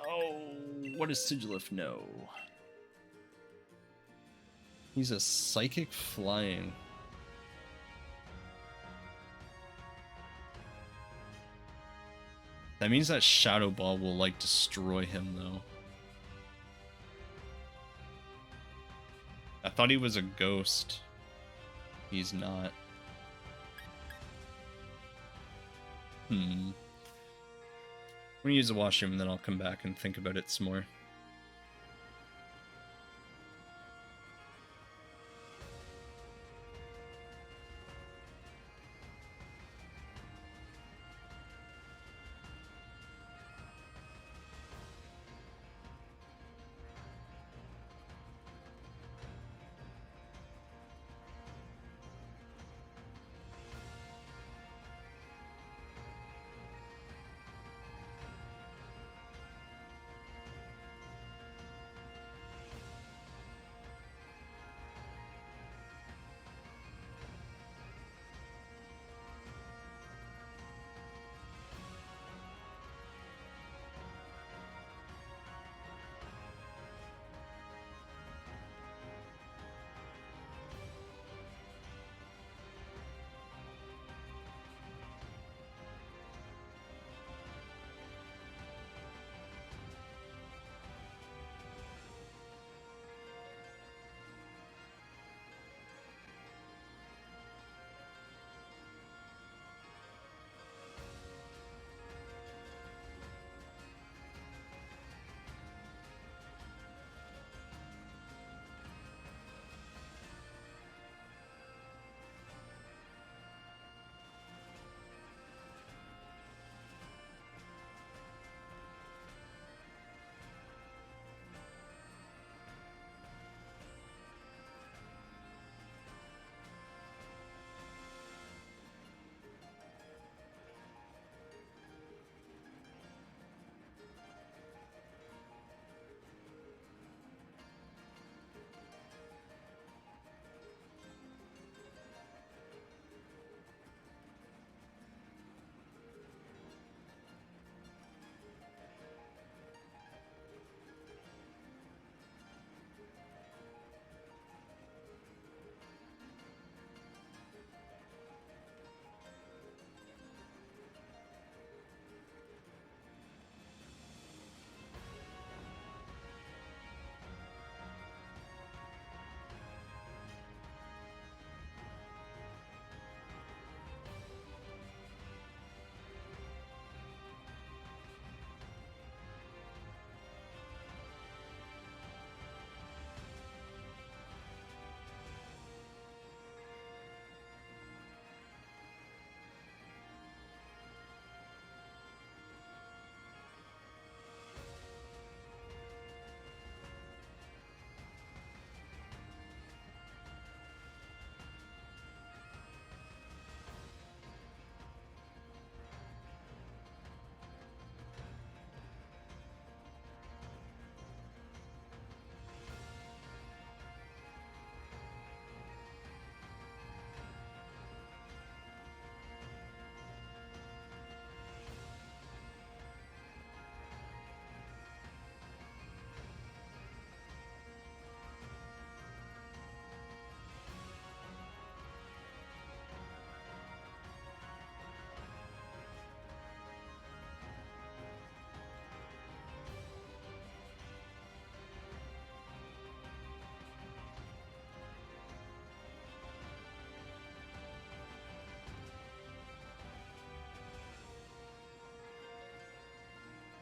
Oh, what does Sigilif know? He's a Psychic Flying. That means that Shadow Ball will, like, destroy him, though. I thought he was a ghost. He's not. I'm gonna use the washroom and then I'll come back and think about it some more.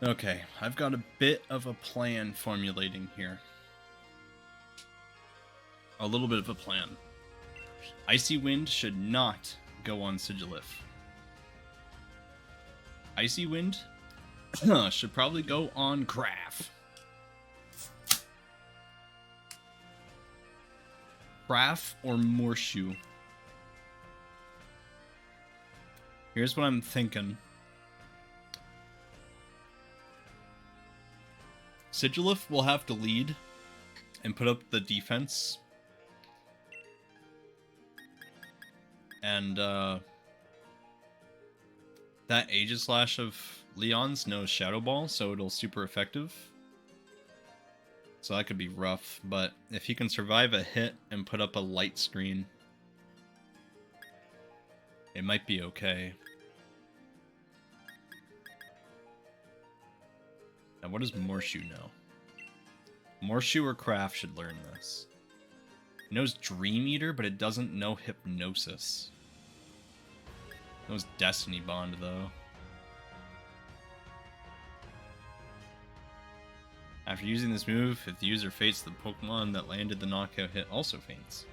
Okay, I've got a bit of a plan formulating here. A little bit of a plan. Icy Wind should not go on Sigilif. Icy Wind should probably go on Graf. Graf or Morshu. Here's what I'm thinking. Sigilif will have to lead and put up the defense. And that Aegislash of Leon's knows Shadow Ball, so it'll super effective. So that could be rough, but if he can survive a hit and put up a light screen, it might be okay. Now what does Morshu know? Morshu or Craft should learn this. It knows Dream Eater, but it doesn't know Hypnosis. It knows Destiny Bond, though. After using this move, if the user faints, the Pokemon that landed the knockout hit also faints.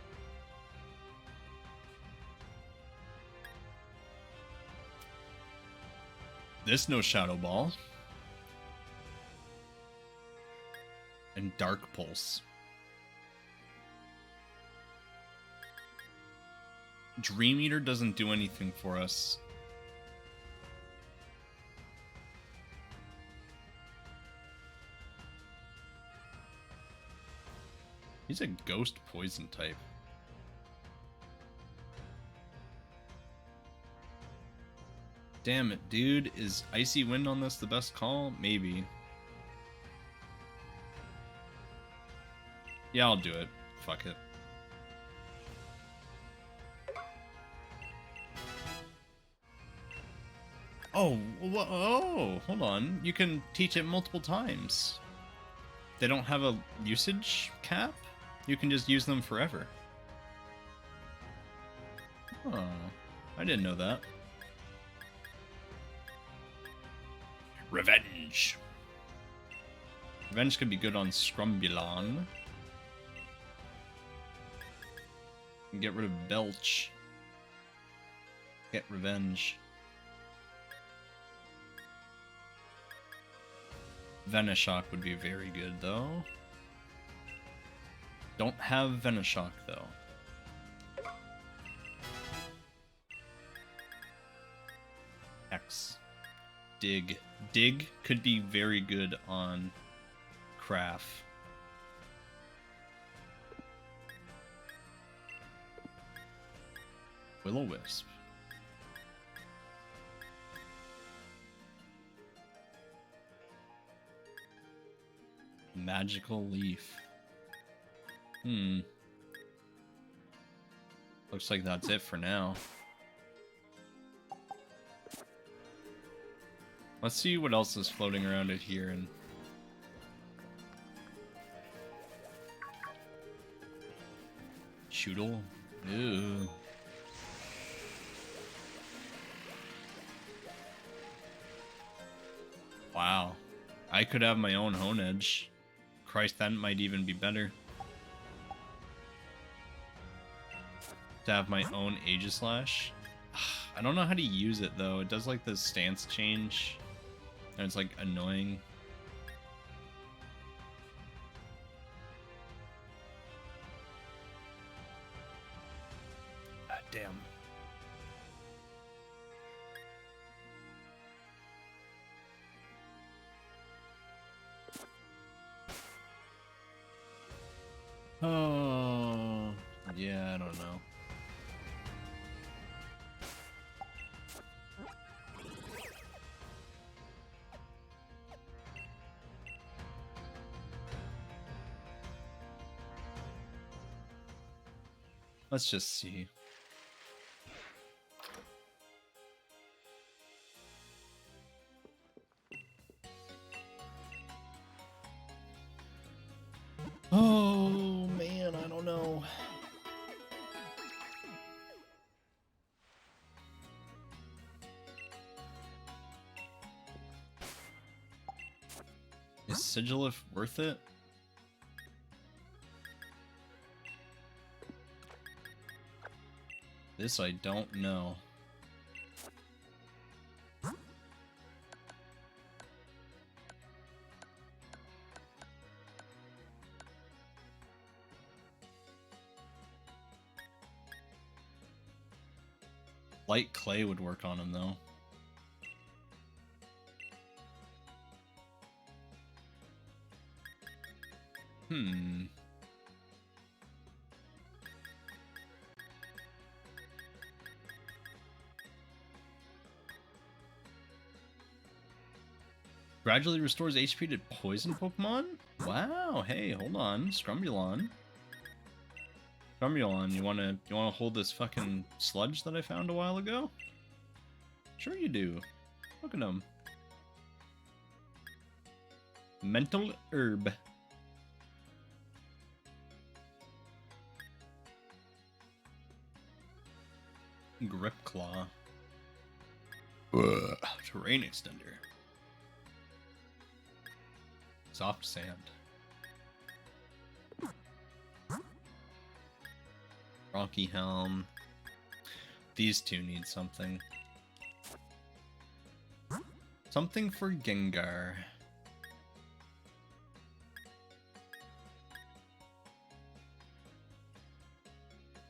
This knows Shadow Ball. And Dark Pulse. Dream Eater doesn't do anything for us. He's a Ghost Poison type. Damn it, dude. Is Icy Wind on this the best call? Maybe. Yeah, I'll do it. Fuck it. Oh, hold on. You can teach it multiple times. They don't have a usage cap? You can just use them forever. Oh, I didn't know that. Revenge. Revenge could be good on Scrumbulon. Get rid of Belch. Get Revenge. Venoshock would be very good, though. Don't have Venoshock, though. X. Dig. Dig could be very good on Craft. Will-O-Wisp. Magical Leaf. Looks like that's it for now. Let's see what else is floating around it here. And Shoodle. Ew. Wow. I could have my own Hone Edge. Christ, that might even be better. To have my own Aegislash. I don't know how to use it, though. It does, like, the stance change. And it's, like, annoying. Ah, damn. Oh, yeah, I don't know. Let's just see. Oh, man, I don't know. Is Sigilif worth it? This I don't know. Light clay would work on him though. Gradually restores HP to poison Pokemon? Wow, hey, hold on. Scrumulon. Scrumulon, you wanna hold this fucking sludge that I found a while ago? Sure you do. Look at him. Mental herb. Grip claw. Terrain extender. Soft sand. Rocky helm. These two need something. Something for Gengar.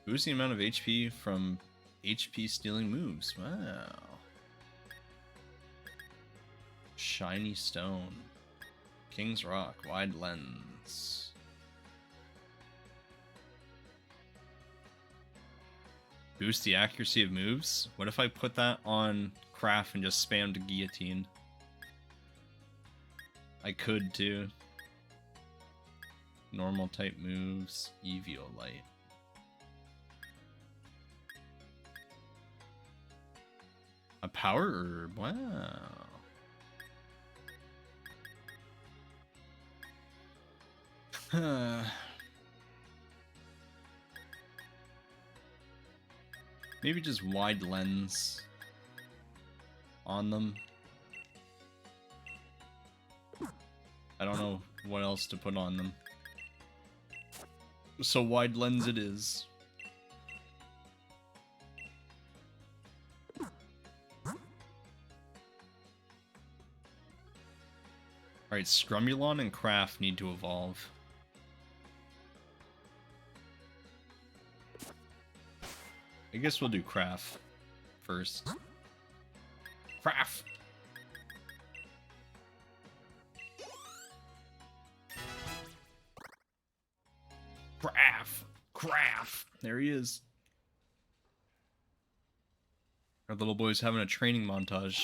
Boost the amount of HP from HP stealing moves. Wow. Shiny stone. King's Rock. Wide lens. Boost the accuracy of moves? What if I put that on Craft and just spammed Guillotine? I could too. Normal type moves. Eviolite. A power herb. Wow. Maybe just wide lens on them. I don't know what else to put on them. So wide lens it is. Alright, Scrumulon and Craft need to evolve. I guess we'll do Craft first. Craft! Craft! There he is. Our little boy's having a training montage.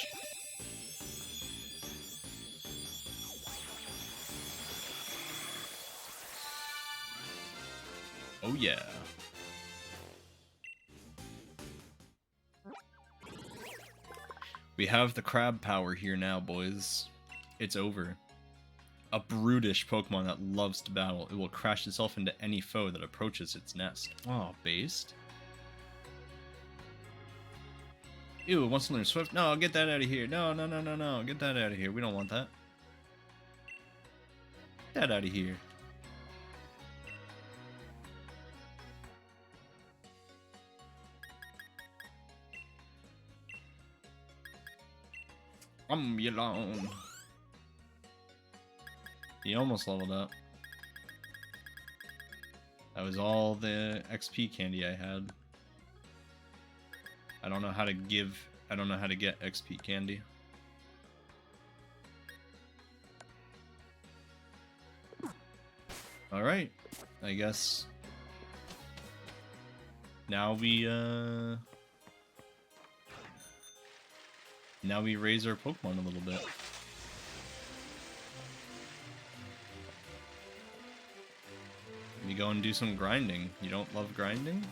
Oh yeah. We have the crab power here now, boys. It's over. A brutish Pokemon that loves to battle. It will crash itself into any foe that approaches its nest. Oh, based. Ew, it wants to learn Swift. No, get that out of here. No. Get that out of here. We don't want that. Get that out of here. Alone. He almost leveled up. That was all the XP candy I had. I don't know how to get XP candy. Alright. I guess now we raise our Pokemon a little bit. We go and do some grinding. You don't love grinding?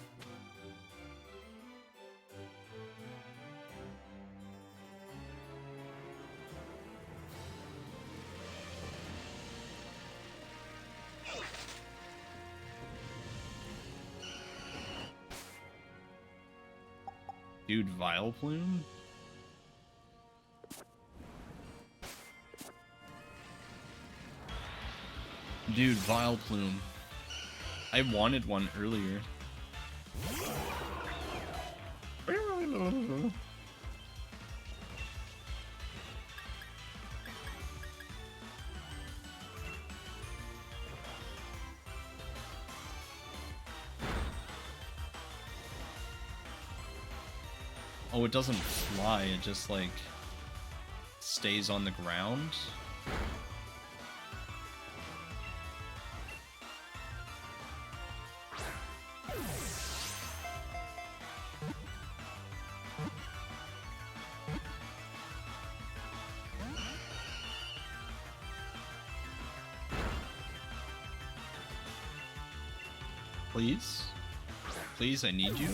Dude, Vileplume? Dude, Vile Plume. I wanted one earlier. Oh, it doesn't fly, it just like stays on the ground. Please? Please, I need you.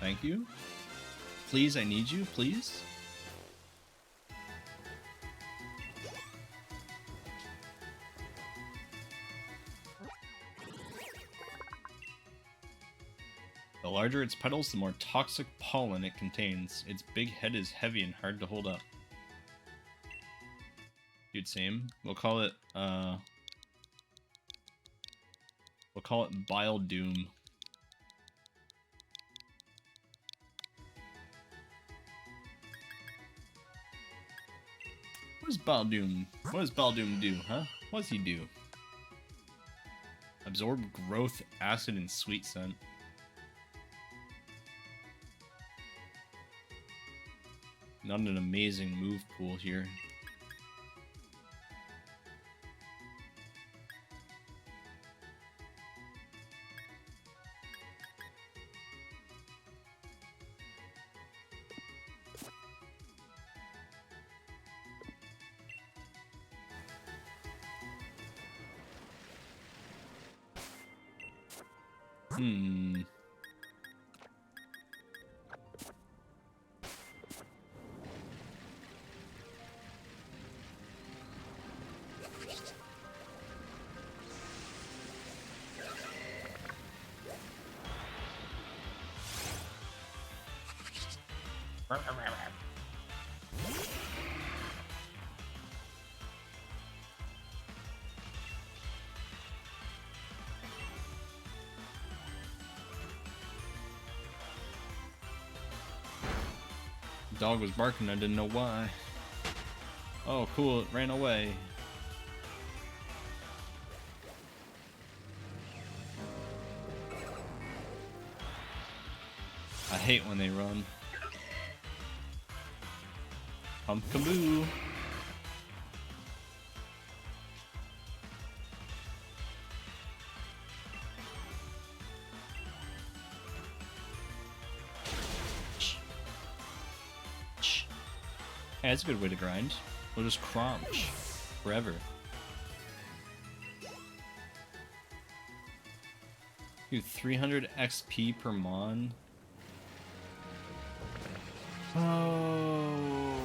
Thank you. Please, I need you, please. The larger its petals, the more toxic pollen it contains. Its big head is heavy and hard to hold up. Dude, same. We'll call it Bile Doom. What does Bile Doom? What does Bile Doom do, huh? What does he do? Absorb growth, acid, and sweet scent. Not an amazing move pool here. Dog was barking, I didn't know why. Oh, cool, it ran away. I hate when they run. Pumpkaboo. Yeah, that's a good way to grind. We'll just crunch forever. Dude, 300 XP per mon. Oh,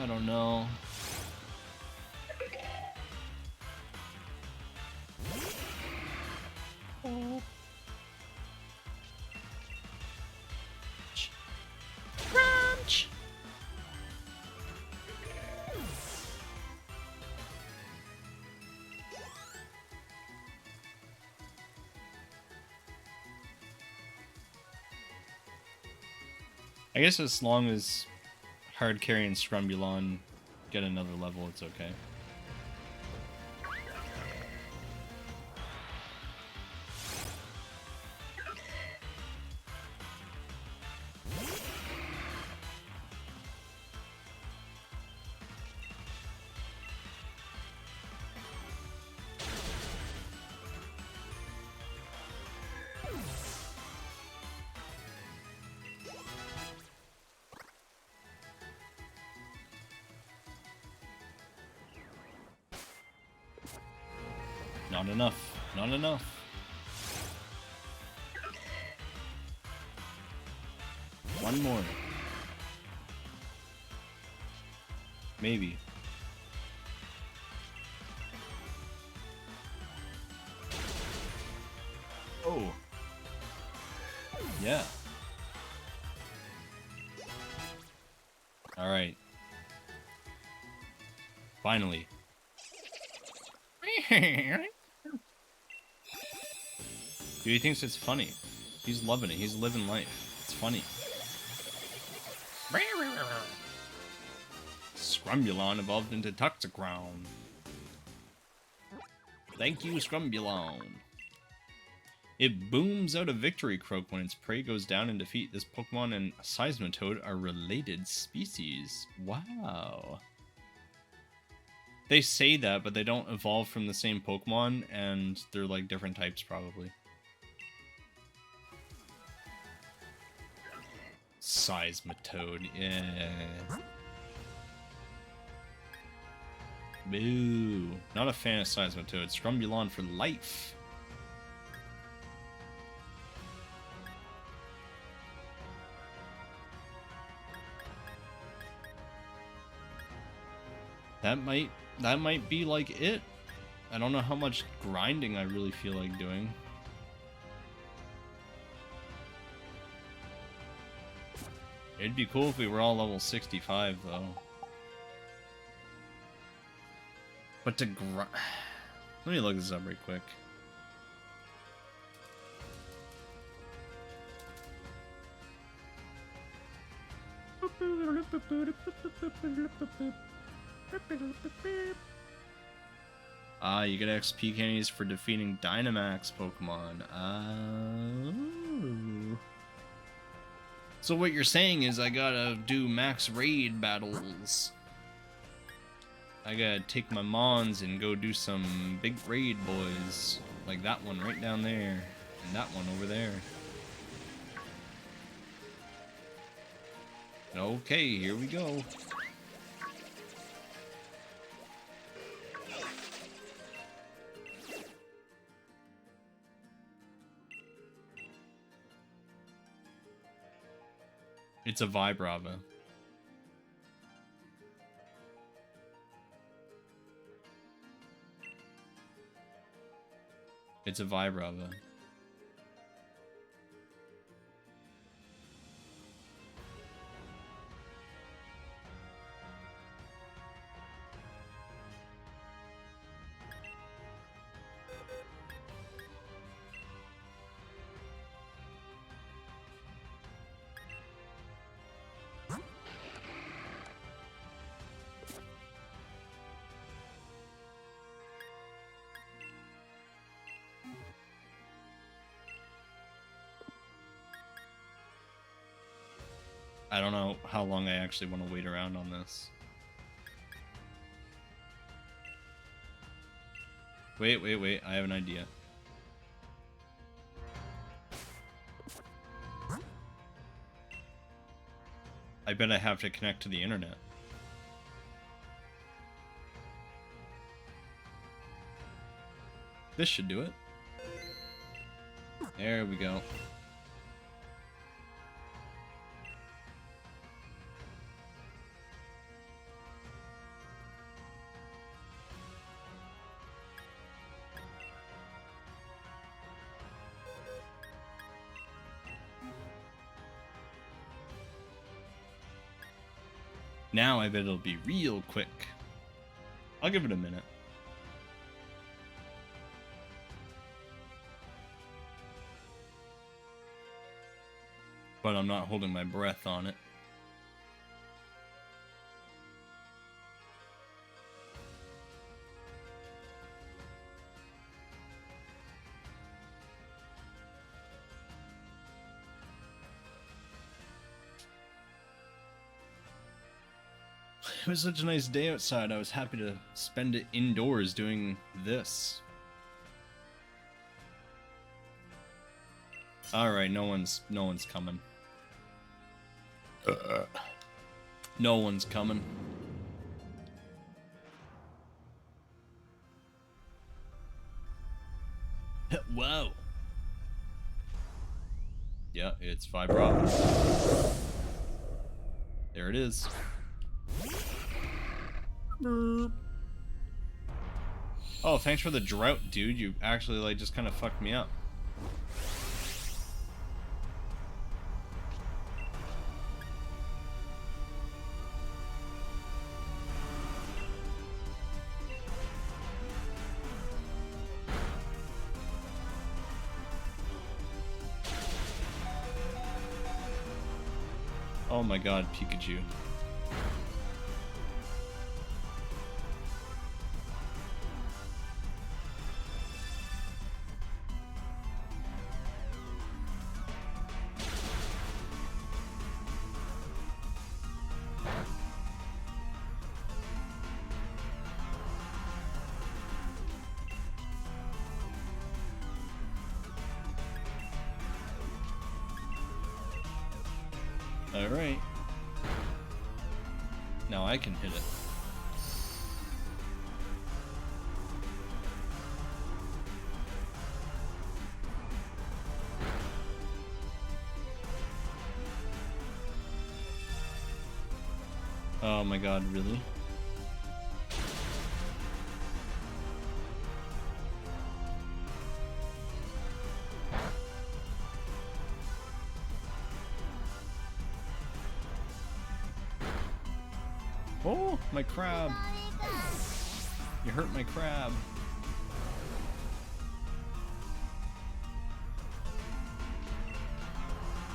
I don't know. Oh. Crunch. I guess as long as hard carry and Scrumbulon get another level, it's okay. Not enough. Not enough. One more. Maybe. Oh. Yeah. Alright. Finally. Dude, he thinks it's funny. He's loving it. He's living life. It's funny. Scrumbulon evolved into Toxicrown. Thank you, Scrumbulon. It booms out a victory croak when its prey goes down in defeat. This Pokemon and Seismitoad are related species. Wow. They say that, but they don't evolve from the same Pokemon, and they're like different types probably. Seismitoad, yeah. Boo. Not a fan of Seismitoad. Scrumbulon for life. That might be like it. I don't know how much grinding I really feel like doing. It'd be cool if we were all level 65 though. But to grind... Let me look this up right quick. Ah, you get XP candies for defeating Dynamax Pokemon. Oh. So what you're saying is I gotta do max raid battles. I gotta take my Mons and go do some big raid boys. Like that one right down there. And that one over there. Okay, here we go. It's a Vibrava. It's a Vibrava. I don't know how long I actually want to wait around on this. Wait, I have an idea. I bet I have to connect to the internet. This should do it. There we go. Now I bet it'll be real quick. I'll give it a minute. But I'm not holding my breath on it. It was such a nice day outside. I was happy to spend it indoors doing this. All right, no one's coming. No one's coming. Whoa. Yeah, it's Vibrava. There it is. Oh, thanks for the drought, dude. You actually, like, just kind of fucked me up. Oh my god, Pikachu. Alright. Now I can hit it. Oh my god, really? Oh, my crab. You hurt my crab.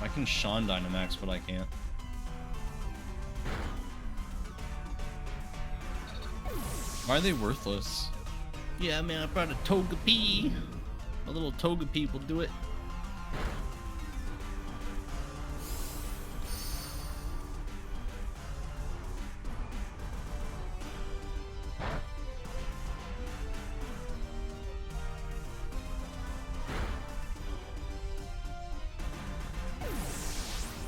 I can Sean Dynamax, but I can't. Why are they worthless? Yeah, man, I brought a Togepi. A little Togepi will do it.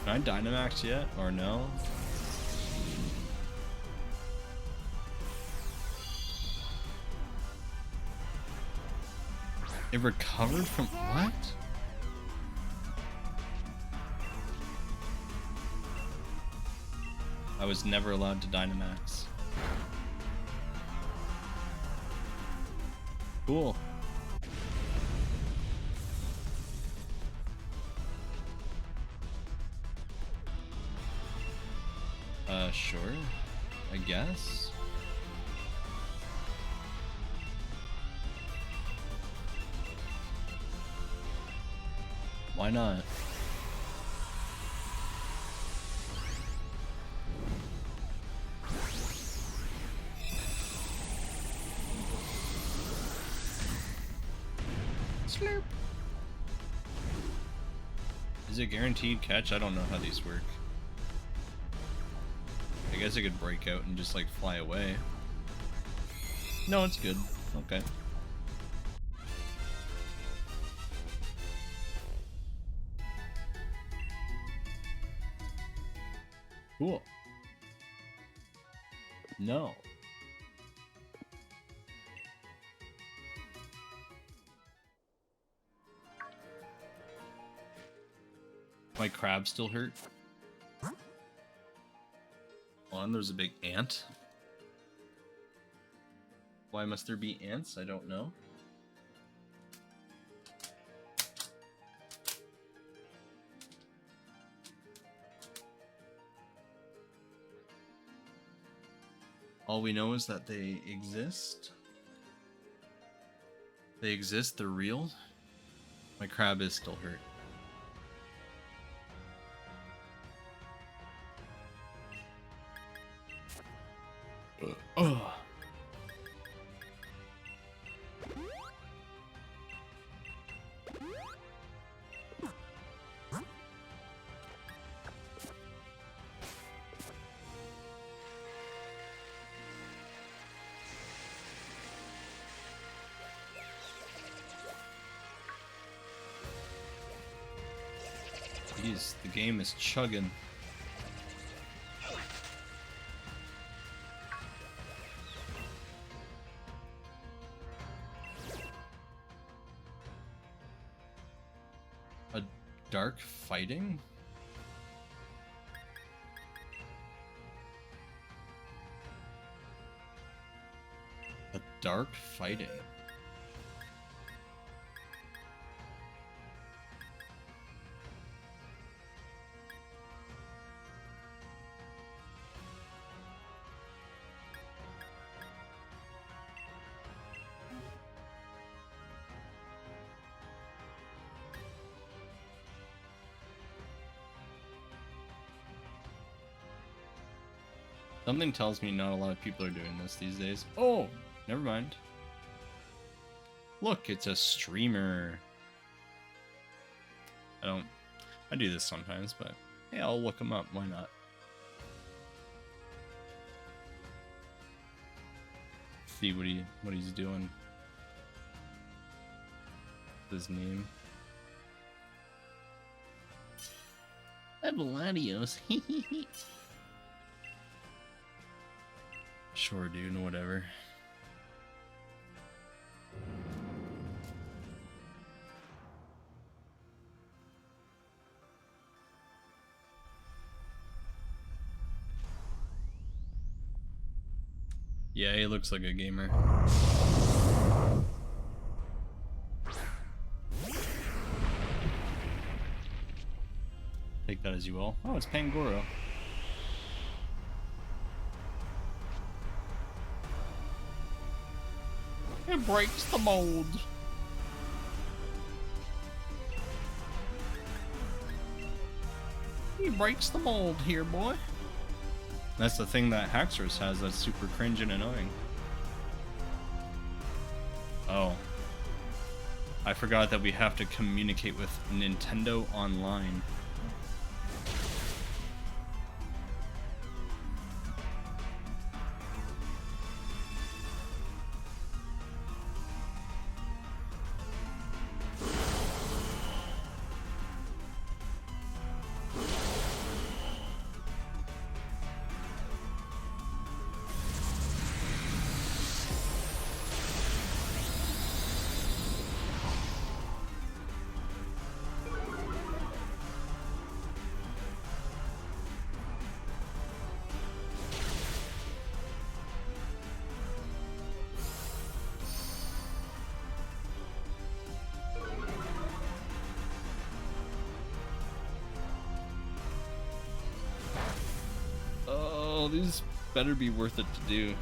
Can I Dynamax yet, or no? It recovered from what? I was never allowed to Dynamax. Cool. Sure, I guess. Why not? Slurp. Is it guaranteed catch? I don't know how these work. I guess I could break out and just like fly away. No, it's good. Okay. Cool. No. My crab still hurt. On, there's a big ant. Why must there be ants? I don't know. All we know is that they exist. They exist, they're real. My crab is still hurt. Oh. Jeez, the game is chugging. A dark fighting? A dark fighting? Something tells me not a lot of people are doing this these days. Oh, never mind. Look, it's a streamer. I do this sometimes, but hey, I'll look him up. Why not? See what he's doing. His name. Avaladios. Sure, dude. Whatever. Yeah, he looks like a gamer. Take that as you will. Oh, it's Pangoro. It breaks the mold. He breaks the mold here, boy. That's the thing that Haxorus has that's super cringe and annoying. Oh. I forgot that we have to communicate with Nintendo Online. Oh, these better be worth it to do.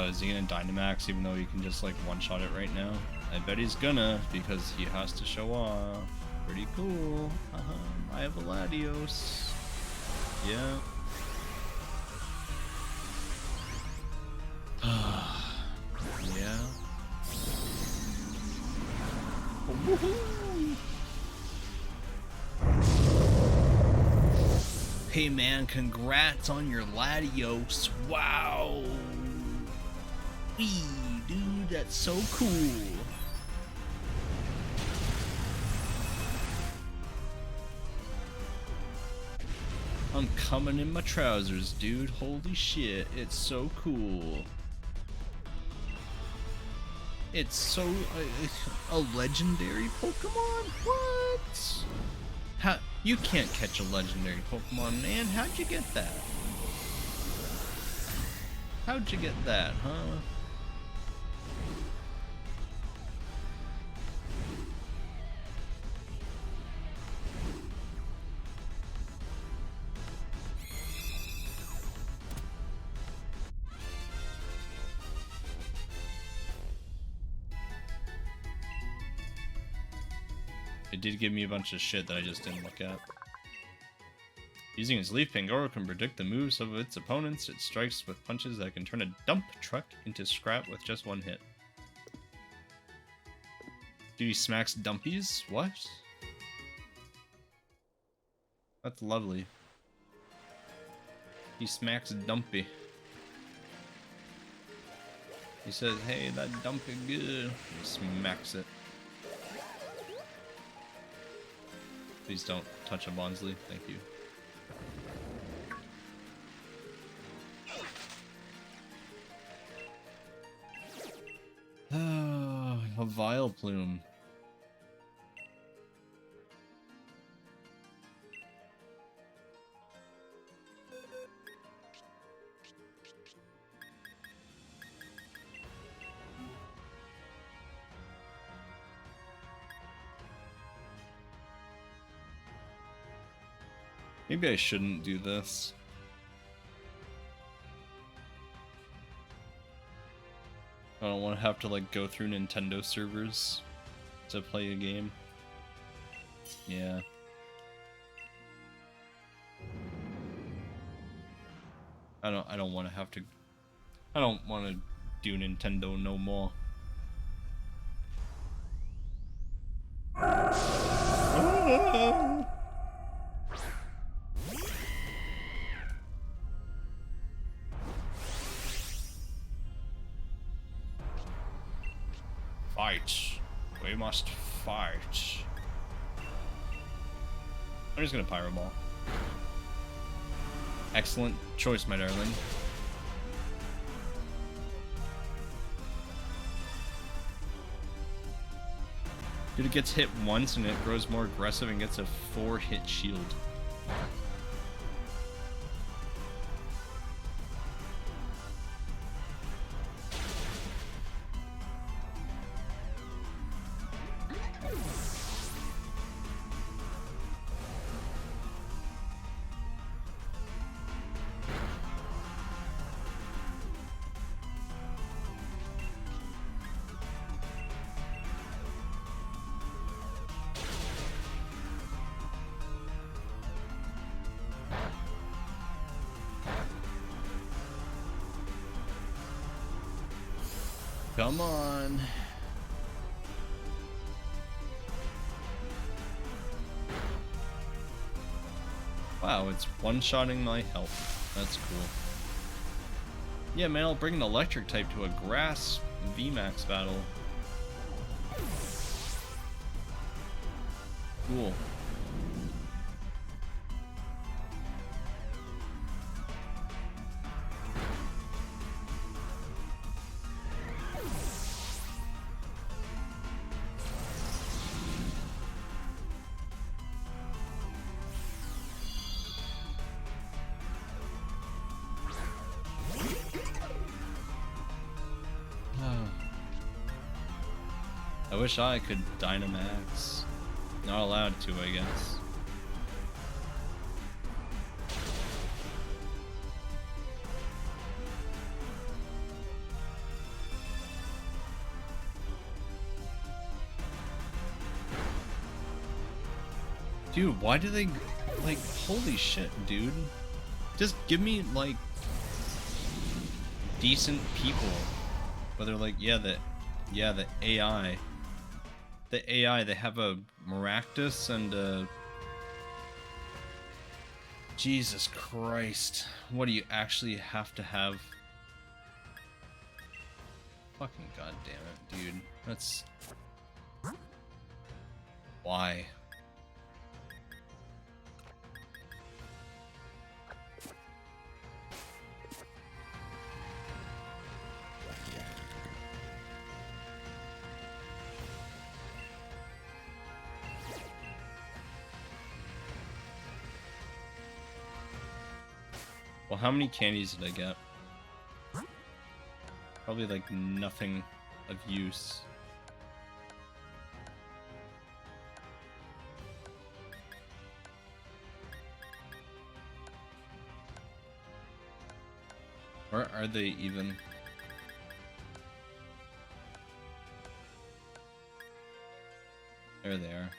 Is he gonna Dynamax even though he can just like one-shot it right now? I bet he's gonna, because he has to show off. Pretty cool. I have a Latios. Yeah. Yeah. Hey man, congrats on your Latios. Wow. Wee, dude, that's so cool. I'm coming in my trousers, dude. Holy shit, it's so cool. It's so... a legendary Pokemon? What? How... You can't catch a legendary Pokemon, man. How'd you get that? How'd you get that, huh? It did give me a bunch of shit that I just didn't look at. Using its leaf, Pangoro can predict the moves of its opponents. It strikes with punches that can turn a dump truck into scrap with just one hit. Dude, he smacks dumpies? What? That's lovely. He smacks Dumpy. He says, hey, that Dumpy good. He smacks it. Please don't touch a Bonsley, thank you. Oh, a Vileplume. Maybe I shouldn't do this. I don't want to have to like go through Nintendo servers to play a game. Yeah. I don't want to have to. I don't want to do Nintendo no more. Fight. We must fight. I'm just gonna Pyro Ball. Excellent choice, my darling. Dude, it gets hit once and it grows more aggressive and gets a 4-hit shield. Come on. Wow, it's one-shotting my health. That's cool. Yeah, man, I'll bring an electric type to a grass VMAX battle. Cool. I wish I could Dynamax. Not allowed to, I guess. Dude, why do they, like, holy shit, dude. Just give me, like, decent people. Whether, like, yeah, the AI. The AI, they have a Maractus and a... Jesus Christ. What do you actually have to have? Fucking goddamn it, dude. That's... Why? Well, how many candies did I get? Probably like nothing of use. Or are they even? There they are.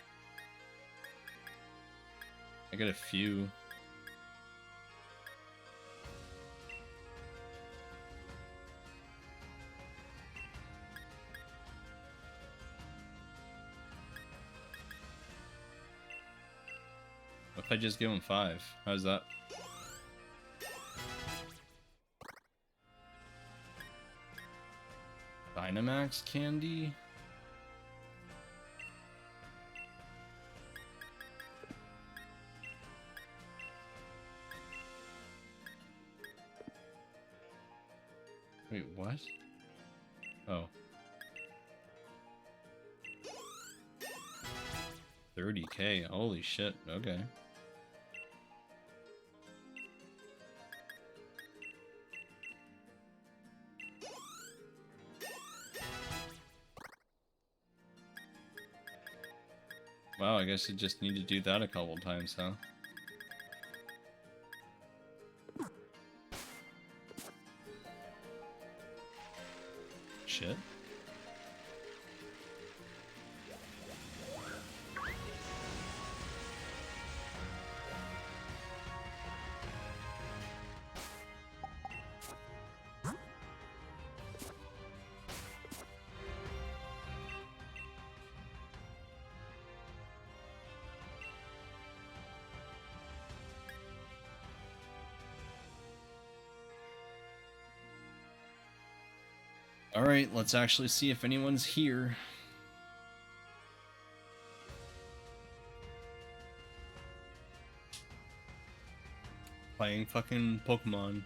I got a few. If I just give him 5, how's that? Dynamax candy? Wait, what? Oh. 30k, holy shit, okay. Wow, I guess you just need to do that a couple times, huh? shit. Alright, let's actually see if anyone's here. Playing fucking Pokemon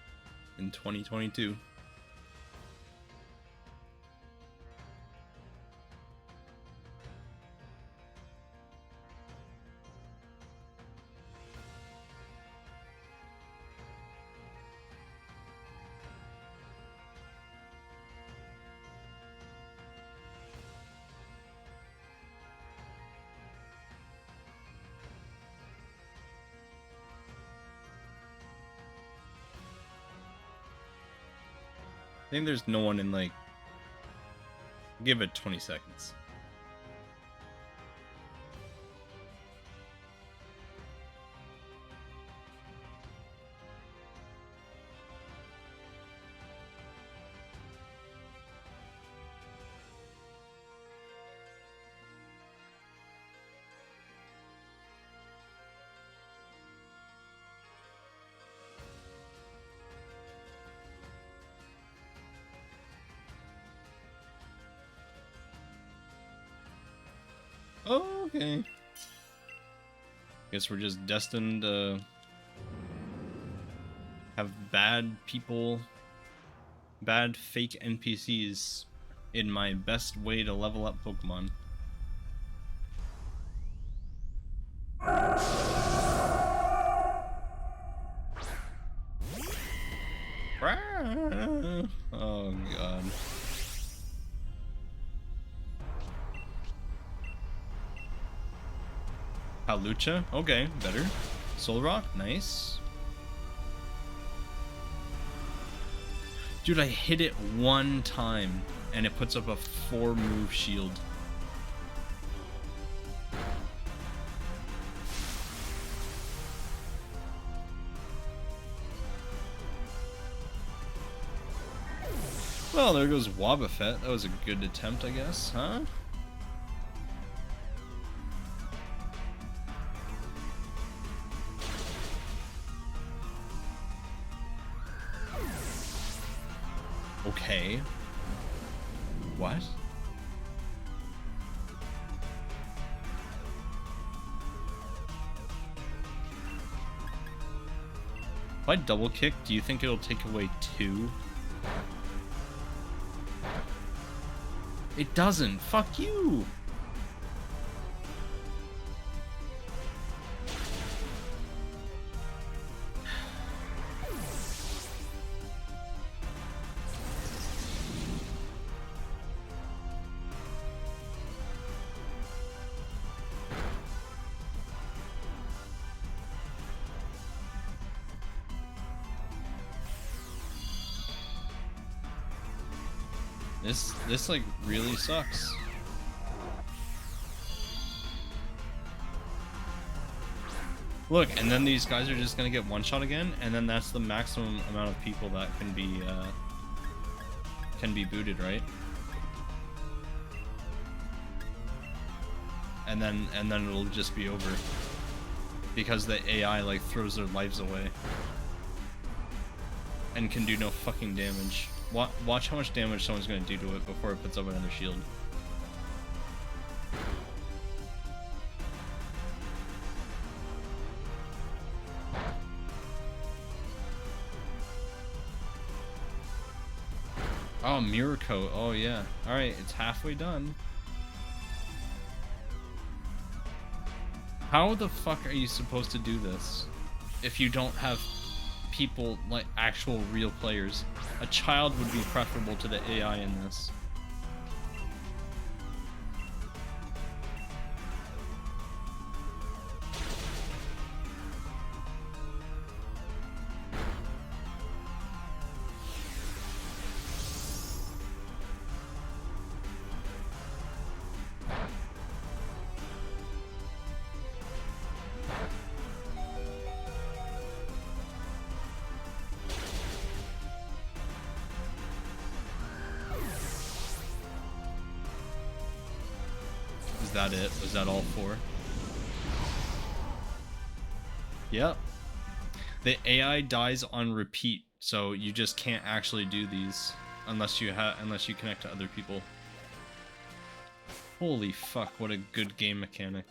in 2022. I think there's no one in, like, give it 20 seconds. Oh, okay. Guess we're just destined to have bad people, bad fake NPCs in my best way to level up Pokemon. Oh god. Lucha, okay, better. Solrock, nice. Dude, I hit it one time and it puts up a 4-move shield. Well, there goes Wobbuffet. That was a good attempt, I guess, huh? Okay. What? If I double kick, do you think it'll take away 2? It doesn't. Fuck you. This like really sucks. Look, and then these guys are just gonna get one shot again, and then that's the maximum amount of people that can be booted, right? And then it'll just be over because the AI like throws their lives away and can do no fucking damage. Watch how much damage someone's going to do to it before it puts up another shield. Oh, Mirror Coat. Oh, yeah. Alright, it's halfway done. How the fuck are you supposed to do this if you don't have people, like actual real players? A child would be preferable to the AI in this. Was that it? Was that all 4? Yep. The AI dies on repeat, so you just can't actually do these unless you connect to other people. Holy fuck, what a good game mechanic.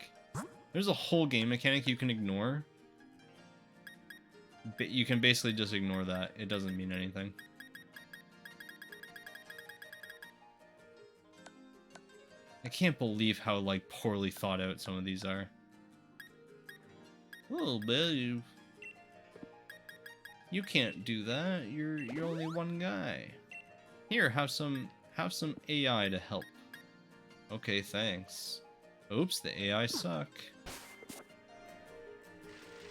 There's a whole game mechanic you can ignore. But you can basically just ignore that. It doesn't mean anything. I can't believe how, like, poorly thought out some of these are. Oh, babe. You can't do that. You're only one guy. Here, have some AI to help. Okay, thanks. Oops, the AI suck.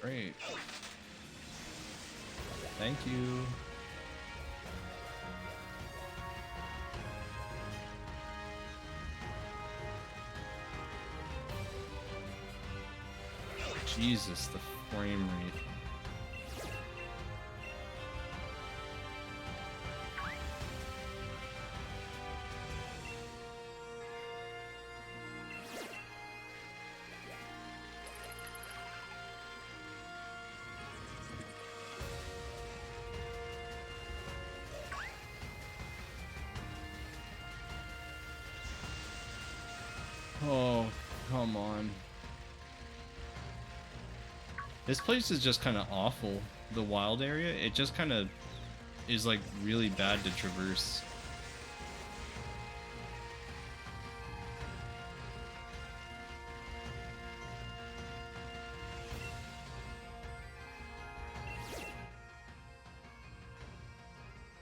Great. Thank you. Jesus, the frame rate. Oh, come on. This place is just kind of awful. The wild area, it just kind of is like really bad to traverse.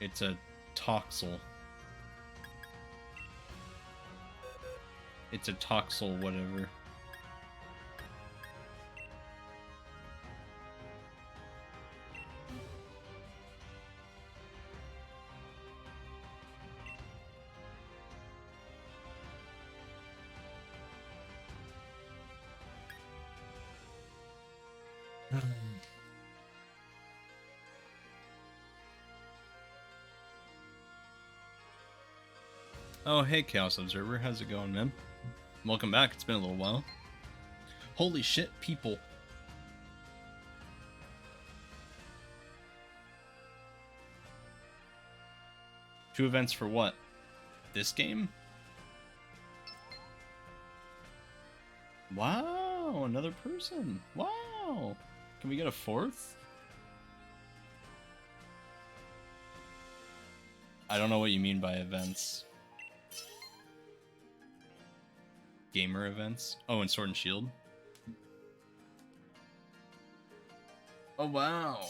It's a toxel. It's a toxel, whatever. Oh, hey, Chaos Observer. How's it going, man? Welcome back. It's been a little while. Holy shit, people. Two events for what? This game? Wow, another person. Wow. Can we get a 4th? I don't know what you mean by events. Gamer events? Oh, and Sword and Shield? Oh, wow.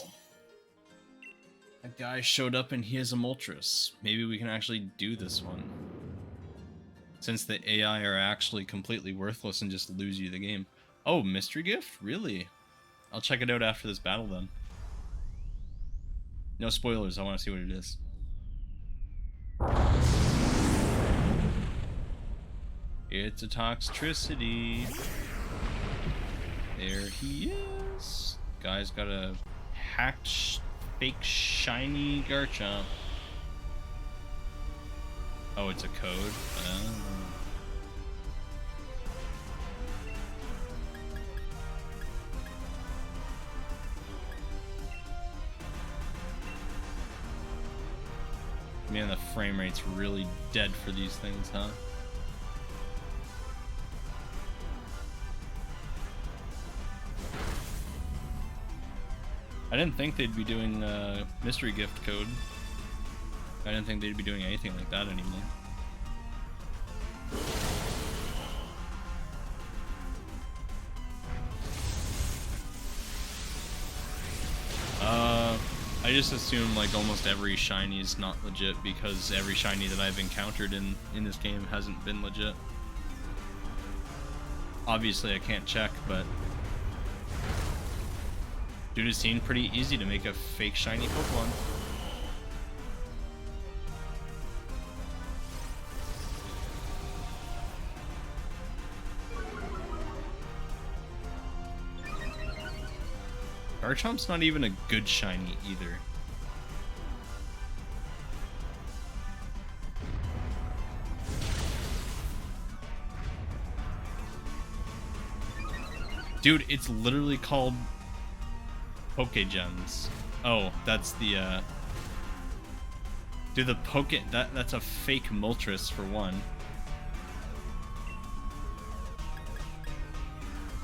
That guy showed up and he has a Moltres. Maybe we can actually do this one. Since the AI are actually completely worthless and just lose you the game. Oh, mystery gift? Really? I'll check it out after this battle then. No spoilers, I want to see what it is. It's a Toxtricity. There he is. Guy's got a hacked fake shiny Garchomp. Oh, it's a code. Oh. Man, the frame rate's really dead for these things, huh? I didn't think they'd be doing mystery gift code. I didn't think they'd be doing anything like that anymore. I just assume like almost every shiny is not legit because every shiny that I've encountered in this game hasn't been legit. Obviously I can't check, but dude, it seemed pretty easy to make a fake shiny Pokemon. Garchomp's not even a good shiny either. Dude, it's literally called Pokegems. Oh, that's the dude, the that's a fake Moltres for one.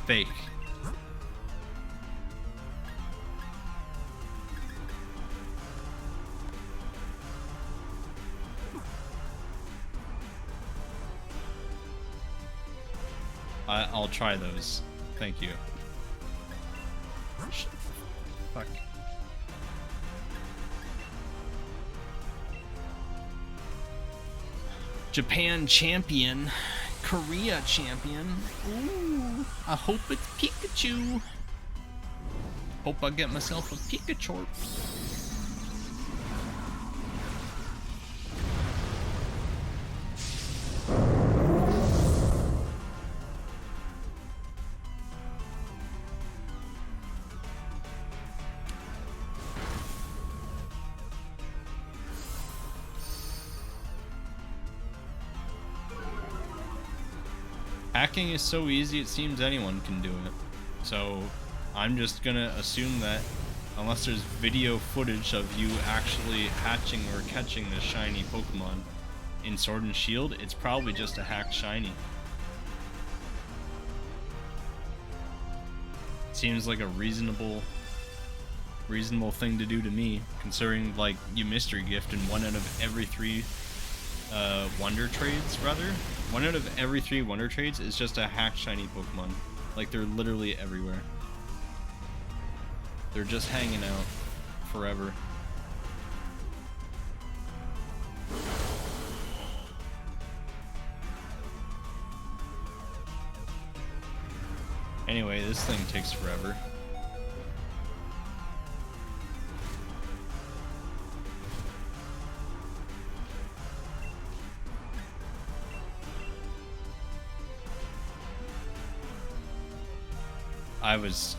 Fake. I'll try those. Thank you. Fuck. Japan champion. Korea champion. Ooh. I hope it's Pikachu. Hope I get myself a Pikachu. Hacking is so easy, it seems anyone can do it. So I'm just gonna assume that unless there's video footage of you actually hatching or catching this shiny Pokemon in Sword and Shield, it's probably just a hacked shiny. Seems like a reasonable thing to do to me, considering like you mystery gift in 1 out of every 3 wonder trades, rather. 1 out of every 3 wonder trades is just a hacked shiny Pokemon. Like, they're literally everywhere. They're just hanging out forever. Anyway, this thing takes forever.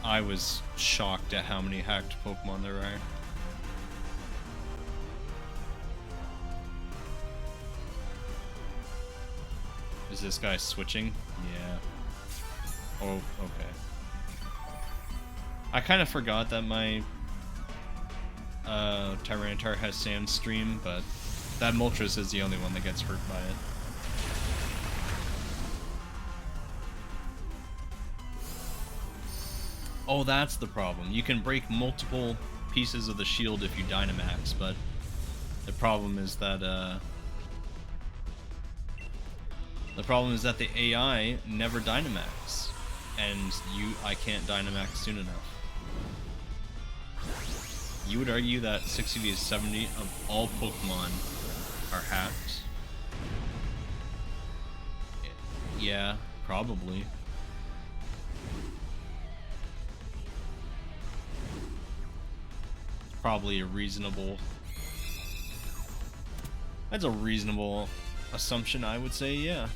I was shocked at how many hacked Pokemon there are. Is this guy switching? Yeah. Oh, okay. I kind of forgot that my Tyranitar has Sandstream, but that Moltres is the only one that gets hurt by it. Oh, that's the problem. You can break multiple pieces of the shield if you Dynamax, but the problem is that the AI never Dynamax, and I can't Dynamax soon enough. You would argue that 60 to 70 of all Pokemon are hacked. Yeah, probably. Probably a reasonable... That's a reasonable assumption, I would say, yeah.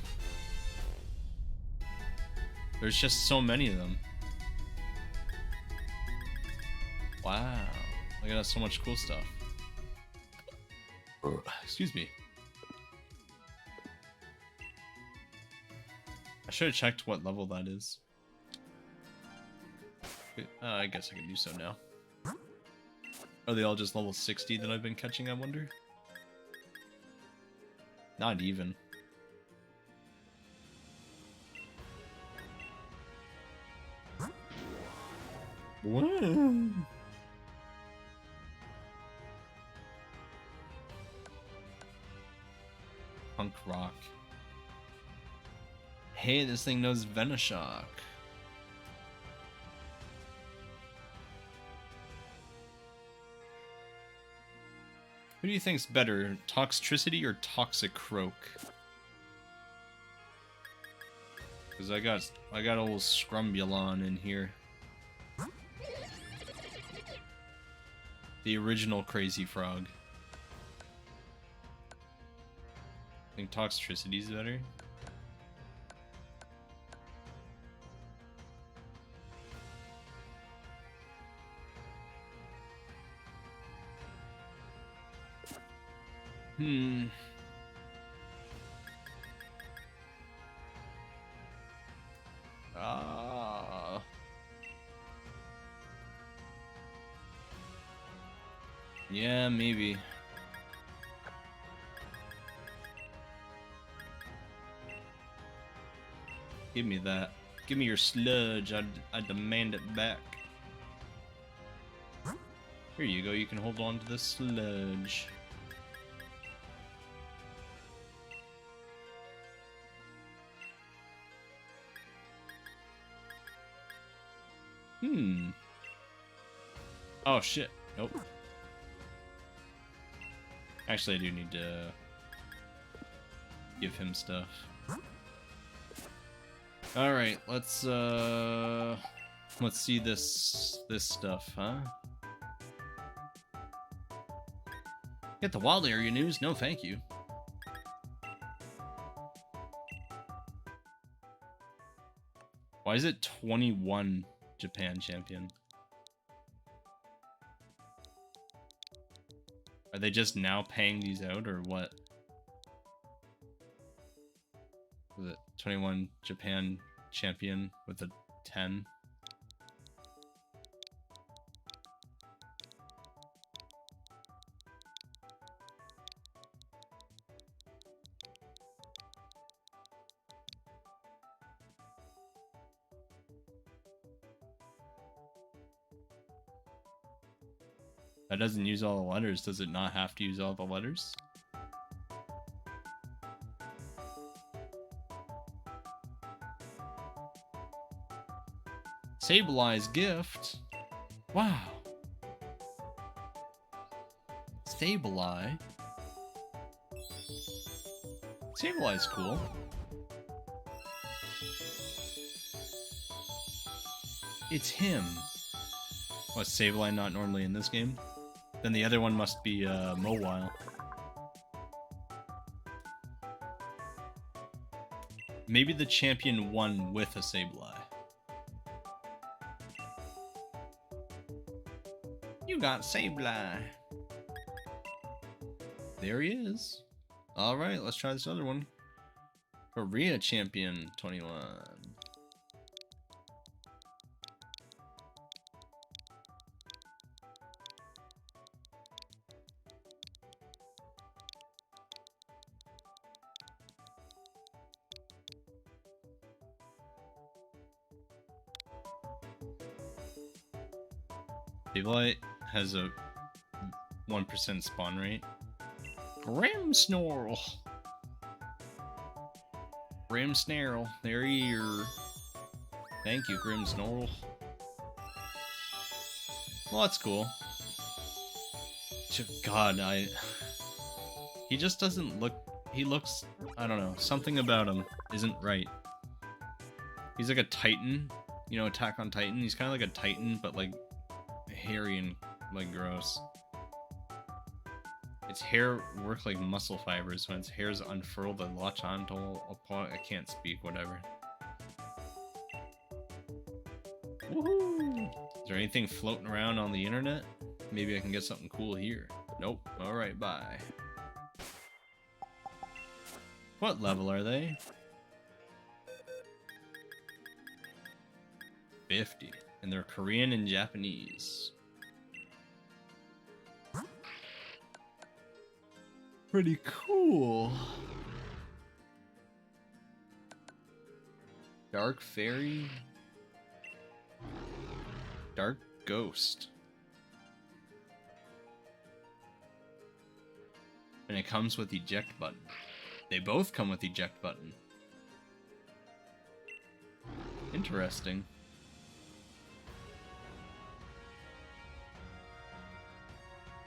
There's just so many of them. Wow. Look at that, so much cool stuff. Excuse me. I should have checked what level that is. I guess I can do so now. Are they all just level 60 that I've been catching, I wonder? Not even. What? Punk Rock. Hey, this thing knows Venoshock. Who do you think's better, Toxtricity or Toxic Croak? Because I got a little Scrumbulon in here. The original Crazy Frog. I think Toxtricity's better. Yeah, maybe. Give me that. Give me your sludge. I demand it back. Here you go. You can hold on to the sludge. Oh, shit. Nope. Actually, I do need to give him stuff. All right, let's see this stuff, huh? Get the wild area news? No, thank you. Why is it 21 Japan champion? Are they just now paying these out, or what? Was it 21 Japan champion with a 10? That doesn't use all the letters. Does it not have to use all the letters? Sableye gift? Wow. Sableye? Sableye's cool. It's him. Was Sableye not normally in this game? Then the other one must be Mowile. Maybe the champion won with a Sableye. You got Sableye. There he is. Alright, let's try this other one. Korea champion 21. Sableye has a 1% spawn rate. Grimmsnarl. Grimmsnarl. There you are. Thank you, Grimmsnarl. Well, that's cool. God, he just doesn't look... He looks... I don't know. Something about him isn't right. He's like a Titan. You know, Attack on Titan? He's kind of like a Titan, but like hairy and like gross. Its hair work like muscle fibers. When its hairs unfurl, they latch onto a point. I can't speak, whatever. Woohoo! Is there anything floating around on the internet? Maybe I can get something cool here. Nope. Alright, bye. What level are they? 50. And they're Korean and Japanese. Pretty cool. Dark Fairy. Dark Ghost. And it comes with eject button. They both come with eject button. Interesting.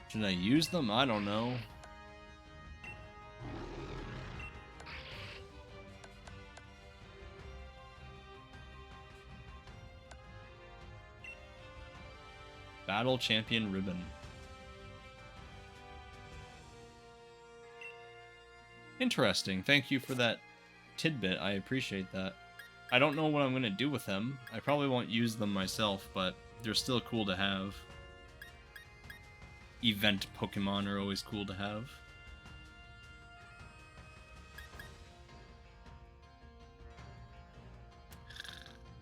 Should I use them? I don't know. Battle Champion Ribbon. Interesting. Thank you for that tidbit. I appreciate that. I don't know what I'm going to do with them. I probably won't use them myself, but they're still cool to have. Event Pokemon are always cool to have.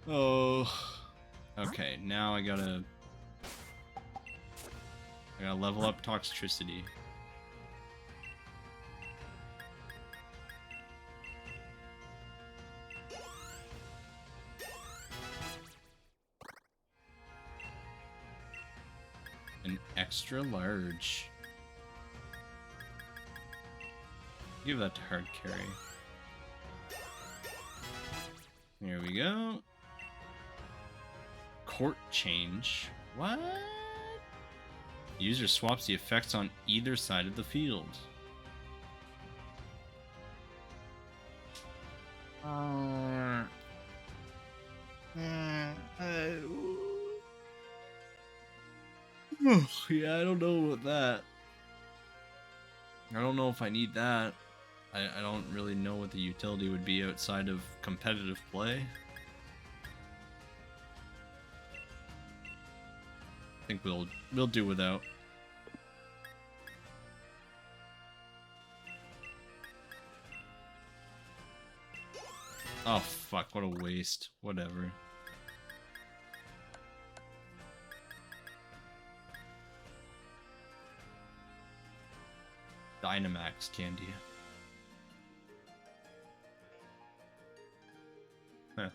Oh. Okay, now I I gotta level up toxicity. An extra large. Give that to hard carry. Here we go. Court change. What? The user swaps the effects on either side of the field. Yeah, I don't know about that. I don't know if I need that. I don't really know what the utility would be outside of competitive play. I think we'll do without. Oh fuck, what a waste. Whatever. Dynamax candy. Huh.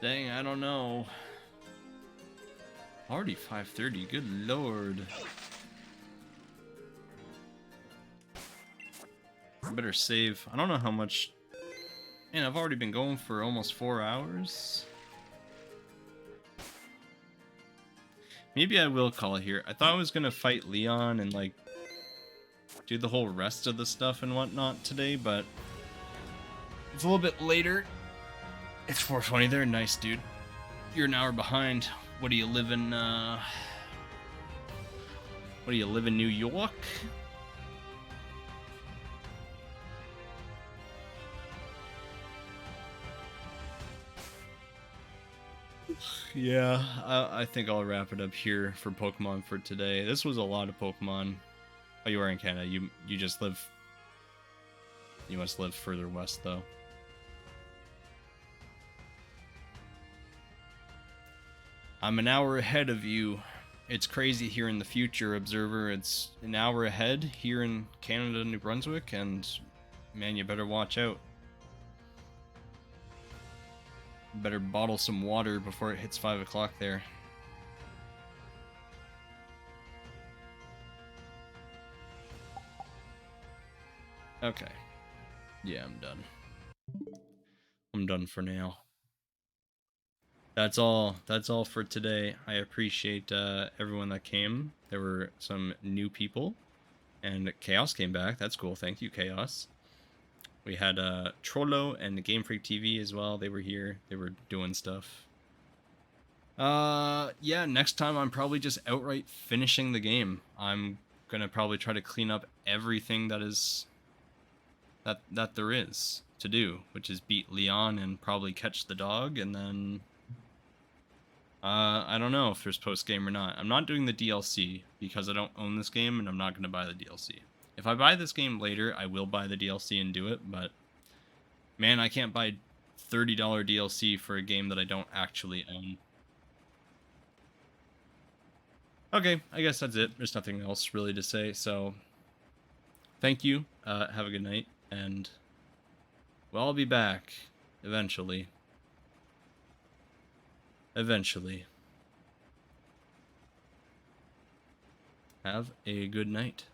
Dang, I don't know. Already 5:30, good lord. Better save. I don't know how much. Man, I've already been going for almost 4 hours. Maybe I will call it here. I thought I was gonna fight Leon and like do the whole rest of the stuff and whatnot today, but it's a little bit later. It's 4:20 there. Nice, dude. You're an hour behind. What do you live in? What do you live in New York? Yeah, I think I'll wrap it up here for Pokemon for today. This was a lot of Pokemon. Oh, you are in Canada. You just live. You must live further west, though. I'm an hour ahead of you. It's crazy here in the future, Observer. It's an hour ahead here in Canada, New Brunswick, and man, you better watch out. Better bottle some water before it hits 5 o'clock there. Okay. Yeah, I'm done. I'm done for now. That's all for today. I appreciate everyone that came. There were some new people, and Chaos came back. That's cool. Thank you, Chaos. We had Trollo and Game Freak TV as well. They were here. They were doing stuff. Yeah, next time I'm probably just outright finishing the game. I'm gonna probably try to clean up everything that is that there is to do, which is beat Leon and probably catch the dog, and then I don't know if there's post game or not. I'm not doing the DLC because I don't own this game, and I'm not gonna buy the DLC. If I buy this game later, I will buy the DLC and do it, but man, I can't buy $30 DLC for a game that I don't actually own. Okay, I guess that's it. There's nothing else really to say, so thank you. Have a good night, and well, I'll be back eventually. Eventually. Have a good night.